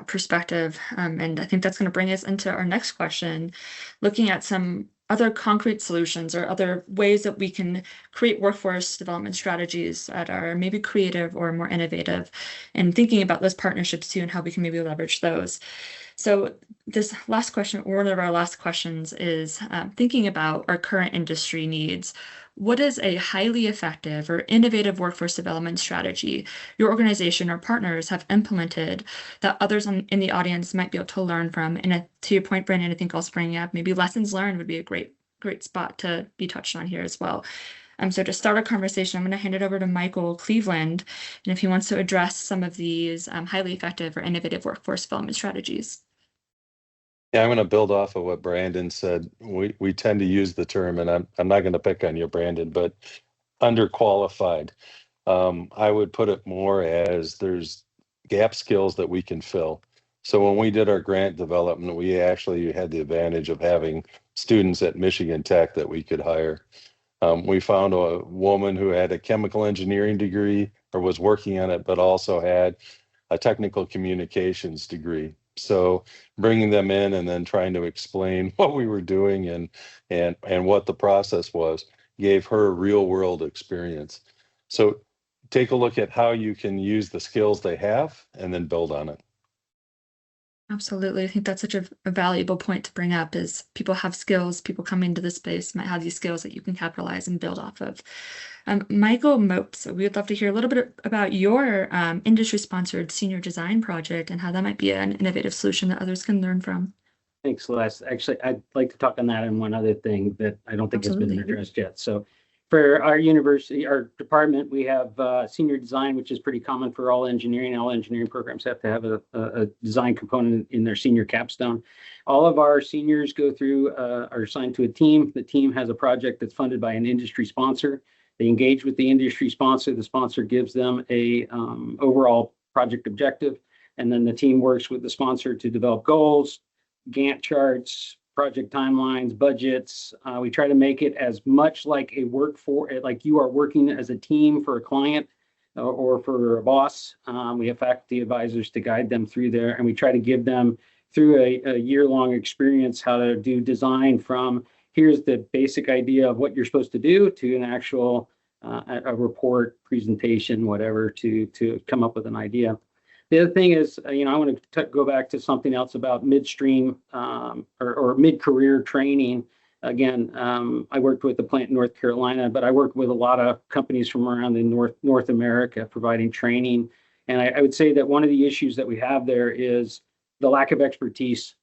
perspective. And I think that's going to bring us into our next question, looking at some other concrete solutions or other ways that we can create workforce development strategies that are maybe creative or more innovative, and thinking about those partnerships too and how we can maybe leverage those. So this last question, or one of our last questions, is thinking about our current industry needs. What is a highly effective or innovative workforce development strategy your organization or partners have implemented that others in the audience might be able to learn from? And to your point, Brandon, I think also bringing up maybe lessons learned would be a great spot to be touched on here as well. So to start a conversation, I'm going to hand it over to Michael Cleveland, and if he wants to address some of these highly effective or innovative workforce development strategies. Yeah, I'm going to build off of what Brandon said. We tend to use the term, and I'm not going to pick on you, Brandon, but underqualified. I would put it more as there's gap skills that we can fill. So when we did our grant development, we actually had the advantage of having students at Michigan Tech that we could hire. We found a woman who had a chemical engineering degree or was working on it, but also had a technical communications degree. So bringing them in and then trying to explain what we were doing and what the process was gave her real world experience. So take a look at how you can use the skills they have and then build on it. Absolutely. I think that's such a valuable point to bring up, is people have skills, people come into the space might have these skills that you can capitalize and build off of. Michael Mopes, we would love to hear a little bit about your industry-sponsored senior design project and how that might be an innovative solution that others can learn from. Thanks, Celeste. Actually, I'd like to talk on that and one other thing that I don't think has been addressed yet. So for our university, our department, we have senior design, which is pretty common for all engineering. All engineering programs have to have a design component in their senior capstone. All of our seniors go through, are assigned to a team. The team has a project that's funded by an industry sponsor. They engage with the industry sponsor. The sponsor gives them a overall project objective, and then the team works with the sponsor to develop goals, Gantt charts, project timelines, budgets. We try to make it as much like a like you are working as a team for a client or for a boss. We have faculty advisors to guide them through there, and we try to give them through a year-long experience how to do design from here's the basic idea of what you're supposed to do to an actual a report, presentation, whatever, to come up with an idea. The other thing is, I want to go back to something else about midstream or mid-career training. Again, I worked with the plant in North Carolina, but I worked with a lot of companies from around the North America providing training. And I would say that one of the issues that we have there is the lack of expertise,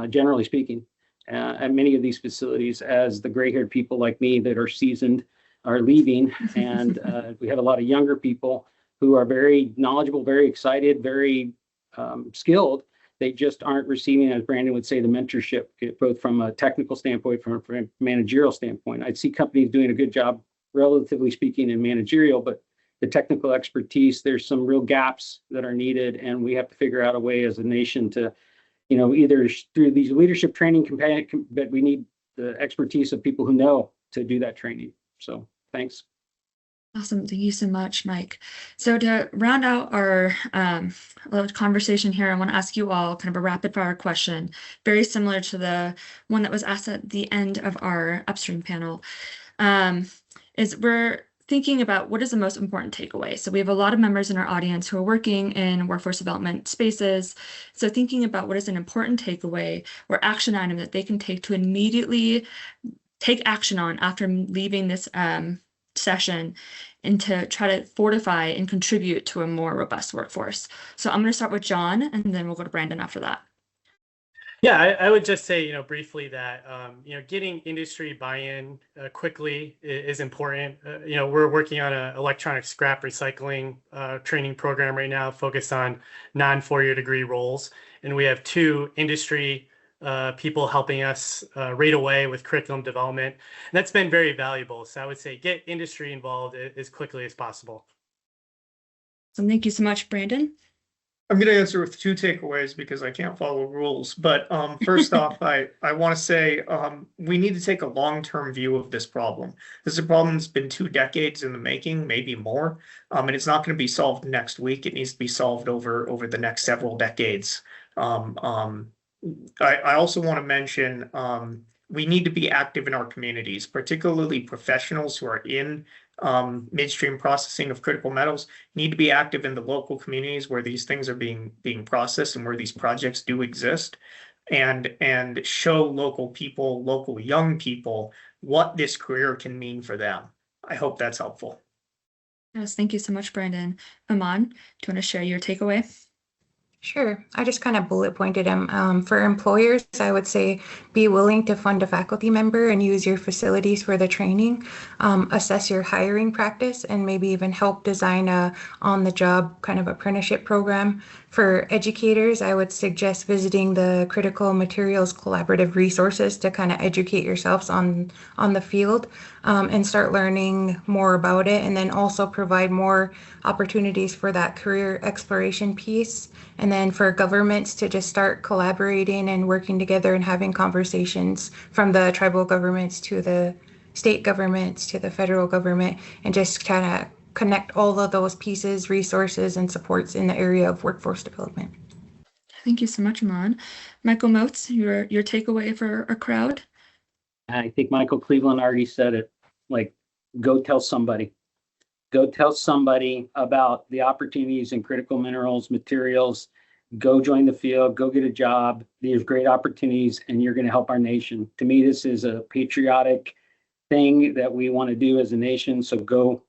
generally speaking, at many of these facilities, as the gray-haired people like me that are seasoned are leaving. And we have a lot of younger people who are very knowledgeable, very excited, very skilled. They just aren't receiving, as Brandon would say, the mentorship, both from a technical standpoint, from a managerial standpoint. I see companies doing a good job, relatively speaking, in managerial, but the technical expertise, there's some real gaps that are needed, and we have to figure out a way as a nation to, either through these leadership training, but we need the expertise of people who know to do that training. So thanks. Awesome. Thank you so much, Mike. So to round out our conversation here, I want to ask you all kind of a rapid fire question, very similar to the one that was asked at the end of our Upstream panel. Is we're thinking about what is the most important takeaway. So we have a lot of members in our audience who are working in workforce development spaces. So thinking about what is an important takeaway or action item that they can take to immediately take action on after leaving this session, and to try to fortify and contribute to a more robust workforce. So I'm going to start with John, and then we'll go to Brandon after that. Yeah, I would just say, briefly that, getting industry buy-in quickly is important. We're working on an electronic scrap recycling training program right now focused on non-4-year degree roles. And we have 2 industry people helping us right away with curriculum development. And that's been very valuable. So I would say get industry involved as quickly as possible. So thank you so much, Brandon. I'm going to answer with 2 takeaways because I can't follow rules. But first off, I want to say we need to take a long-term view of this problem. This is a problem that's been 2 decades in the making, maybe more. And it's not going to be solved next week. It needs to be solved over the next several decades. I also want to mention we need to be active in our communities, particularly professionals who are in midstream processing of critical metals need to be active in the local communities where these things are being processed and where these projects do exist, and show local people, local young people, what this career can mean for them. I hope that's helpful. Yes, thank you so much, Brandon. Aman, do you want to share your takeaway? Sure. I just kind of bullet pointed them. For employers, I would say be willing to fund a faculty member and use your facilities for the training, assess your hiring practice, and maybe even help design a on-the-job kind of apprenticeship program. For educators, I would suggest visiting the Critical Materials Collaborative resources to kind of educate yourselves on the field and start learning more about it, and then also provide more opportunities for that career exploration piece. And then for governments to just start collaborating and working together and having conversations from the tribal governments to the state governments to the federal government, and just kind of connect all of those pieces, resources, and supports in the area of workforce development. Thank you so much, Aman. Michael Moats, your takeaway for our crowd? I think Michael Cleveland already said it, like, go tell somebody. Go tell somebody about the opportunities in critical minerals, materials. Go join the field, go get a job. There's great opportunities, and you're going to help our nation. To me, this is a patriotic thing that we want to do as a nation. So go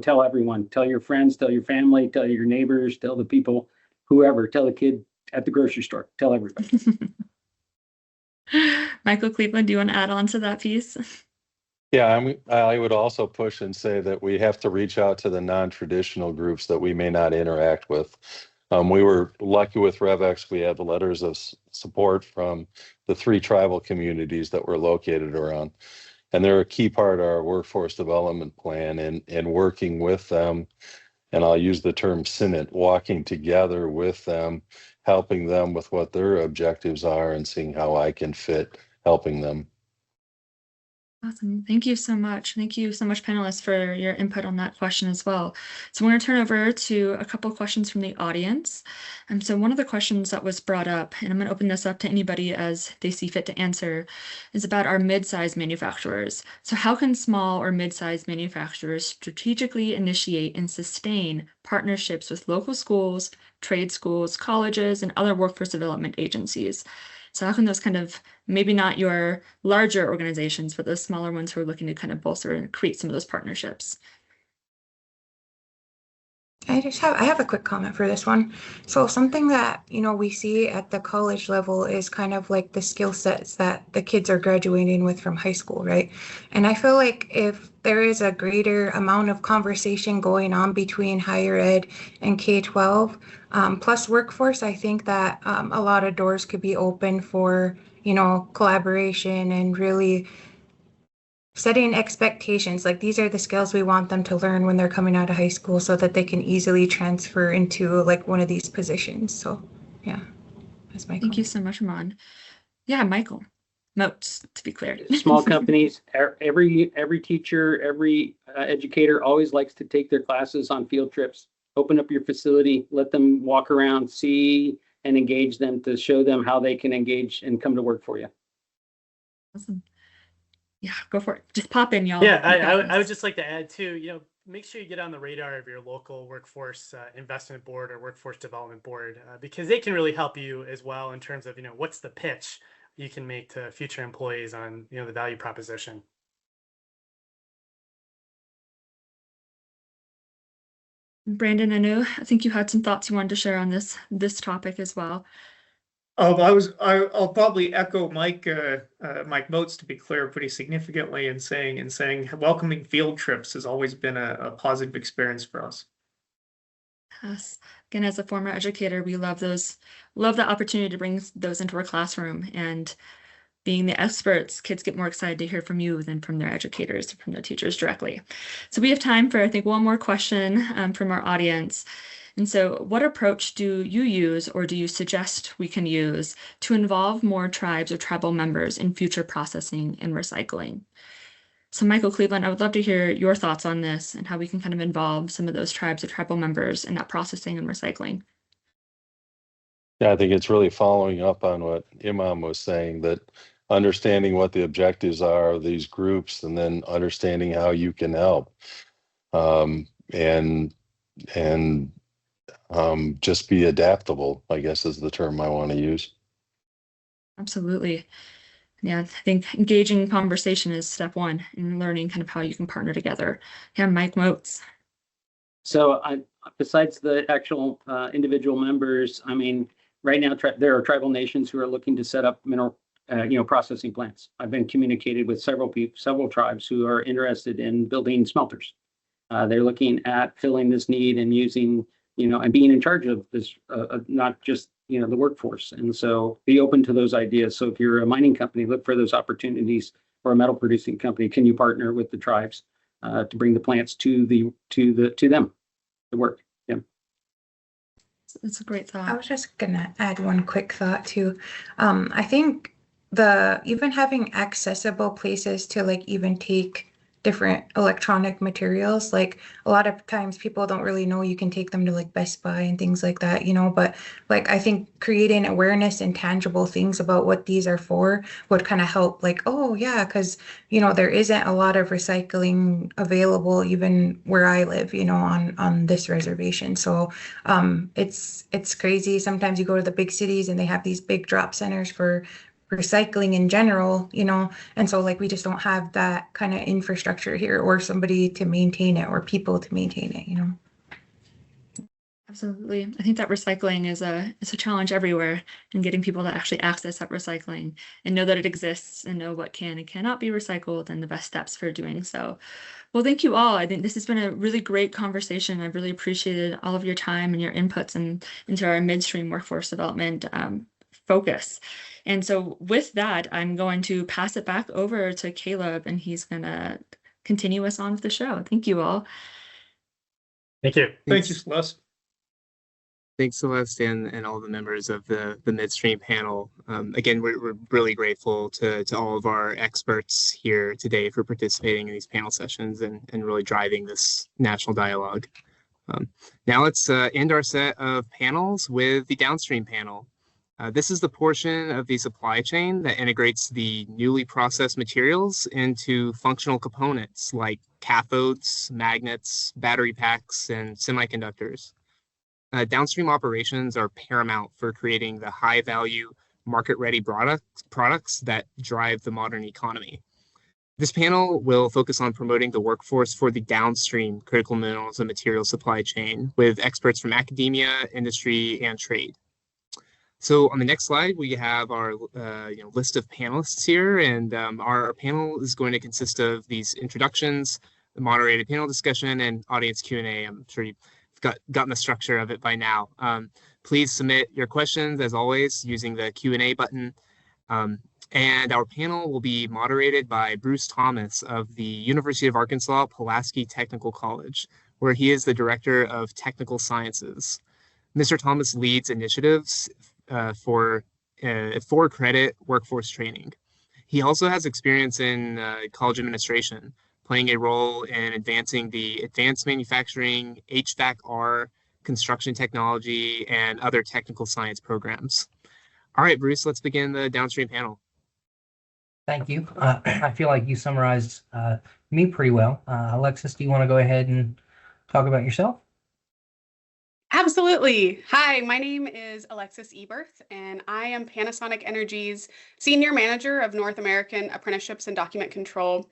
tell everyone, tell your friends, tell your family, tell your neighbors, tell the people, whoever, tell the kid at the grocery store, tell everybody. Michael Cleveland, do you want to add on to that piece? Yeah, I would also push and say that we have to reach out to the non-traditional groups that we may not interact with. We were lucky with RevX. We have letters of support from the 3 tribal communities that we're located around. And they're a key part of our workforce development plan, and working with them, and I'll use the term synod, walking together with them, helping them with what their objectives are, and seeing how I can fit helping them. Awesome. Thank you so much. Thank you so much, panelists, for your input on that question as well. So I'm going to turn over to a couple of questions from the audience. So one of the questions that was brought up, and I'm going to open this up to anybody as they see fit to answer, is about our mid-sized manufacturers. So how can small or mid-sized manufacturers strategically initiate and sustain partnerships with local schools, trade schools, colleges, and other workforce development agencies? So how can those kind of, maybe not your larger organizations, but those smaller ones who are looking to kind of bolster and create some of those partnerships? I have a quick comment for this one. So something that, we see at the college level is kind of like the skill sets that the kids are graduating with from high school, right? And I feel like if there is a greater amount of conversation going on between higher ed and K-12, plus workforce, I think that a lot of doors could be open for, collaboration and really setting expectations. Like, these are the skills we want them to learn when they're coming out of high school so that they can easily transfer into like one of these positions. So yeah, that's my Thank you so much, Amon. Yeah, Michael. Moats, to be clear. Small companies, every teacher, every educator always likes to take their classes on field trips. Open up your facility, let them walk around, see and engage them to show them how they can engage and come to work for you. Awesome. Yeah, go for it. Just pop in, y'all. Yeah, I would just like to add too, make sure you get on the radar of your local workforce investment board or workforce development board, because they can really help you as well in terms of, what's the pitch you can make to future employees on, the value proposition. Brandon, I think you had some thoughts you wanted to share on this topic as well. I'll probably echo Mike Moats, to be clear, pretty significantly in saying welcoming field trips has always been a positive experience for us. Yes. Again, as a former educator, we love the opportunity to bring those into our classroom, and being the experts, kids get more excited to hear from you than from their educators, from their teachers directly. So we have time for, I think, one more question from our audience. And so what approach do you use, or do you suggest we can use, to involve more tribes or tribal members in future processing and recycling? So Michael Cleveland, I would love to hear your thoughts on this and how we can kind of involve some of those tribes or tribal members in that processing and recycling. Yeah, I think it's really following up on what Imam was saying, that understanding what the objectives are of these groups and then understanding how you can help, and just be adaptable, I guess is the term I want to use. Absolutely. Yeah, I think engaging in conversation is step one in learning kind of how you can partner together. Yeah, Mike Moats. So besides the actual individual members, I mean, right now there are tribal nations who are looking to set up mineral processing plants. I've been communicated with several tribes who are interested in building smelters. They're looking at filling this need and using, and being in charge of this, not just, the workforce. And so be open to those ideas. So if you're a mining company, look for those opportunities, or a metal producing company. Can you partner with the tribes to bring the plants to them to work? Yeah. That's a great thought. I was just gonna add one quick thought too. I think even having accessible places to like even take different electronic materials, like a lot of times people don't really know you can take them to like Best Buy and things like that, but like I think creating awareness and tangible things about what these are for would kind of help, like, oh yeah, because there isn't a lot of recycling available even where I live, on this reservation. So it's crazy. Sometimes you go to the big cities and they have these big drop centers for recycling in general, and so like we just don't have that kind of infrastructure here, or somebody to maintain it, or people to maintain it. Absolutely. I think that recycling is a challenge everywhere, and getting people to actually access that recycling and know that it exists and know what can and cannot be recycled and the best steps for doing so. Well, thank you all. I think this has been a really great conversation. I've really appreciated all of your time and your inputs into our midstream workforce development focus. And so with that, I'm going to pass it back over to Caleb, and he's going to continue us on with the show. Thank you all. Thank you. Thank you, Celeste. Thanks, Celeste, and all the members of the Midstream panel. Again, we're really grateful to all of our experts here today for participating in these panel sessions and really driving this national dialogue. Now let's end our set of panels with the Downstream panel. This is the portion of the supply chain that integrates the newly processed materials into functional components like cathodes, magnets, battery packs, and semiconductors. Downstream operations are paramount for creating the high-value, market-ready products that drive the modern economy. This panel will focus on promoting the workforce for the downstream critical minerals and materials supply chain with experts from academia, industry, and trade. So on the next slide, we have our list of panelists here, and our panel is going to consist of these introductions, the moderated panel discussion, and audience Q&A. I'm sure you've gotten the structure of it by now. Please submit your questions, as always, using the Q&A button. And our panel will be moderated by Bruce Thomas of the University of Arkansas Pulaski Technical College, where he is the Director of Technical Sciences. Mr. Thomas leads initiatives for credit workforce training. He also has experience in college administration, playing a role in advancing the advanced manufacturing, HVAC-R, construction technology, and other technical science programs. All right, Bruce, let's begin the Downstream panel. Thank you. I feel like you summarized me pretty well. Alexis, do you want to go ahead and talk about yourself? Absolutely. Hi, my name is Alexis Eberth, and I am Panasonic Energy's Senior Manager of North American Apprenticeships and Document Control.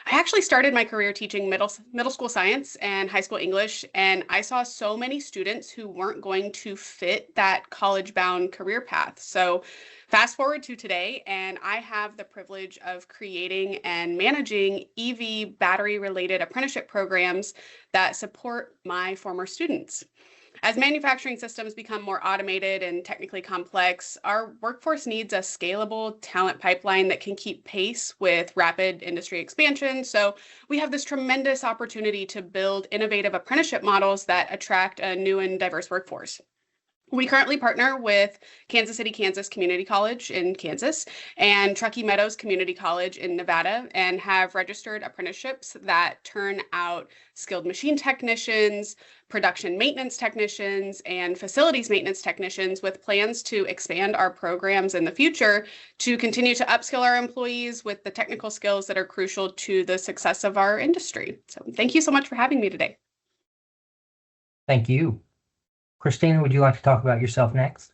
I actually started my career teaching middle school science and high school English, and I saw so many students who weren't going to fit that college-bound career path. So fast forward to today, and I have the privilege of creating and managing EV battery-related apprenticeship programs that support my former students. As manufacturing systems become more automated and technically complex, our workforce needs a scalable talent pipeline that can keep pace with rapid industry expansion. So we have this tremendous opportunity to build innovative apprenticeship models that attract a new and diverse workforce. We currently partner with Kansas City, Kansas Community College in Kansas and Truckee Meadows Community College in Nevada, and have registered apprenticeships that turn out skilled machine technicians, production maintenance technicians, and facilities maintenance technicians, with plans to expand our programs in the future to continue to upskill our employees with the technical skills that are crucial to the success of our industry. So thank you so much for having me today. Thank you. Christina, would you like to talk about yourself next?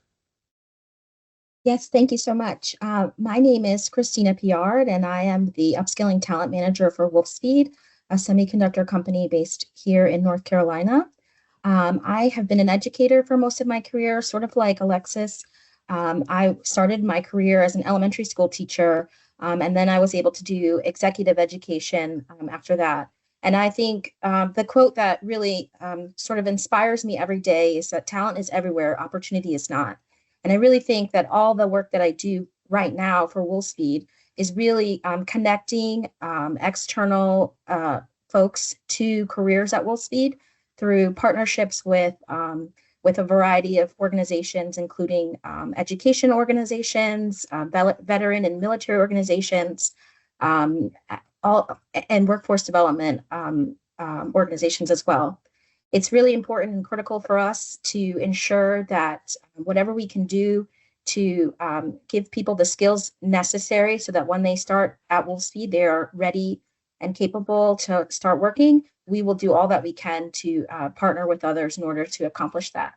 Yes, thank you so much. My name is Christina Piard, and I am the Upskilling Talent Manager for Wolfspeed, a semiconductor company based here in North Carolina. I have been an educator for most of my career, sort of like Alexis. I started my career as an elementary school teacher, and then I was able to do executive education after that. And I think the quote that really sort of inspires me every day is that talent is everywhere, opportunity is not. And I really think that all the work that I do right now for Wolfspeed is really connecting external folks to careers at Wolfspeed through partnerships with a variety of organizations, including education organizations, veteran and military organizations, and workforce development organizations as well. It's really important and critical for us to ensure that whatever we can do to give people the skills necessary so that when they start at Wolfspeed, they are ready and capable to start working, we will do all that we can to partner with others in order to accomplish that.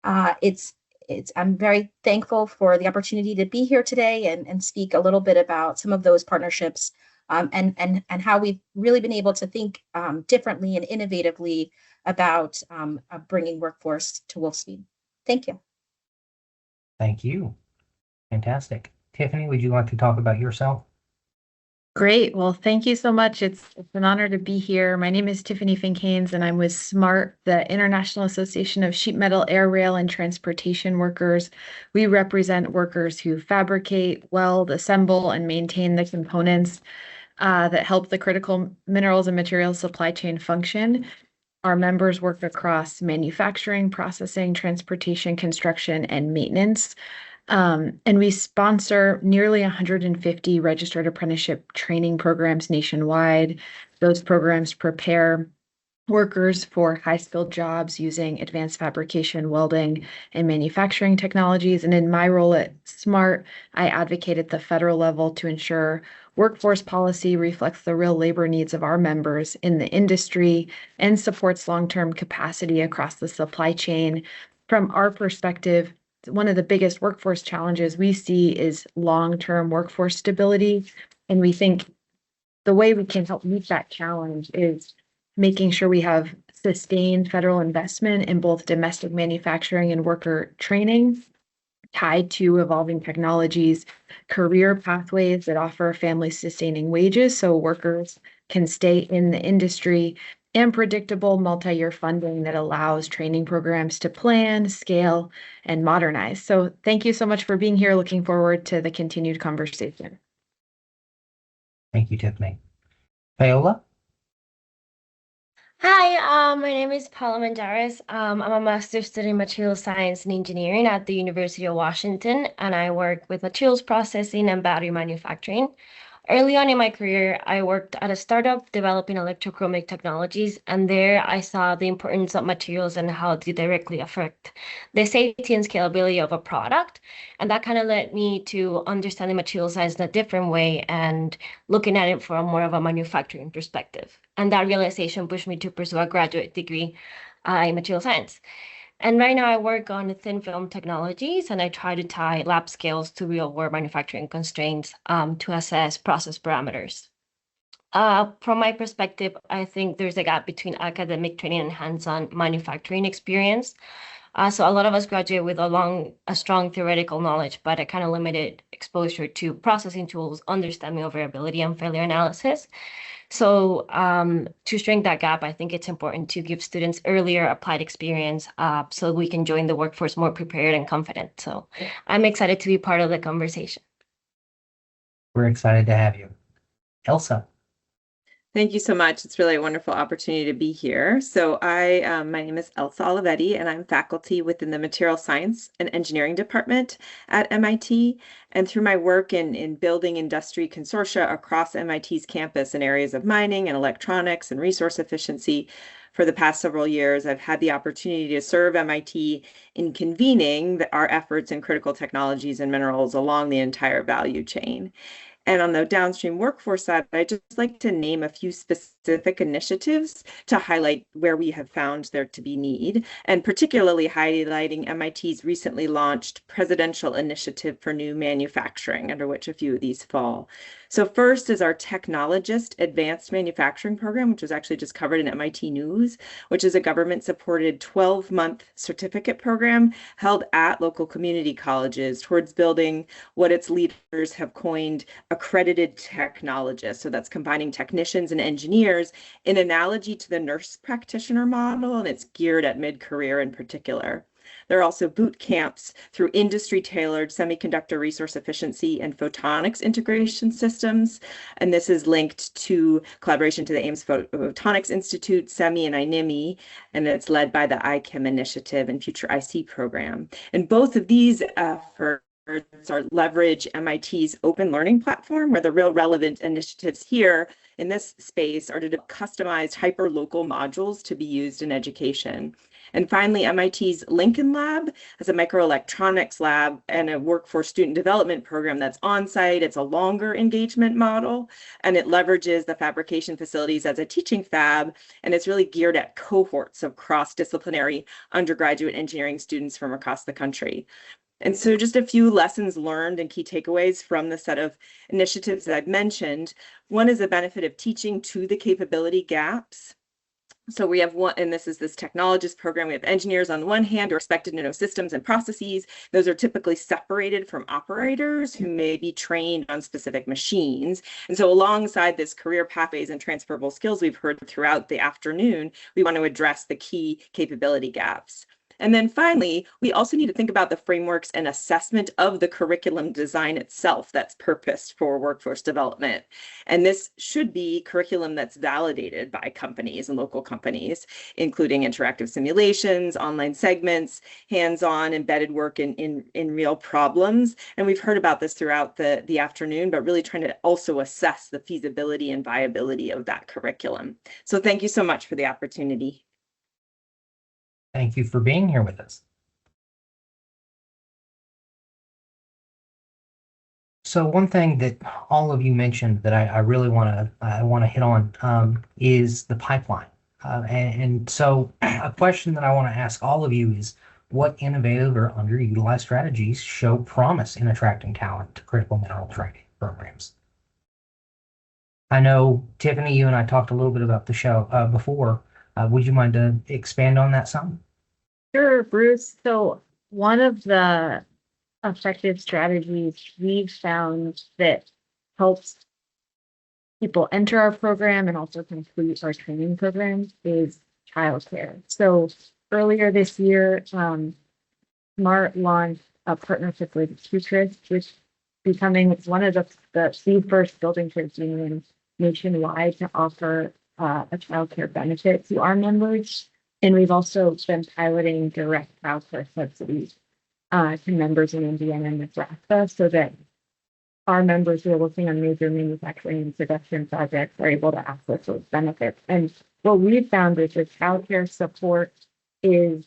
I'm very thankful for the opportunity to be here today and speak a little bit about some of those partnerships and how we've really been able to think differently and innovatively about bringing workforce to Wolfspeed. Thank you. Thank you. Fantastic. Tiffany, would you like to talk about yourself? Great. Well, thank you so much. It's an honor to be here. My name is Tiffany Fink-Haynes, and I'm with SMART, the International Association of Sheet Metal, Air, Rail, and Transportation Workers. We represent workers who fabricate, weld, assemble, and maintain the components that help the critical minerals and materials supply chain function. Our members work across manufacturing, processing, transportation, construction, and maintenance. And we sponsor nearly 150 registered apprenticeship training programs nationwide. Those programs prepare workers for high-skilled jobs using advanced fabrication, welding, and manufacturing technologies. And in my role at SMART, I advocate at the federal level to ensure workforce policy reflects the real labor needs of our members in the industry and supports long-term capacity across the supply chain. From our perspective, one of the biggest workforce challenges we see is long-term workforce stability. And we think the way we can help meet that challenge is making sure we have sustained federal investment in both domestic manufacturing and worker training tied to evolving technologies, career pathways that offer family sustaining wages so workers can stay in the industry, and predictable multi-year funding that allows training programs to plan, scale, and modernize. So thank you so much for being here. Looking forward to the continued conversation. Thank you, Tiffany. Paola? Hi, my name is Paula Manjares. I'm a master's student in material science and engineering at the University of Washington, and I work with materials processing and battery manufacturing. Early on in my career, I worked at a startup developing electrochromic technologies, and there I saw the importance of materials and how they directly affect the safety and scalability of a product. And that kind of led me to understanding material science in a different way and looking at it from more of a manufacturing perspective. And that realization pushed me to pursue a graduate degree in material science. And right now I work on thin film technologies, and I try to tie lab scales to real world manufacturing constraints to assess process parameters. From my perspective, I think there's a gap between academic training and hands-on manufacturing experience. So a lot of us graduate with a strong theoretical knowledge, but a kind of limited exposure to processing tools, understanding of variability and failure analysis. So to shrink that gap, I think it's important to give students earlier applied experience so we can join the workforce more prepared and confident. So I'm excited to be part of the conversation. We're excited to have you. Elsa? Thank you so much. It's really a wonderful opportunity to be here. So my name is Elsa Olivetti, and I'm faculty within the Material Science and Engineering Department at MIT. And through my work in building industry consortia across MIT's campus in areas of mining and electronics and resource efficiency, for the past several years, I've had the opportunity to serve MIT in convening our efforts in critical technologies and minerals along the entire value chain. And on the downstream workforce side, I'd just like to name a few specific initiatives to highlight where we have found there to be need, and particularly highlighting MIT's recently launched Presidential Initiative for New Manufacturing, under which a few of these fall. So first is our Technologist Advanced Manufacturing Program, which was actually just covered in MIT News, which is a government-supported 12-month certificate program held at local community colleges towards building what its leaders have coined accredited technologists. So that's combining technicians and engineers in analogy to the nurse practitioner model, and it's geared at mid-career in particular. There are also boot camps through industry-tailored semiconductor resource efficiency and photonics integration systems. And this is linked to collaboration to the Ames Photonics Institute, SEMI, and INIMI, and it's led by the ICHEM Initiative and Future IC program. And both of these efforts are leverage MIT's open learning platform, where the real relevant initiatives here in this space are to develop customized hyper-local modules to be used in education. And finally, MIT's Lincoln Lab has a microelectronics lab and a workforce student development program that's on-site. It's a longer engagement model, and it leverages the fabrication facilities as a teaching fab, and it's really geared at cohorts of cross-disciplinary undergraduate engineering students from across the country. And so just a few lessons learned and key takeaways from the set of initiatives that I've mentioned. One is the benefit of teaching to the capability gaps. So we have one, and this is this technologist program. We have engineers on one hand who are expected to know systems and processes. Those are typically separated from operators who may be trained on specific machines. And so alongside this career pathways and transferable skills we've heard throughout the afternoon, we want to address the key capability gaps. And then finally, we also need to think about the frameworks and assessment of the curriculum design itself that's purposed for workforce development. And this should be curriculum that's validated by companies and local companies, including interactive simulations, online segments, hands-on embedded work in real problems. And we've heard about this throughout the afternoon, but really trying to also assess the feasibility and viability of that curriculum. So thank you so much for the opportunity. Thank you for being here with us. So one thing that all of you mentioned that I really want to hit on is the pipeline. And so a question that I want to ask all of you is, what innovative or underutilized strategies show promise in attracting talent to critical mineral training programs? I know, Tiffany, you and I talked a little bit about the show before. Would you mind to expand on that some? Sure, Bruce. So one of the effective strategies we've found that helps people enter our program and also complete our training programs is childcare. So earlier this year, SMART launched a partnership with Futures, which becoming one of the first building trades union nationwide to offer a childcare benefit to our members. And we've also been piloting direct childcare subsidies to members in Indiana and Nebraska so that our members who are working on major manufacturing and production projects are able to access those benefits. And what we've found is that childcare support is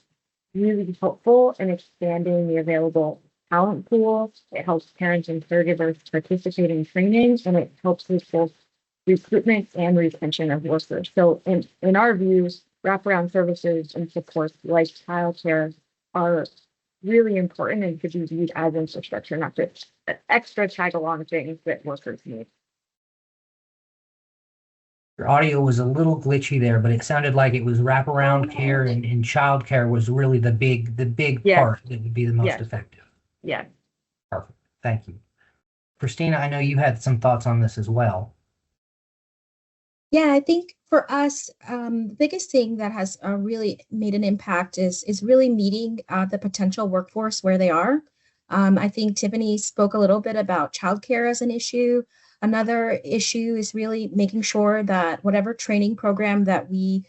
really helpful in expanding the available talent pool. It helps parents and caregivers participate in training, and it helps with both recruitment and retention of workers. So in our views, wraparound services and supports like childcare are really important and should be viewed as infrastructure, not just extra tag-along things that workers need. Your audio was a little glitchy there, but it sounded like it was wraparound care and child care was really the big Yes. part that would be the most Yes. effective. Yeah. Perfect. Thank you. Christina, I know you had some thoughts on this as well. Yeah, I think for us, the biggest thing that has really made an impact is really meeting the potential workforce where they are. I think Tiffany spoke a little bit about childcare as an issue. Another issue is really making sure that whatever training program that we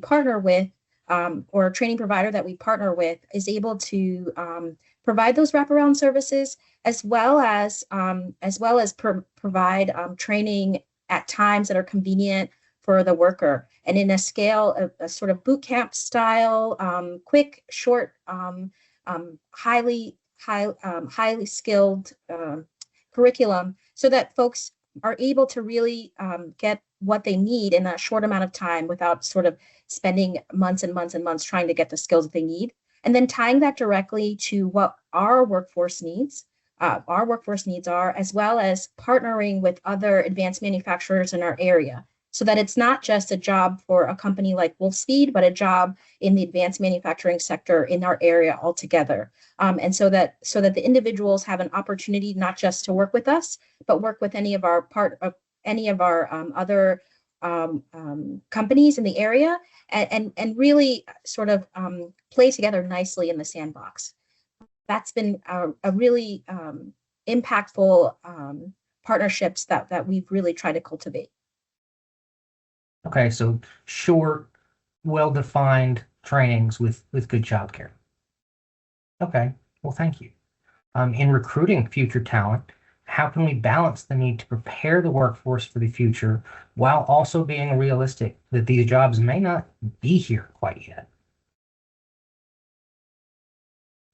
partner with, or a training provider that we partner with, is able to provide those wraparound services, as well as provide training at times that are convenient for the worker, and in a scale, a sort of boot camp style, quick, short, highly skilled curriculum, so that folks are able to really get what they need in a short amount of time without sort of spending months and months and months trying to get the skills that they need, and then tying that directly to what our workforce needs are, as well as partnering with other advanced manufacturers in our area, so that it's not just a job for a company like Wolfspeed, but a job in the advanced manufacturing sector in our area altogether. And so that the individuals have an opportunity not just to work with us, but work with any of our other companies in the area, and really sort of play together nicely in the sandbox. That's been a really impactful partnerships that we've really tried to cultivate. Okay, so short, well-defined trainings with good childcare. Okay, well, thank you. In recruiting future talent, how can we balance the need to prepare the workforce for the future while also being realistic that these jobs may not be here quite yet?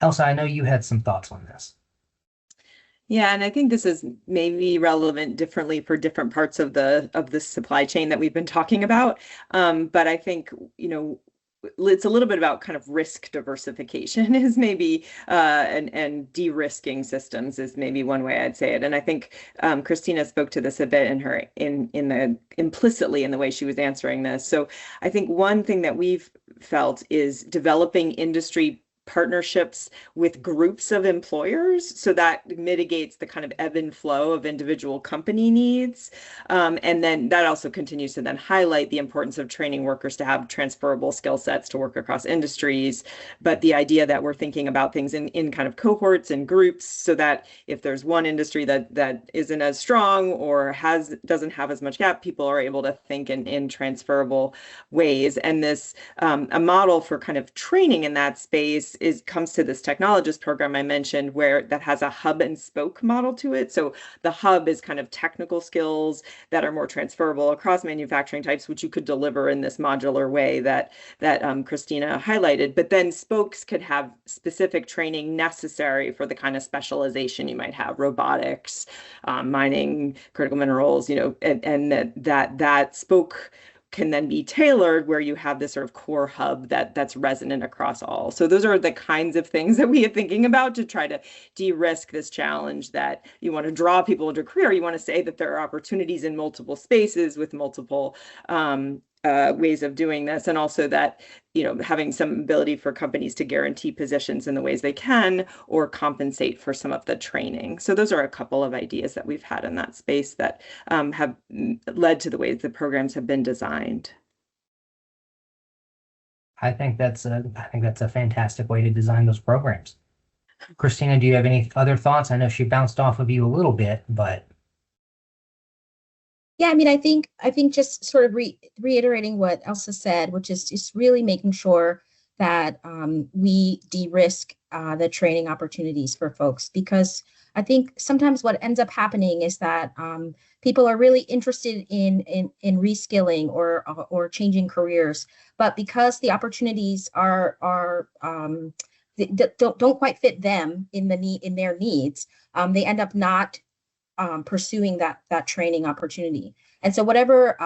Elsa, I know you had some thoughts on this. Yeah, and I think this is maybe relevant differently for different parts of the supply chain that we've been talking about. But I think, it's a little bit about kind of risk diversification is maybe, and de-risking systems is maybe one way I'd say it. And I think Christina spoke to this a bit implicitly in the way she was answering this. So I think one thing that we've felt is developing industry partnerships with groups of employers, so that mitigates the kind of ebb and flow of individual company needs. And then that also continues to then highlight the importance of training workers to have transferable skill sets to work across industries. But the idea that we're thinking about things in kind of cohorts and groups, so that if there's one industry that isn't as strong or doesn't have as much gap, people are able to think in transferable ways. And this a model for kind of training in that space comes to this technologist program I mentioned, where that has a hub and spoke model to it. So the hub is kind of technical skills that are more transferable across manufacturing types, which you could deliver in this modular way that Christina highlighted. But then spokes could have specific training necessary for the kind of specialization you might have: robotics, mining, critical minerals, and that spoke can then be tailored where you have this sort of core hub that's resonant across all. So those are the kinds of things that we are thinking about to try to de-risk this challenge, that you want to draw people into a career. You want to say that there are opportunities in multiple spaces with multiple ways of doing this, and also that having some ability for companies to guarantee positions in the ways they can, or compensate for some of the training. So those are a couple of ideas that we've had in that space that have led to the ways the programs have been designed. I think that's a fantastic way to design those programs. Christina, do you have any other thoughts? I know she bounced off of you a little bit, but. Yeah, I mean, I think just sort of reiterating what Elsa said, which is just really making sure that we de-risk the training opportunities for folks, because I think sometimes what ends up happening is that people are really interested in reskilling or changing careers, but because the opportunities don't quite fit them in their needs, they end up not pursuing that training opportunity. And so whatever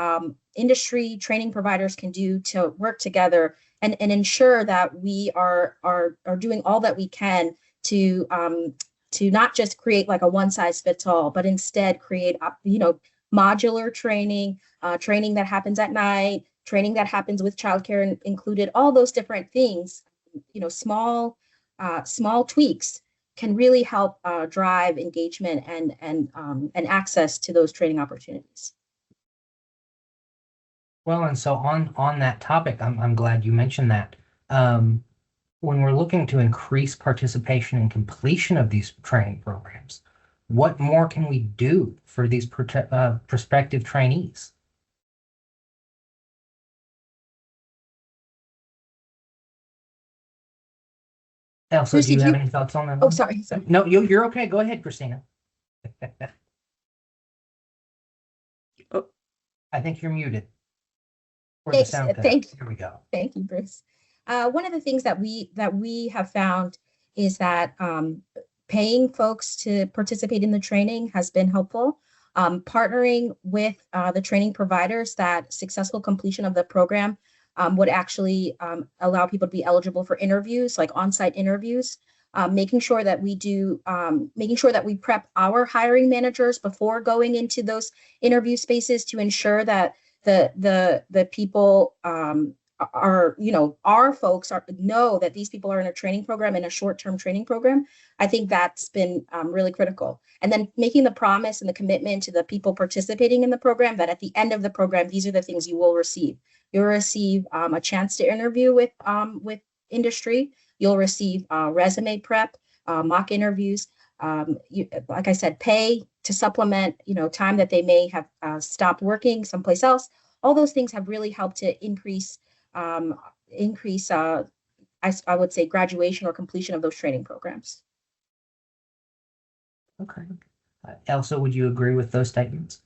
industry training providers can do to work together and ensure that we are doing all that we can to not just create like a one size fits all, but instead create modular training, training that happens at night, training that happens with childcare included, all those different things, small tweaks can really help drive engagement and access to those training opportunities. Well, and so on that topic, I'm glad you mentioned that. When we're looking to increase participation and completion of these training programs, what more can we do for these prospective trainees? Elsa, Bruce, do you have any thoughts on that? Oh, sorry. No, you're okay. Go ahead, Christina. Oh. I think you're muted. Or the sound cut. Here we go. Thank you, Bruce. One of the things that we have found is that paying folks to participate in the training has been helpful. Partnering with the training providers, that successful completion of the program would actually allow people to be eligible for interviews, like on-site interviews. Making sure that we prep our hiring managers before going into those interview spaces to ensure that the people our folks know that these people are in a training program, in a short-term training program. I think that's been really critical. And then making the promise and the commitment to the people participating in the program that at the end of the program, these are the things you will receive. You'll receive a chance to interview with industry. You'll receive resume prep, mock interviews. Like I said, pay to supplement, time that they may have stopped working someplace else. All those things have really helped to increase, I would say, graduation or completion of those training programs. Okay. Elsa, would you agree with those statements?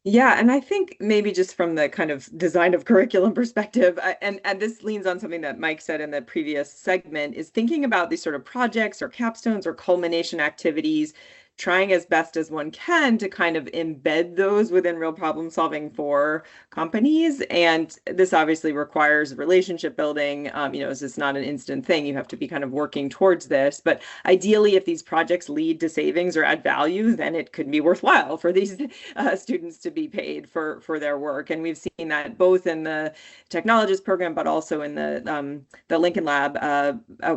Yeah, and I think maybe just from the kind of design of curriculum perspective, and this leans on something that Mike said in the previous segment, is thinking about these sort of projects or capstones or culmination activities trying as best as one can to kind of embed those within real problem solving for companies. And this obviously requires relationship building. This is not an instant thing. You have to be kind of working towards this. But ideally, if these projects lead to savings or add value, then it could be worthwhile for these students to be paid for their work. And we've seen that both in the technologist program, but also in the Lincoln Lab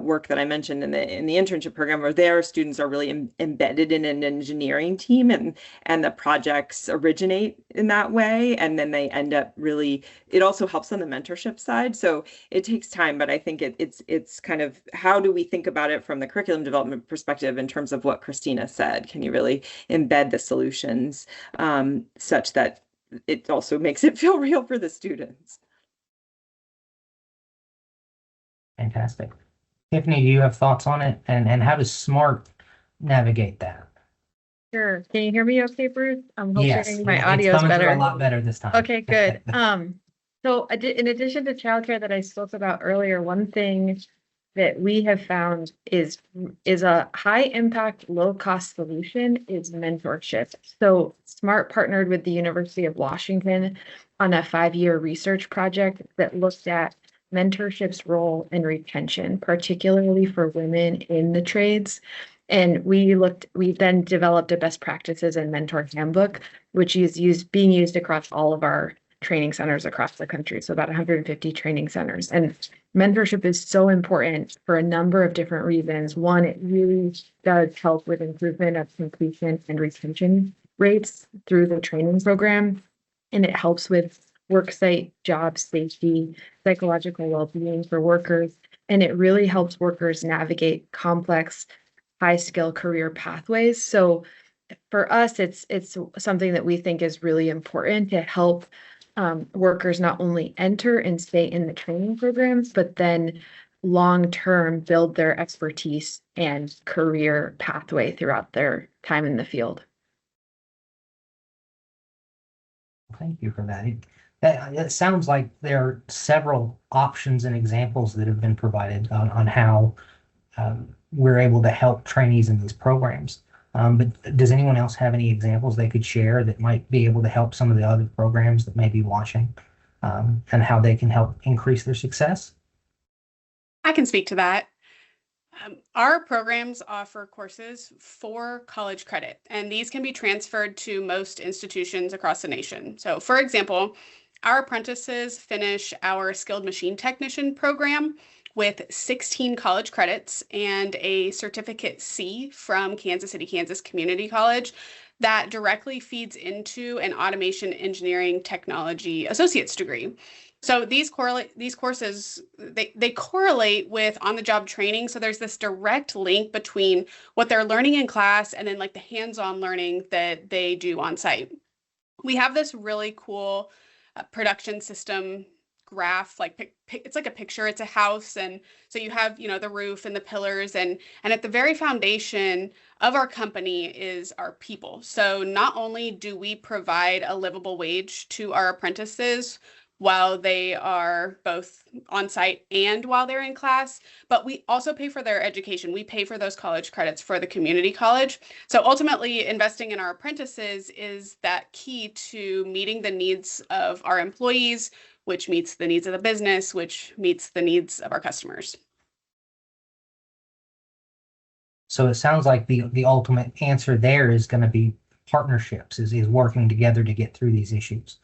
work that I mentioned in the internship program, where their students are really embedded in an engineering team, and the projects originate in that way, and then they end up really. It also helps on the mentorship side, so it takes time, but I think it's kind of, how do we think about it from the curriculum development perspective in terms of what Christina said? Can you really embed the solutions such that it also makes it feel real for the students? Fantastic. Tiffany, do you have thoughts on it? And how does SMART navigate that? Sure. Can you hear me okay, Bruce? I'm Yes, hoping my it's audio is coming through better. a lot better this time. Okay, good. So in addition to childcare that I spoke about earlier, one thing that we have found is a high impact, low cost solution is mentorship. So SMART partnered with the University of Washington on a 5-year research project that looked at mentorship's role in retention, particularly for women in the trades. And we then developed a best practices and mentor handbook, which is being used across all of our training centers across the country. So about 150 training centers. And mentorship is so important for a number of different reasons. One, it really does help with improvement of completion and retention rates through the training program. And it helps with worksite job safety, psychological well-being for workers. And it really helps workers navigate complex high skill career pathways. So for us, it's something that we think is really important to help workers not only enter and stay in the training programs, but then long-term build their expertise and career pathway throughout their time in the field. Thank you for that. It sounds like there are several options and examples that have been provided on how we're able to help trainees in these programs. But does anyone else have any examples they could share that might be able to help some of the other programs that may be watching, and how they can help increase their success? I can speak to that. Our programs offer courses for college credit, and these can be transferred to most institutions across the nation. So, for example, our apprentices finish our skilled machine technician program with 16 college credits and a Certificate C from Kansas City, Kansas Community College that directly feeds into an automation engineering technology associate's degree. So these courses, they correlate with on-the-job training. So there's this direct link between what they're learning in class and then like the hands-on learning that they do on site. We have this really cool production system graph, like it's like a picture, it's a house. And so you have, the roof and the pillars, and at the very foundation of our company is our people. So not only do we provide a livable wage to our apprentices while they are both on site and while they're in class, but we also pay for their education. We pay for those college credits for the community college. So ultimately, investing in our apprentices is that key to meeting the needs of our employees, which meets the needs of the business, which meets the needs of our customers. So it sounds like the ultimate answer there is going to be partnerships, is working together to get through these issues.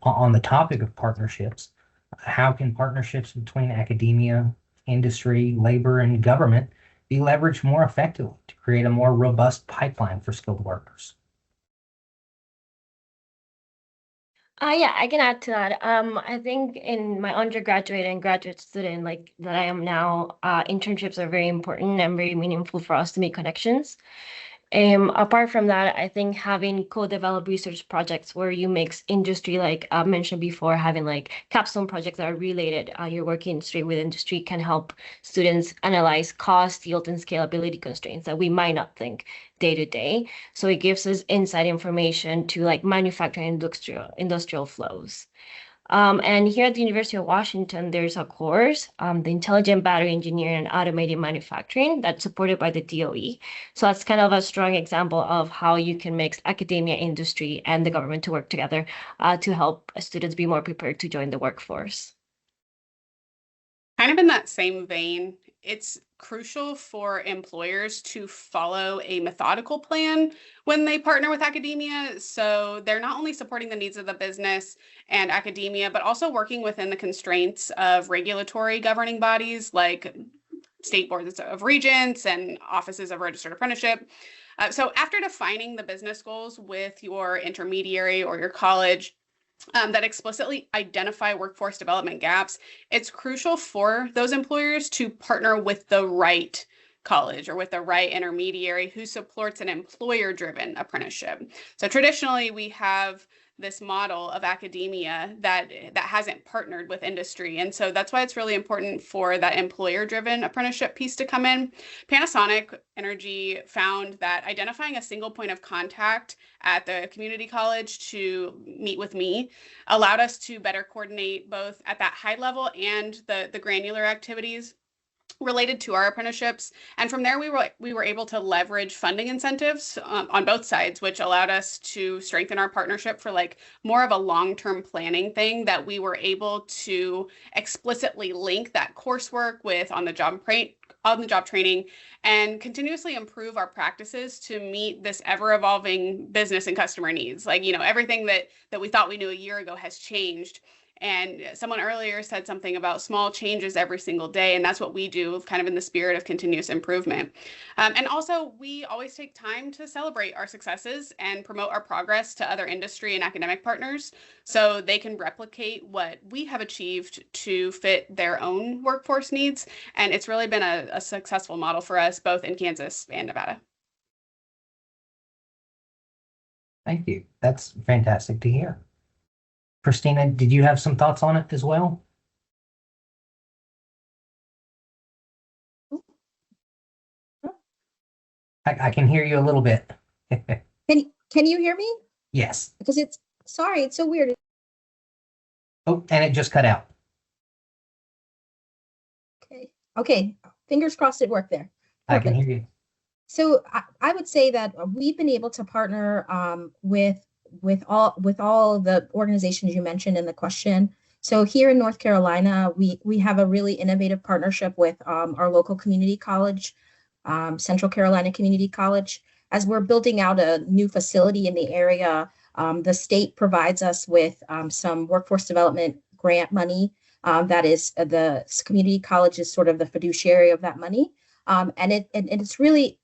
On the topic of partnerships, how can partnerships between academia, industry, labor, and government be leveraged more effectively to create a more robust pipeline for skilled workers? Yeah, I can add to that. I think in my undergraduate and graduate student like that I am now, internships are very important and very meaningful for us to make connections. Apart from that, I think having co-developed research projects where you mix industry, like I mentioned before, having like capstone projects that are related, you're working straight with industry, can help students analyze cost, yield, and scalability constraints that we might not think day to day. So it gives us inside information to like manufacturing industrial flows. And here at the University of Washington, there's a course, the Intelligent Battery Engineering and Automated Manufacturing, that's supported by the DOE. So that's kind of a strong example of how you can mix academia, industry, and the government to work together to help students be more prepared to join the workforce. Kind of in that same vein, it's crucial for employers to follow a methodical plan when they partner with academia. So they're not only supporting the needs of the business and academia, but also working within the constraints of regulatory governing bodies like state boards of regents and offices of registered apprenticeship. So after defining the business goals with your intermediary or your college, that explicitly identify workforce development gaps, it's crucial for those employers to partner with the right college or with the right intermediary who supports an employer-driven apprenticeship. So traditionally, we have this model of academia that hasn't partnered with industry. And so that's why it's really important for that employer-driven apprenticeship piece to come in. Panasonic Energy found that identifying a single point of contact at the community college to meet with me allowed us to better coordinate both at that high level and the granular activities related to our apprenticeships. And from there, we were able to leverage funding incentives on both sides, which allowed us to strengthen our partnership for like more of a long-term planning thing that we were able to explicitly link that coursework with on-the-job training and continuously improve our practices to meet this ever-evolving business and customer needs. Like, everything that we thought we knew a year ago has changed. And someone earlier said something about small changes every single day, and that's what we do kind of in the spirit of continuous improvement. And also, we always take time to celebrate our successes and promote our progress to other industry and academic partners so they can replicate what we have achieved to fit their own workforce needs. And it's really been a successful model for us both in Kansas and Nevada. Thank you. That's fantastic to hear. Christina, did you have some thoughts on it as well? I can hear you a little bit. Can you hear me? Yes. Because it's so weird. Oh, and it just cut out. Okay. Fingers crossed it worked there. Perfect. I can hear you. So I would say that we've been able to partner with all the organizations you mentioned in the question. So here in North Carolina, we have a really innovative partnership with our local community college, Central Carolina Community College. As we're building out a new facility in the area, the state provides us with some workforce development grant money. That is the community college is sort of the fiduciary of that money. And it's really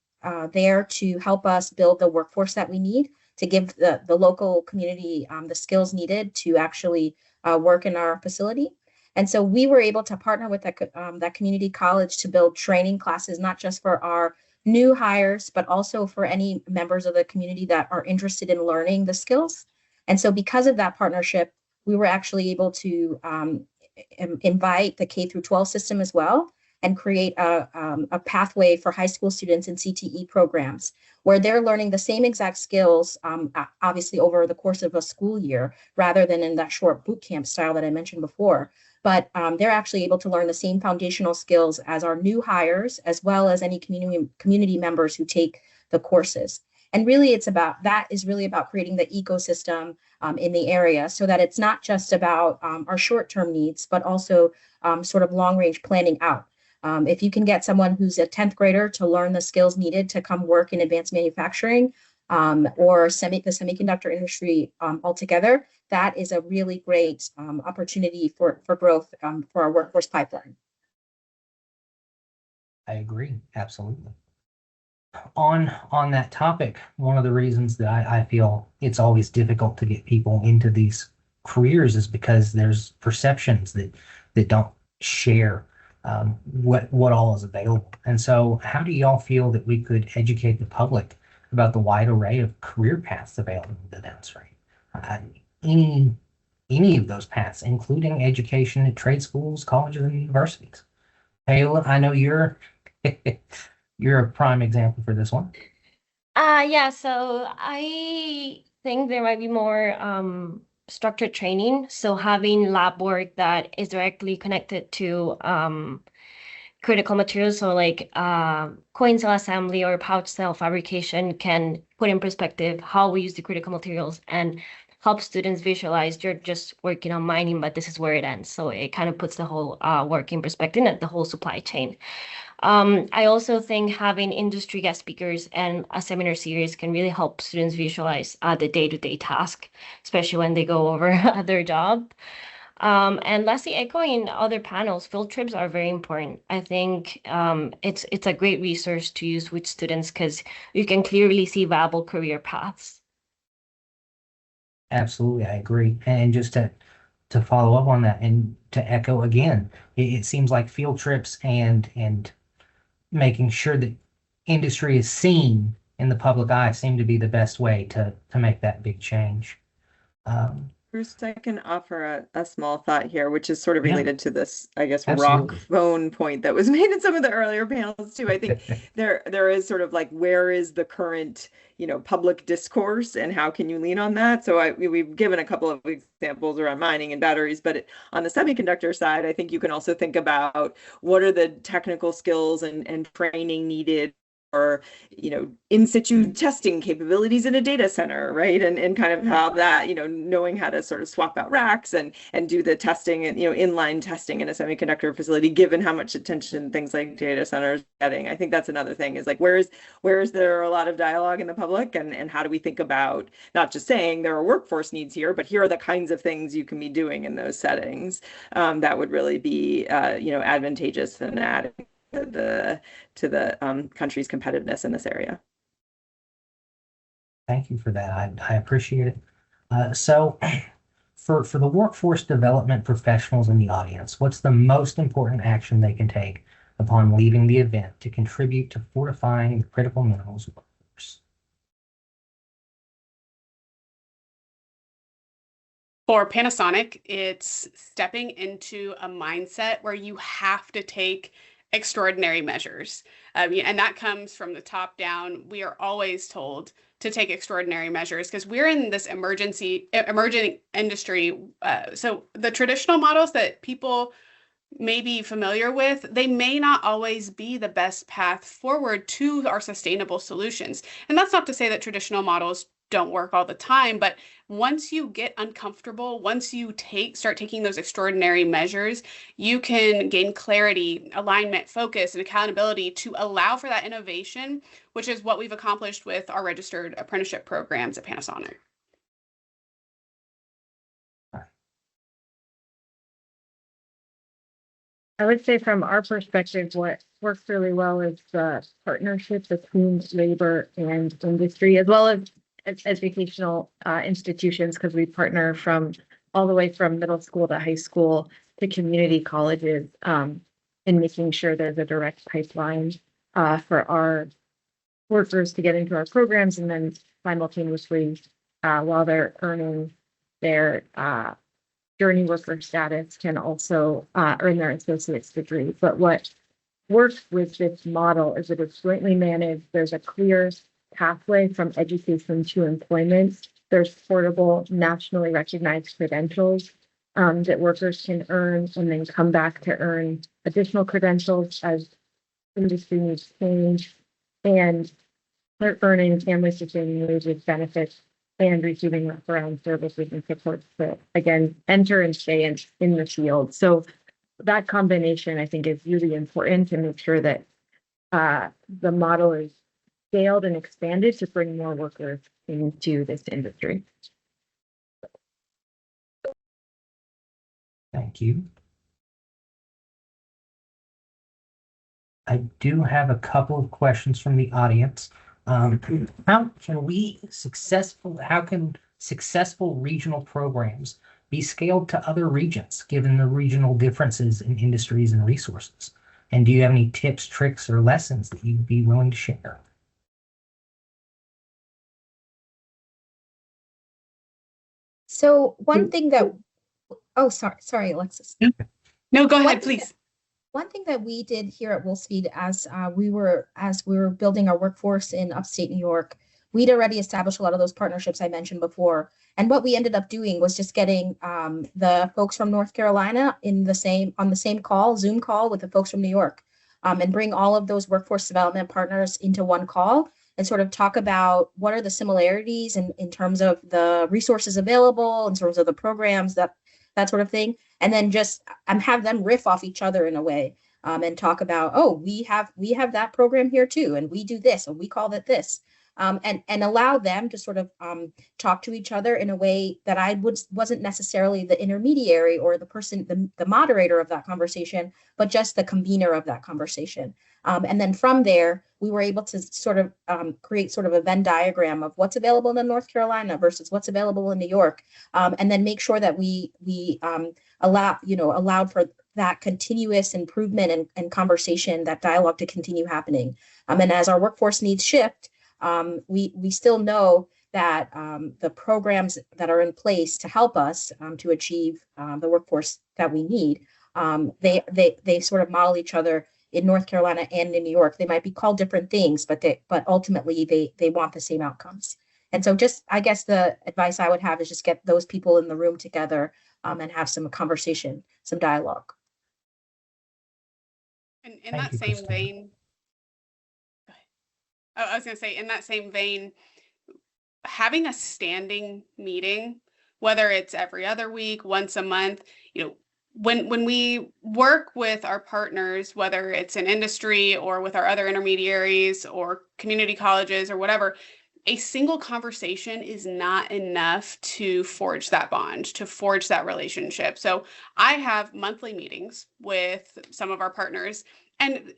there to help us build the workforce that we need to give the local community the skills needed to actually work in our facility. And so we were able to partner with that community college to build training classes, not just for our new hires, but also for any members of the community that are interested in learning the skills. And so because of that partnership, we were actually able to invite the K through 12 system as well and create a pathway for high school students in CTE programs where they're learning the same exact skills, obviously over the course of a school year, rather than in that short boot camp style that I mentioned before. But they're actually able to learn the same foundational skills as our new hires, as well as any community members who take the courses. And really, that is really about creating the ecosystem in the area so that it's not just about our short-term needs, but also sort of long-range planning out. If you can get someone who's a 10th grader to learn the skills needed to come work in advanced manufacturing or the semiconductor industry altogether, that is a really great opportunity for growth for our workforce pipeline. I agree, absolutely. On that topic, one of the reasons that I feel it's always difficult to get people into these careers is because there's perceptions that don't share what all is available. And so how do y'all feel that we could educate the public about the wide array of career paths available in the Downstream? Any of those paths, including education at trade schools, colleges, and universities. Taylor, I know you're a prime example for this one. Yeah, so I think there might be more structured training. So having lab work that is directly connected to critical materials, so like coin cell assembly or pouch cell fabrication, can put in perspective how we use the critical materials and help students visualize you're just working on mining, but this is where it ends. So it kind of puts the whole work in perspective and the whole supply chain. I also think having industry guest speakers and a seminar series can really help students visualize the day-to-day task, especially when they go over their job. And lastly, echoing other panels, field trips are very important. I think it's a great resource to use with students because you can clearly see viable career paths. Absolutely, I agree. And just to follow up on that and to echo again, it seems like field trips and making sure that industry is seen in the public eye seem to be the best way to make that big change. Bruce, I can offer a small thought here, which is sort of Yeah. related to this, I guess, Absolutely. rock phone point that was made in some of the earlier panels too. I think there is sort of like, where is the current, public discourse and how can you lean on that? So we've given a couple of examples around mining and batteries, but on the semiconductor side, I think you can also think about what are the technical skills and training needed, or in situ testing capabilities in a data center, right? And kind of how that, knowing how to sort of swap out racks and do the testing and inline testing in a semiconductor facility, given how much attention things like data centers are getting. I think that's another thing, is like, where is there a lot of dialogue in the public, and how do we think about not just saying there are workforce needs here, but here are the kinds of things you can be doing in those settings that would really be advantageous and adding to the country's competitiveness in this area. Thank you for that. I appreciate it. So for the workforce development professionals in the audience, what's the most important action they can take upon leaving the event to contribute to fortifying the critical minerals workforce? For Panasonic, it's stepping into a mindset where you have to take extraordinary measures. And that comes from the top down. We are always told to take extraordinary measures because we're in this emerging industry. So the traditional models that people may be familiar with, they may not always be the best path forward to our sustainable solutions. And that's not to say that traditional models don't work all the time, but once you get uncomfortable, once you start taking those extraordinary measures, you can gain clarity, alignment, focus, and accountability to allow for that innovation, which is what we've accomplished with our registered apprenticeship programs at Panasonic. I would say from our perspective, what works really well is the partnership between labor and industry, as well as educational institutions, because we partner from all the way from middle school to high school to community colleges, in making sure there's a direct pipeline for our workers to get into our programs, and then simultaneously, while they're earning their journey worker status, can also earn their associate's degree. But what works with this model is that it's jointly managed. There's a clear pathway from education to employment. There's portable, nationally recognized credentials that workers can earn and then come back to earn additional credentials as industry needs change. And they're earning family-sustaining wages, benefits, and receiving wraparound services and support to, again, enter and stay in the field. So that combination, I think, is really important to make sure that the model is scaled and expanded to bring more workers into this industry. Thank you. I do have a couple of questions from the audience. How can successful regional programs be scaled to other regions, given the regional differences in industries and resources? And do you have any tips, tricks, or lessons that you'd be willing to share? So one thing that, sorry, Alexis. No, go ahead, please. One thing that we did here at Wolfspeed as we were building our workforce in upstate New York, we'd already established a lot of those partnerships I mentioned before. And what we ended up doing was just getting the folks from North Carolina on the same call, Zoom call, with the folks from New York, and bring all of those workforce development partners into one call and sort of talk about what are the similarities in terms of the resources available, in terms of the programs, that sort of thing. And then just have them riff off each other in a way, and talk about, oh, we have that program here too, and we do this, and we call it this. And allow them to sort of talk to each other in a way that I wasn't necessarily the intermediary or the person, the moderator of that conversation, but just the convener of that conversation. And then from there, we were able to sort of create sort of a Venn diagram of what's available in North Carolina versus what's available in New York, and then make sure that we allowed for that continuous improvement and conversation, that dialogue to continue happening. And as our workforce needs shift, we still know that the programs that are in place to help us to achieve the workforce that we need, they sort of model each other in North Carolina and in New York. They might be called different things, but ultimately they want the same outcomes. And so just, I guess the advice I would have is just get those people in the room together and have some conversation, some dialogue. And in that same vein, I was going to say, in that same vein, having a standing meeting, whether it's every other week, once a month, when we work with our partners, whether it's in industry or with our other intermediaries or community colleges or whatever, a single conversation is not enough to forge that bond, to forge that relationship. So I have monthly meetings with some of our partners, and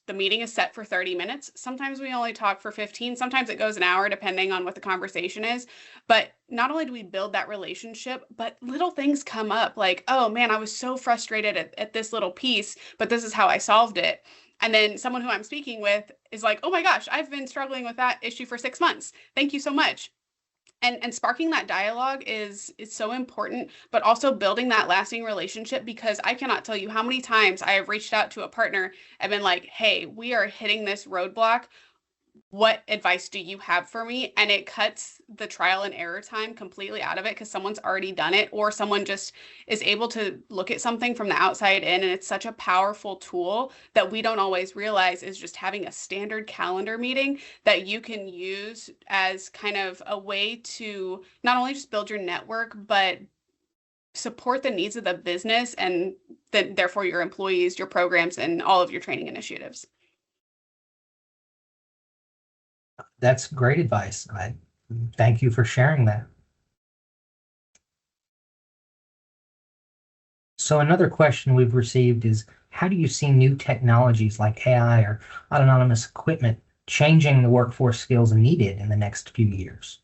the meeting is set for 30 minutes. Sometimes we only talk for 15. Sometimes it goes an hour, depending on what the conversation is. But not only do we build that relationship, but little things come up like, oh man, I was so frustrated at this little piece, but this is how I solved it. And then someone who I'm speaking with is like, oh my gosh, I've been struggling with that issue for 6 months. Thank you so much. And sparking that dialogue is so important, but also building that lasting relationship, because I cannot tell you how many times I have reached out to a partner and been like, hey, we are hitting this roadblock. What advice do you have for me? And it cuts the trial and error time completely out of it, because someone's already done it, or someone just is able to look at something from the outside in. And it's such a powerful tool that we don't always realize is just having a standard calendar meeting that you can use as kind of a way to not only just build your network, but support the needs of the business and therefore your employees, your programs, and all of your training initiatives. That's great advice. I thank you for sharing that. So another question we've received is, how do you see new technologies like AI or autonomous equipment changing the workforce skills needed in the next few years?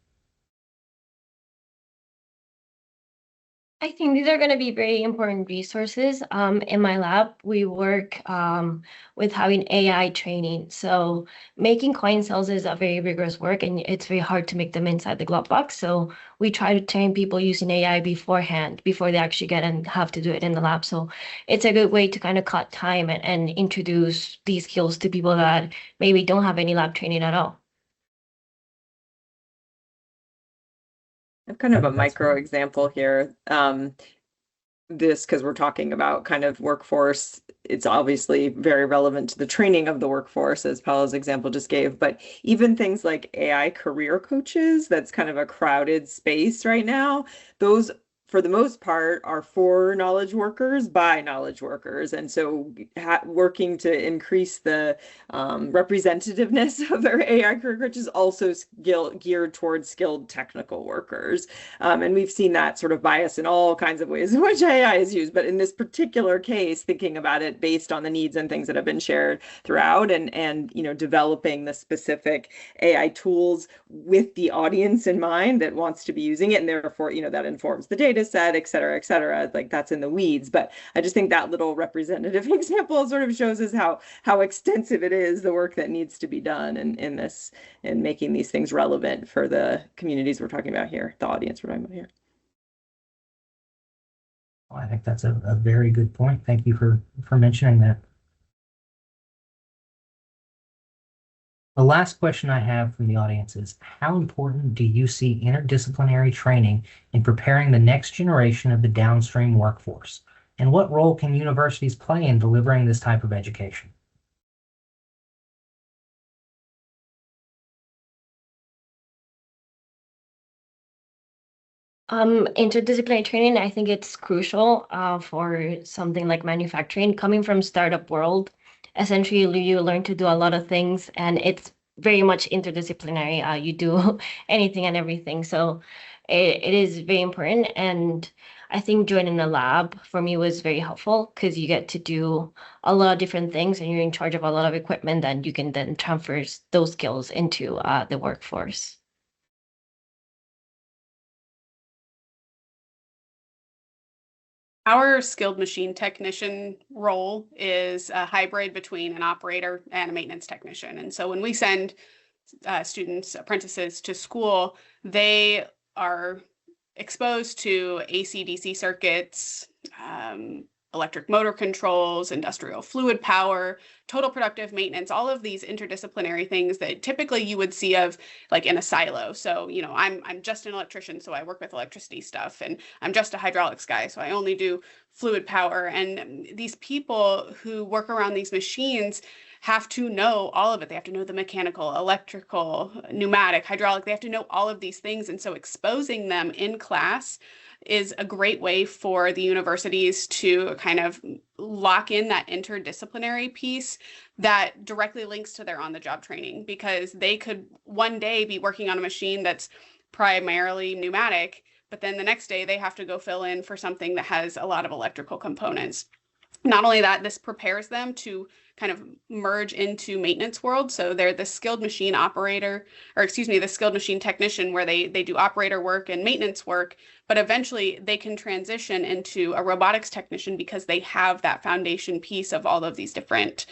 I think these are going to be very important resources. In my lab, we work with having AI training. So making coin cells is a very rigorous work, and it's very hard to make them inside the glove box. So we try to train people using AI beforehand, before they actually get and have to do it in the lab. So it's a good way to kind of cut time and introduce these skills to people that maybe don't have any lab training at all. I have kind of a micro example here. This, because we're talking about kind of workforce, it's obviously very relevant to the training of the workforce, as Paula's example just gave, but even things like AI career coaches, that's kind of a crowded space right now. Those, for the most part, are for knowledge workers by knowledge workers. And so working to increase the representativeness of their AI career coaches also geared towards skilled technical workers. And we've seen that sort of bias in all kinds of ways in which AI is used. But in this particular case, thinking about it based on the needs and things that have been shared throughout, and developing the specific AI tools with the audience in mind that wants to be using it, and therefore, that informs the data set, et cetera, like that's in the weeds. But I just think that little representative example sort of shows us how extensive it is, the work that needs to be done in this, and making these things relevant for the communities we're talking about here, the audience we're talking about here. Well, I think that's a very good point. Thank you for mentioning that. The last question I have from the audience is, how important do you see interdisciplinary training in preparing the next generation of the downstream workforce? And what role can universities play in delivering this type of education? Interdisciplinary training, I think it's crucial for something like manufacturing. Coming from startup world, essentially you learn to do a lot of things, and it's very much interdisciplinary. You do anything and everything, so it is very important. And I think joining the lab for me was very helpful because you get to do a lot of different things, and you're in charge of a lot of equipment, and you can then transfer those skills into the workforce. Our skilled machine technician role is a hybrid between an operator and a maintenance technician. And so when we send students, apprentices to school, they are exposed to AC/DC circuits, electric motor controls, industrial fluid power, total productive maintenance, all of these interdisciplinary things that typically you would see of like in a silo. So, you know, I'm just an electrician, so I work with electricity stuff, and I'm just a hydraulics guy, so I only do fluid power. And these people who work around these machines have to know all of it. They have to know the mechanical, electrical, pneumatic, hydraulic. They have to know all of these things. And so exposing them in class is a great way for the universities to kind of lock in that interdisciplinary piece that directly links to their on-the-job training, because they could one day be working on a machine that's primarily pneumatic, but then the next day they have to go fill in for something that has a lot of electrical components. Not only that, this prepares them to kind of merge into maintenance world. So they're the skilled machine operator, or excuse me, the skilled machine technician, where they do operator work and maintenance work, but eventually they can transition into a robotics technician because they have that foundation piece of all of these different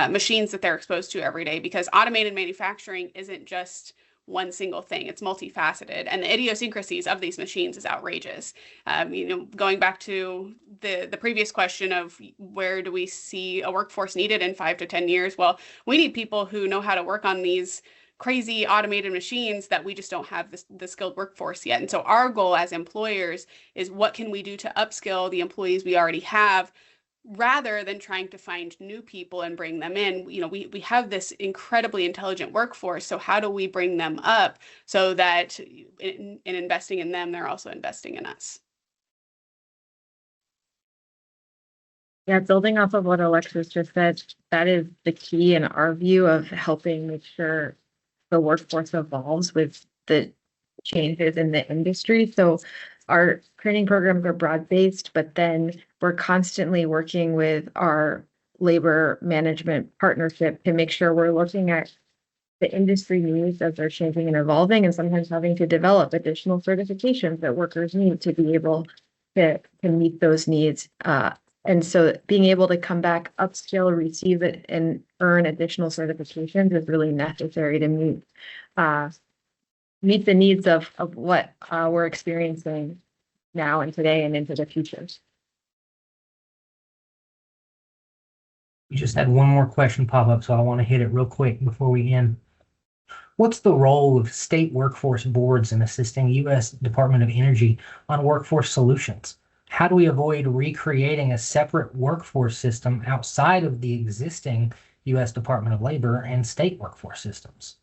machines that they're exposed to every day. Because automated manufacturing isn't just one single thing. It's multifaceted, and the idiosyncrasies of these machines is outrageous. You know, going back to the previous question of where do we see a workforce needed in 5 to 10 years? Well, we need people who know how to work on these crazy automated machines that we just don't have the skilled workforce yet. And so our goal as employers is, what can we do to upskill the employees we already have, rather than trying to find new people and bring them in. You know, we have this incredibly intelligent workforce, so how do we bring them up so that in investing in them, they're also investing in us? Yeah, building off of what Alexis just said, that is the key in our view of helping make sure the workforce evolves with the changes in the industry. So our training programs are broad-based, but then we're constantly working with our labor management partnership to make sure we're looking at the industry needs as they're changing and evolving, and sometimes having to develop additional certifications that workers need to be able to meet those needs. And so being able to come back, upskill, receive it, and earn additional certifications is really necessary to meet the needs of what we're experiencing now and today and into the future. We just had one more question pop up, so I want to hit it real quick before we end. What's the role of state workforce boards in assisting U.S. Department of Energy on workforce solutions? How do we avoid recreating a separate workforce system outside of the existing U.S. Department of Labor and state workforce systems?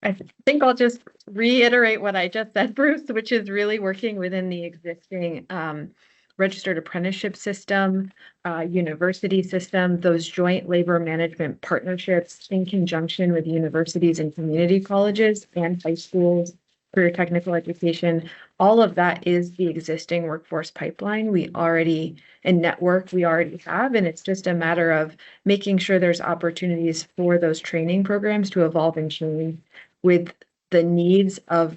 I think I'll just reiterate what I just said, Bruce, which is really working within the existing registered apprenticeship system, university system, those joint labor management partnerships in conjunction with universities and community colleges and high schools, career technical education. All of that is the existing workforce pipeline and network we already have. And it's just a matter of making sure there's opportunities for those training programs to evolve and change with the needs of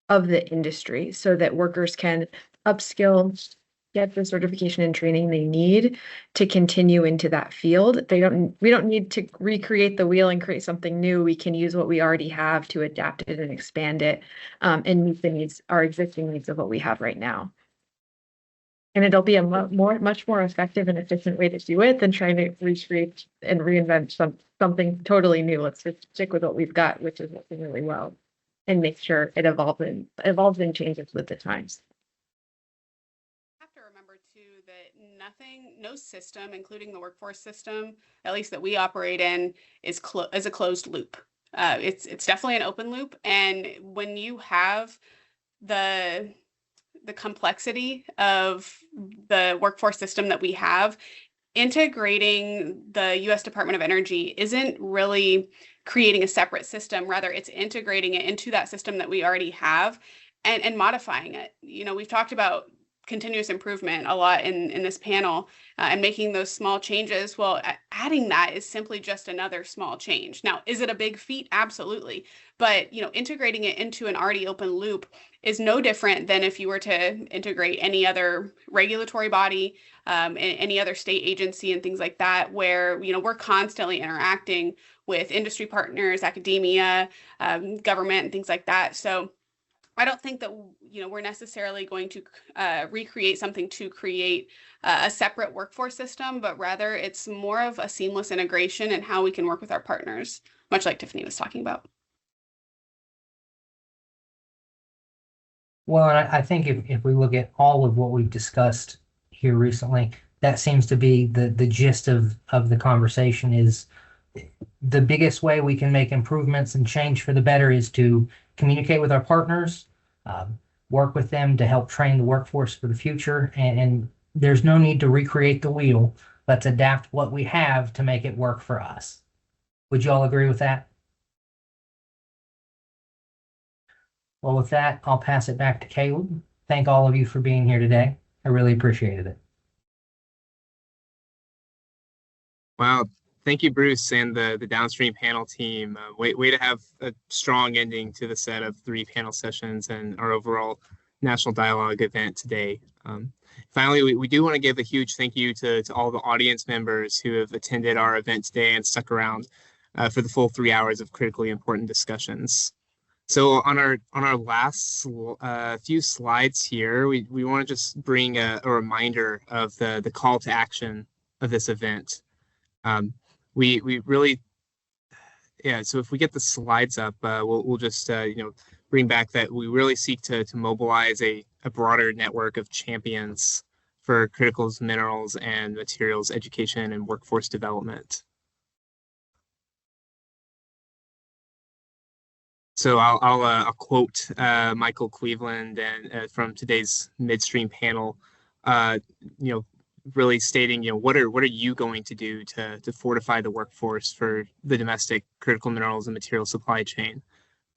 the industry, so that workers can upskill, get the certification and training they need to continue into that field. We don't need to recreate the wheel and create something new. We can use what we already have to adapt it and expand it, and meet our existing needs of what we have right now. And it'll be a much more effective and efficient way to do it than trying to recreate and reinvent something totally new. Let's just stick with what we've got, which is working really well, and make sure it evolves and changes with the times. Have to remember too that no system, including the workforce system, at least that we operate in, is a closed loop. It's definitely an open loop, and when you have the complexity of the workforce system that we have, integrating the U.S. Department of Energy isn't really creating a separate system. Rather, it's integrating it into that system that we already have and modifying it. You know, we've talked about continuous improvement a lot in this panel and making those small changes. Well, adding that is simply just another small change. Now, is it a big feat? Absolutely. But, you know, integrating it into an already open loop is no different than if you were to integrate any other regulatory body, any other state agency and things like that, where, you know, we're constantly interacting with industry partners, academia, government, and things like that. So I don't think that, you know, we're necessarily going to recreate something to create a separate workforce system, but rather it's more of a seamless integration and how we can work with our partners, much like Tiffany was talking about. Well, and I think if we look at all of what we've discussed here recently, that seems to be the gist of the conversation. Is the biggest way we can make improvements and change for the better is to communicate with our partners, work with them to help train the workforce for the future, and there's no need to recreate the wheel. Let's adapt what we have to make it work for us. Would you all agree with that? Well, with that, I'll pass it back to Caleb. Thank all of you for being here today. I really appreciated it. Wow. Thank you, Bruce, and the Downstream panel team. Way to have a strong ending to the set of 3 panel sessions and our overall National Dialogue event today. Finally, we do want to give a huge thank you to all the audience members who have attended our event today and stuck around for the full 3 hours of critically important discussions. So on our last few slides here, we want to just bring a reminder of the call to action of this event. We really, so if we get the slides up, we'll just bring back that we really seek to mobilize a broader network of champions for critical minerals and materials education and workforce development. So I'll quote Michael Cleveland and from today's Midstream panel, really stating, what are you going to do to fortify the workforce for the domestic critical minerals and material supply chain?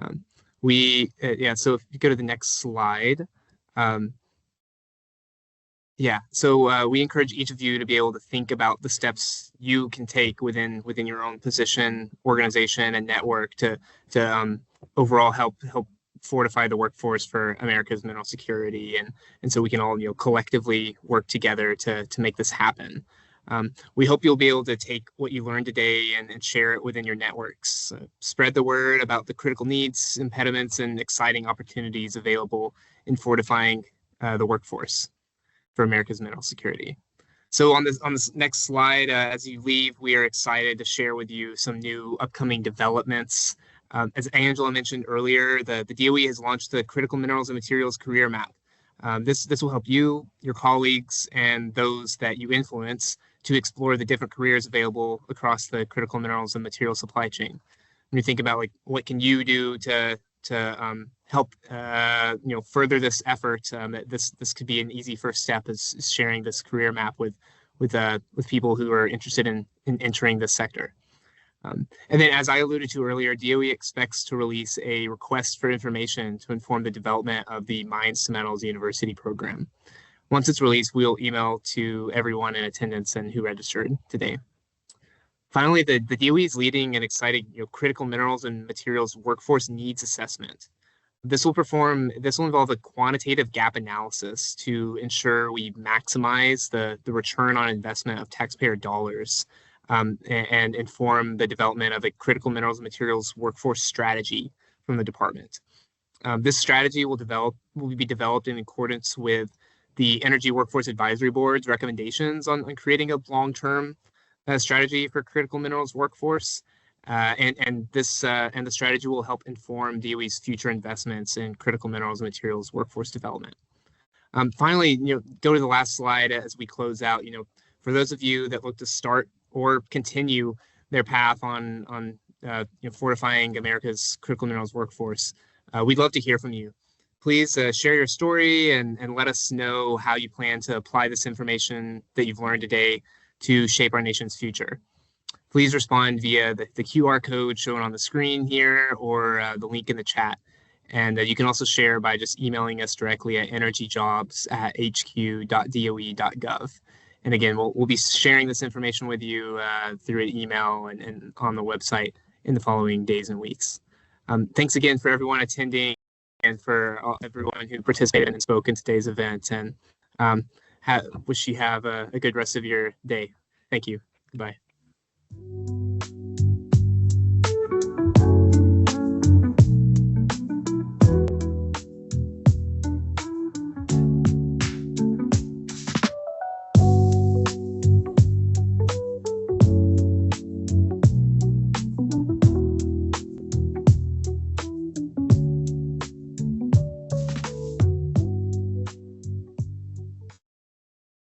So if you go to the next slide. So we encourage each of you to be able to think about the steps you can take within your own position, organization, and network to overall help fortify the workforce for America's mineral security, and so we can all collectively work together to make this happen. We hope you'll be able to take what you learned today and share it within your networks. Spread the word about the critical needs, impediments, and exciting opportunities available in fortifying the workforce for America's mineral security. So on this next slide, as you leave, we are excited to share with you some new upcoming developments. As Angela mentioned earlier, the DOE has launched the Critical Minerals and Materials Career Map. This will help you, your colleagues, and those that you influence to explore the different careers available across the critical minerals and material supply chain. When you think about what can you do to help further this effort, this could be an easy first step, is sharing this career map with people who are interested in entering this sector. And then, as I alluded to earlier, DOE expects to release a request for information to inform the development of the Mines to Metals University program. Once it's released, we'll email to everyone in attendance and who registered today. Finally, the DOE is leading an exciting critical minerals and materials workforce needs assessment. This will involve a quantitative gap analysis to ensure we maximize the return on investment of taxpayer dollars, and inform the development of a critical minerals and materials workforce strategy from the department. This strategy will be developed in accordance with the Energy Workforce Advisory Board's recommendations on creating a long-term strategy for critical minerals workforce. And the strategy will help inform DOE's future investments in critical minerals and materials workforce development. Finally, go to the last slide as we close out. For those of you that look to start or continue their path on fortifying America's critical minerals workforce, we'd love to hear from you. Please share your story and let us know how you plan to apply this information that you've learned today to shape our nation's future. Please respond via the QR code shown on the screen here or the link in the chat. And you can also share by just emailing us directly at energyjobs@hq.doe.gov. And again, we'll be sharing this information with you through an email and on the website in the following days and weeks. Thanks again for everyone attending and for everyone who participated and spoke in today's event. And wish you have a good rest of your day. Thank you. Goodbye.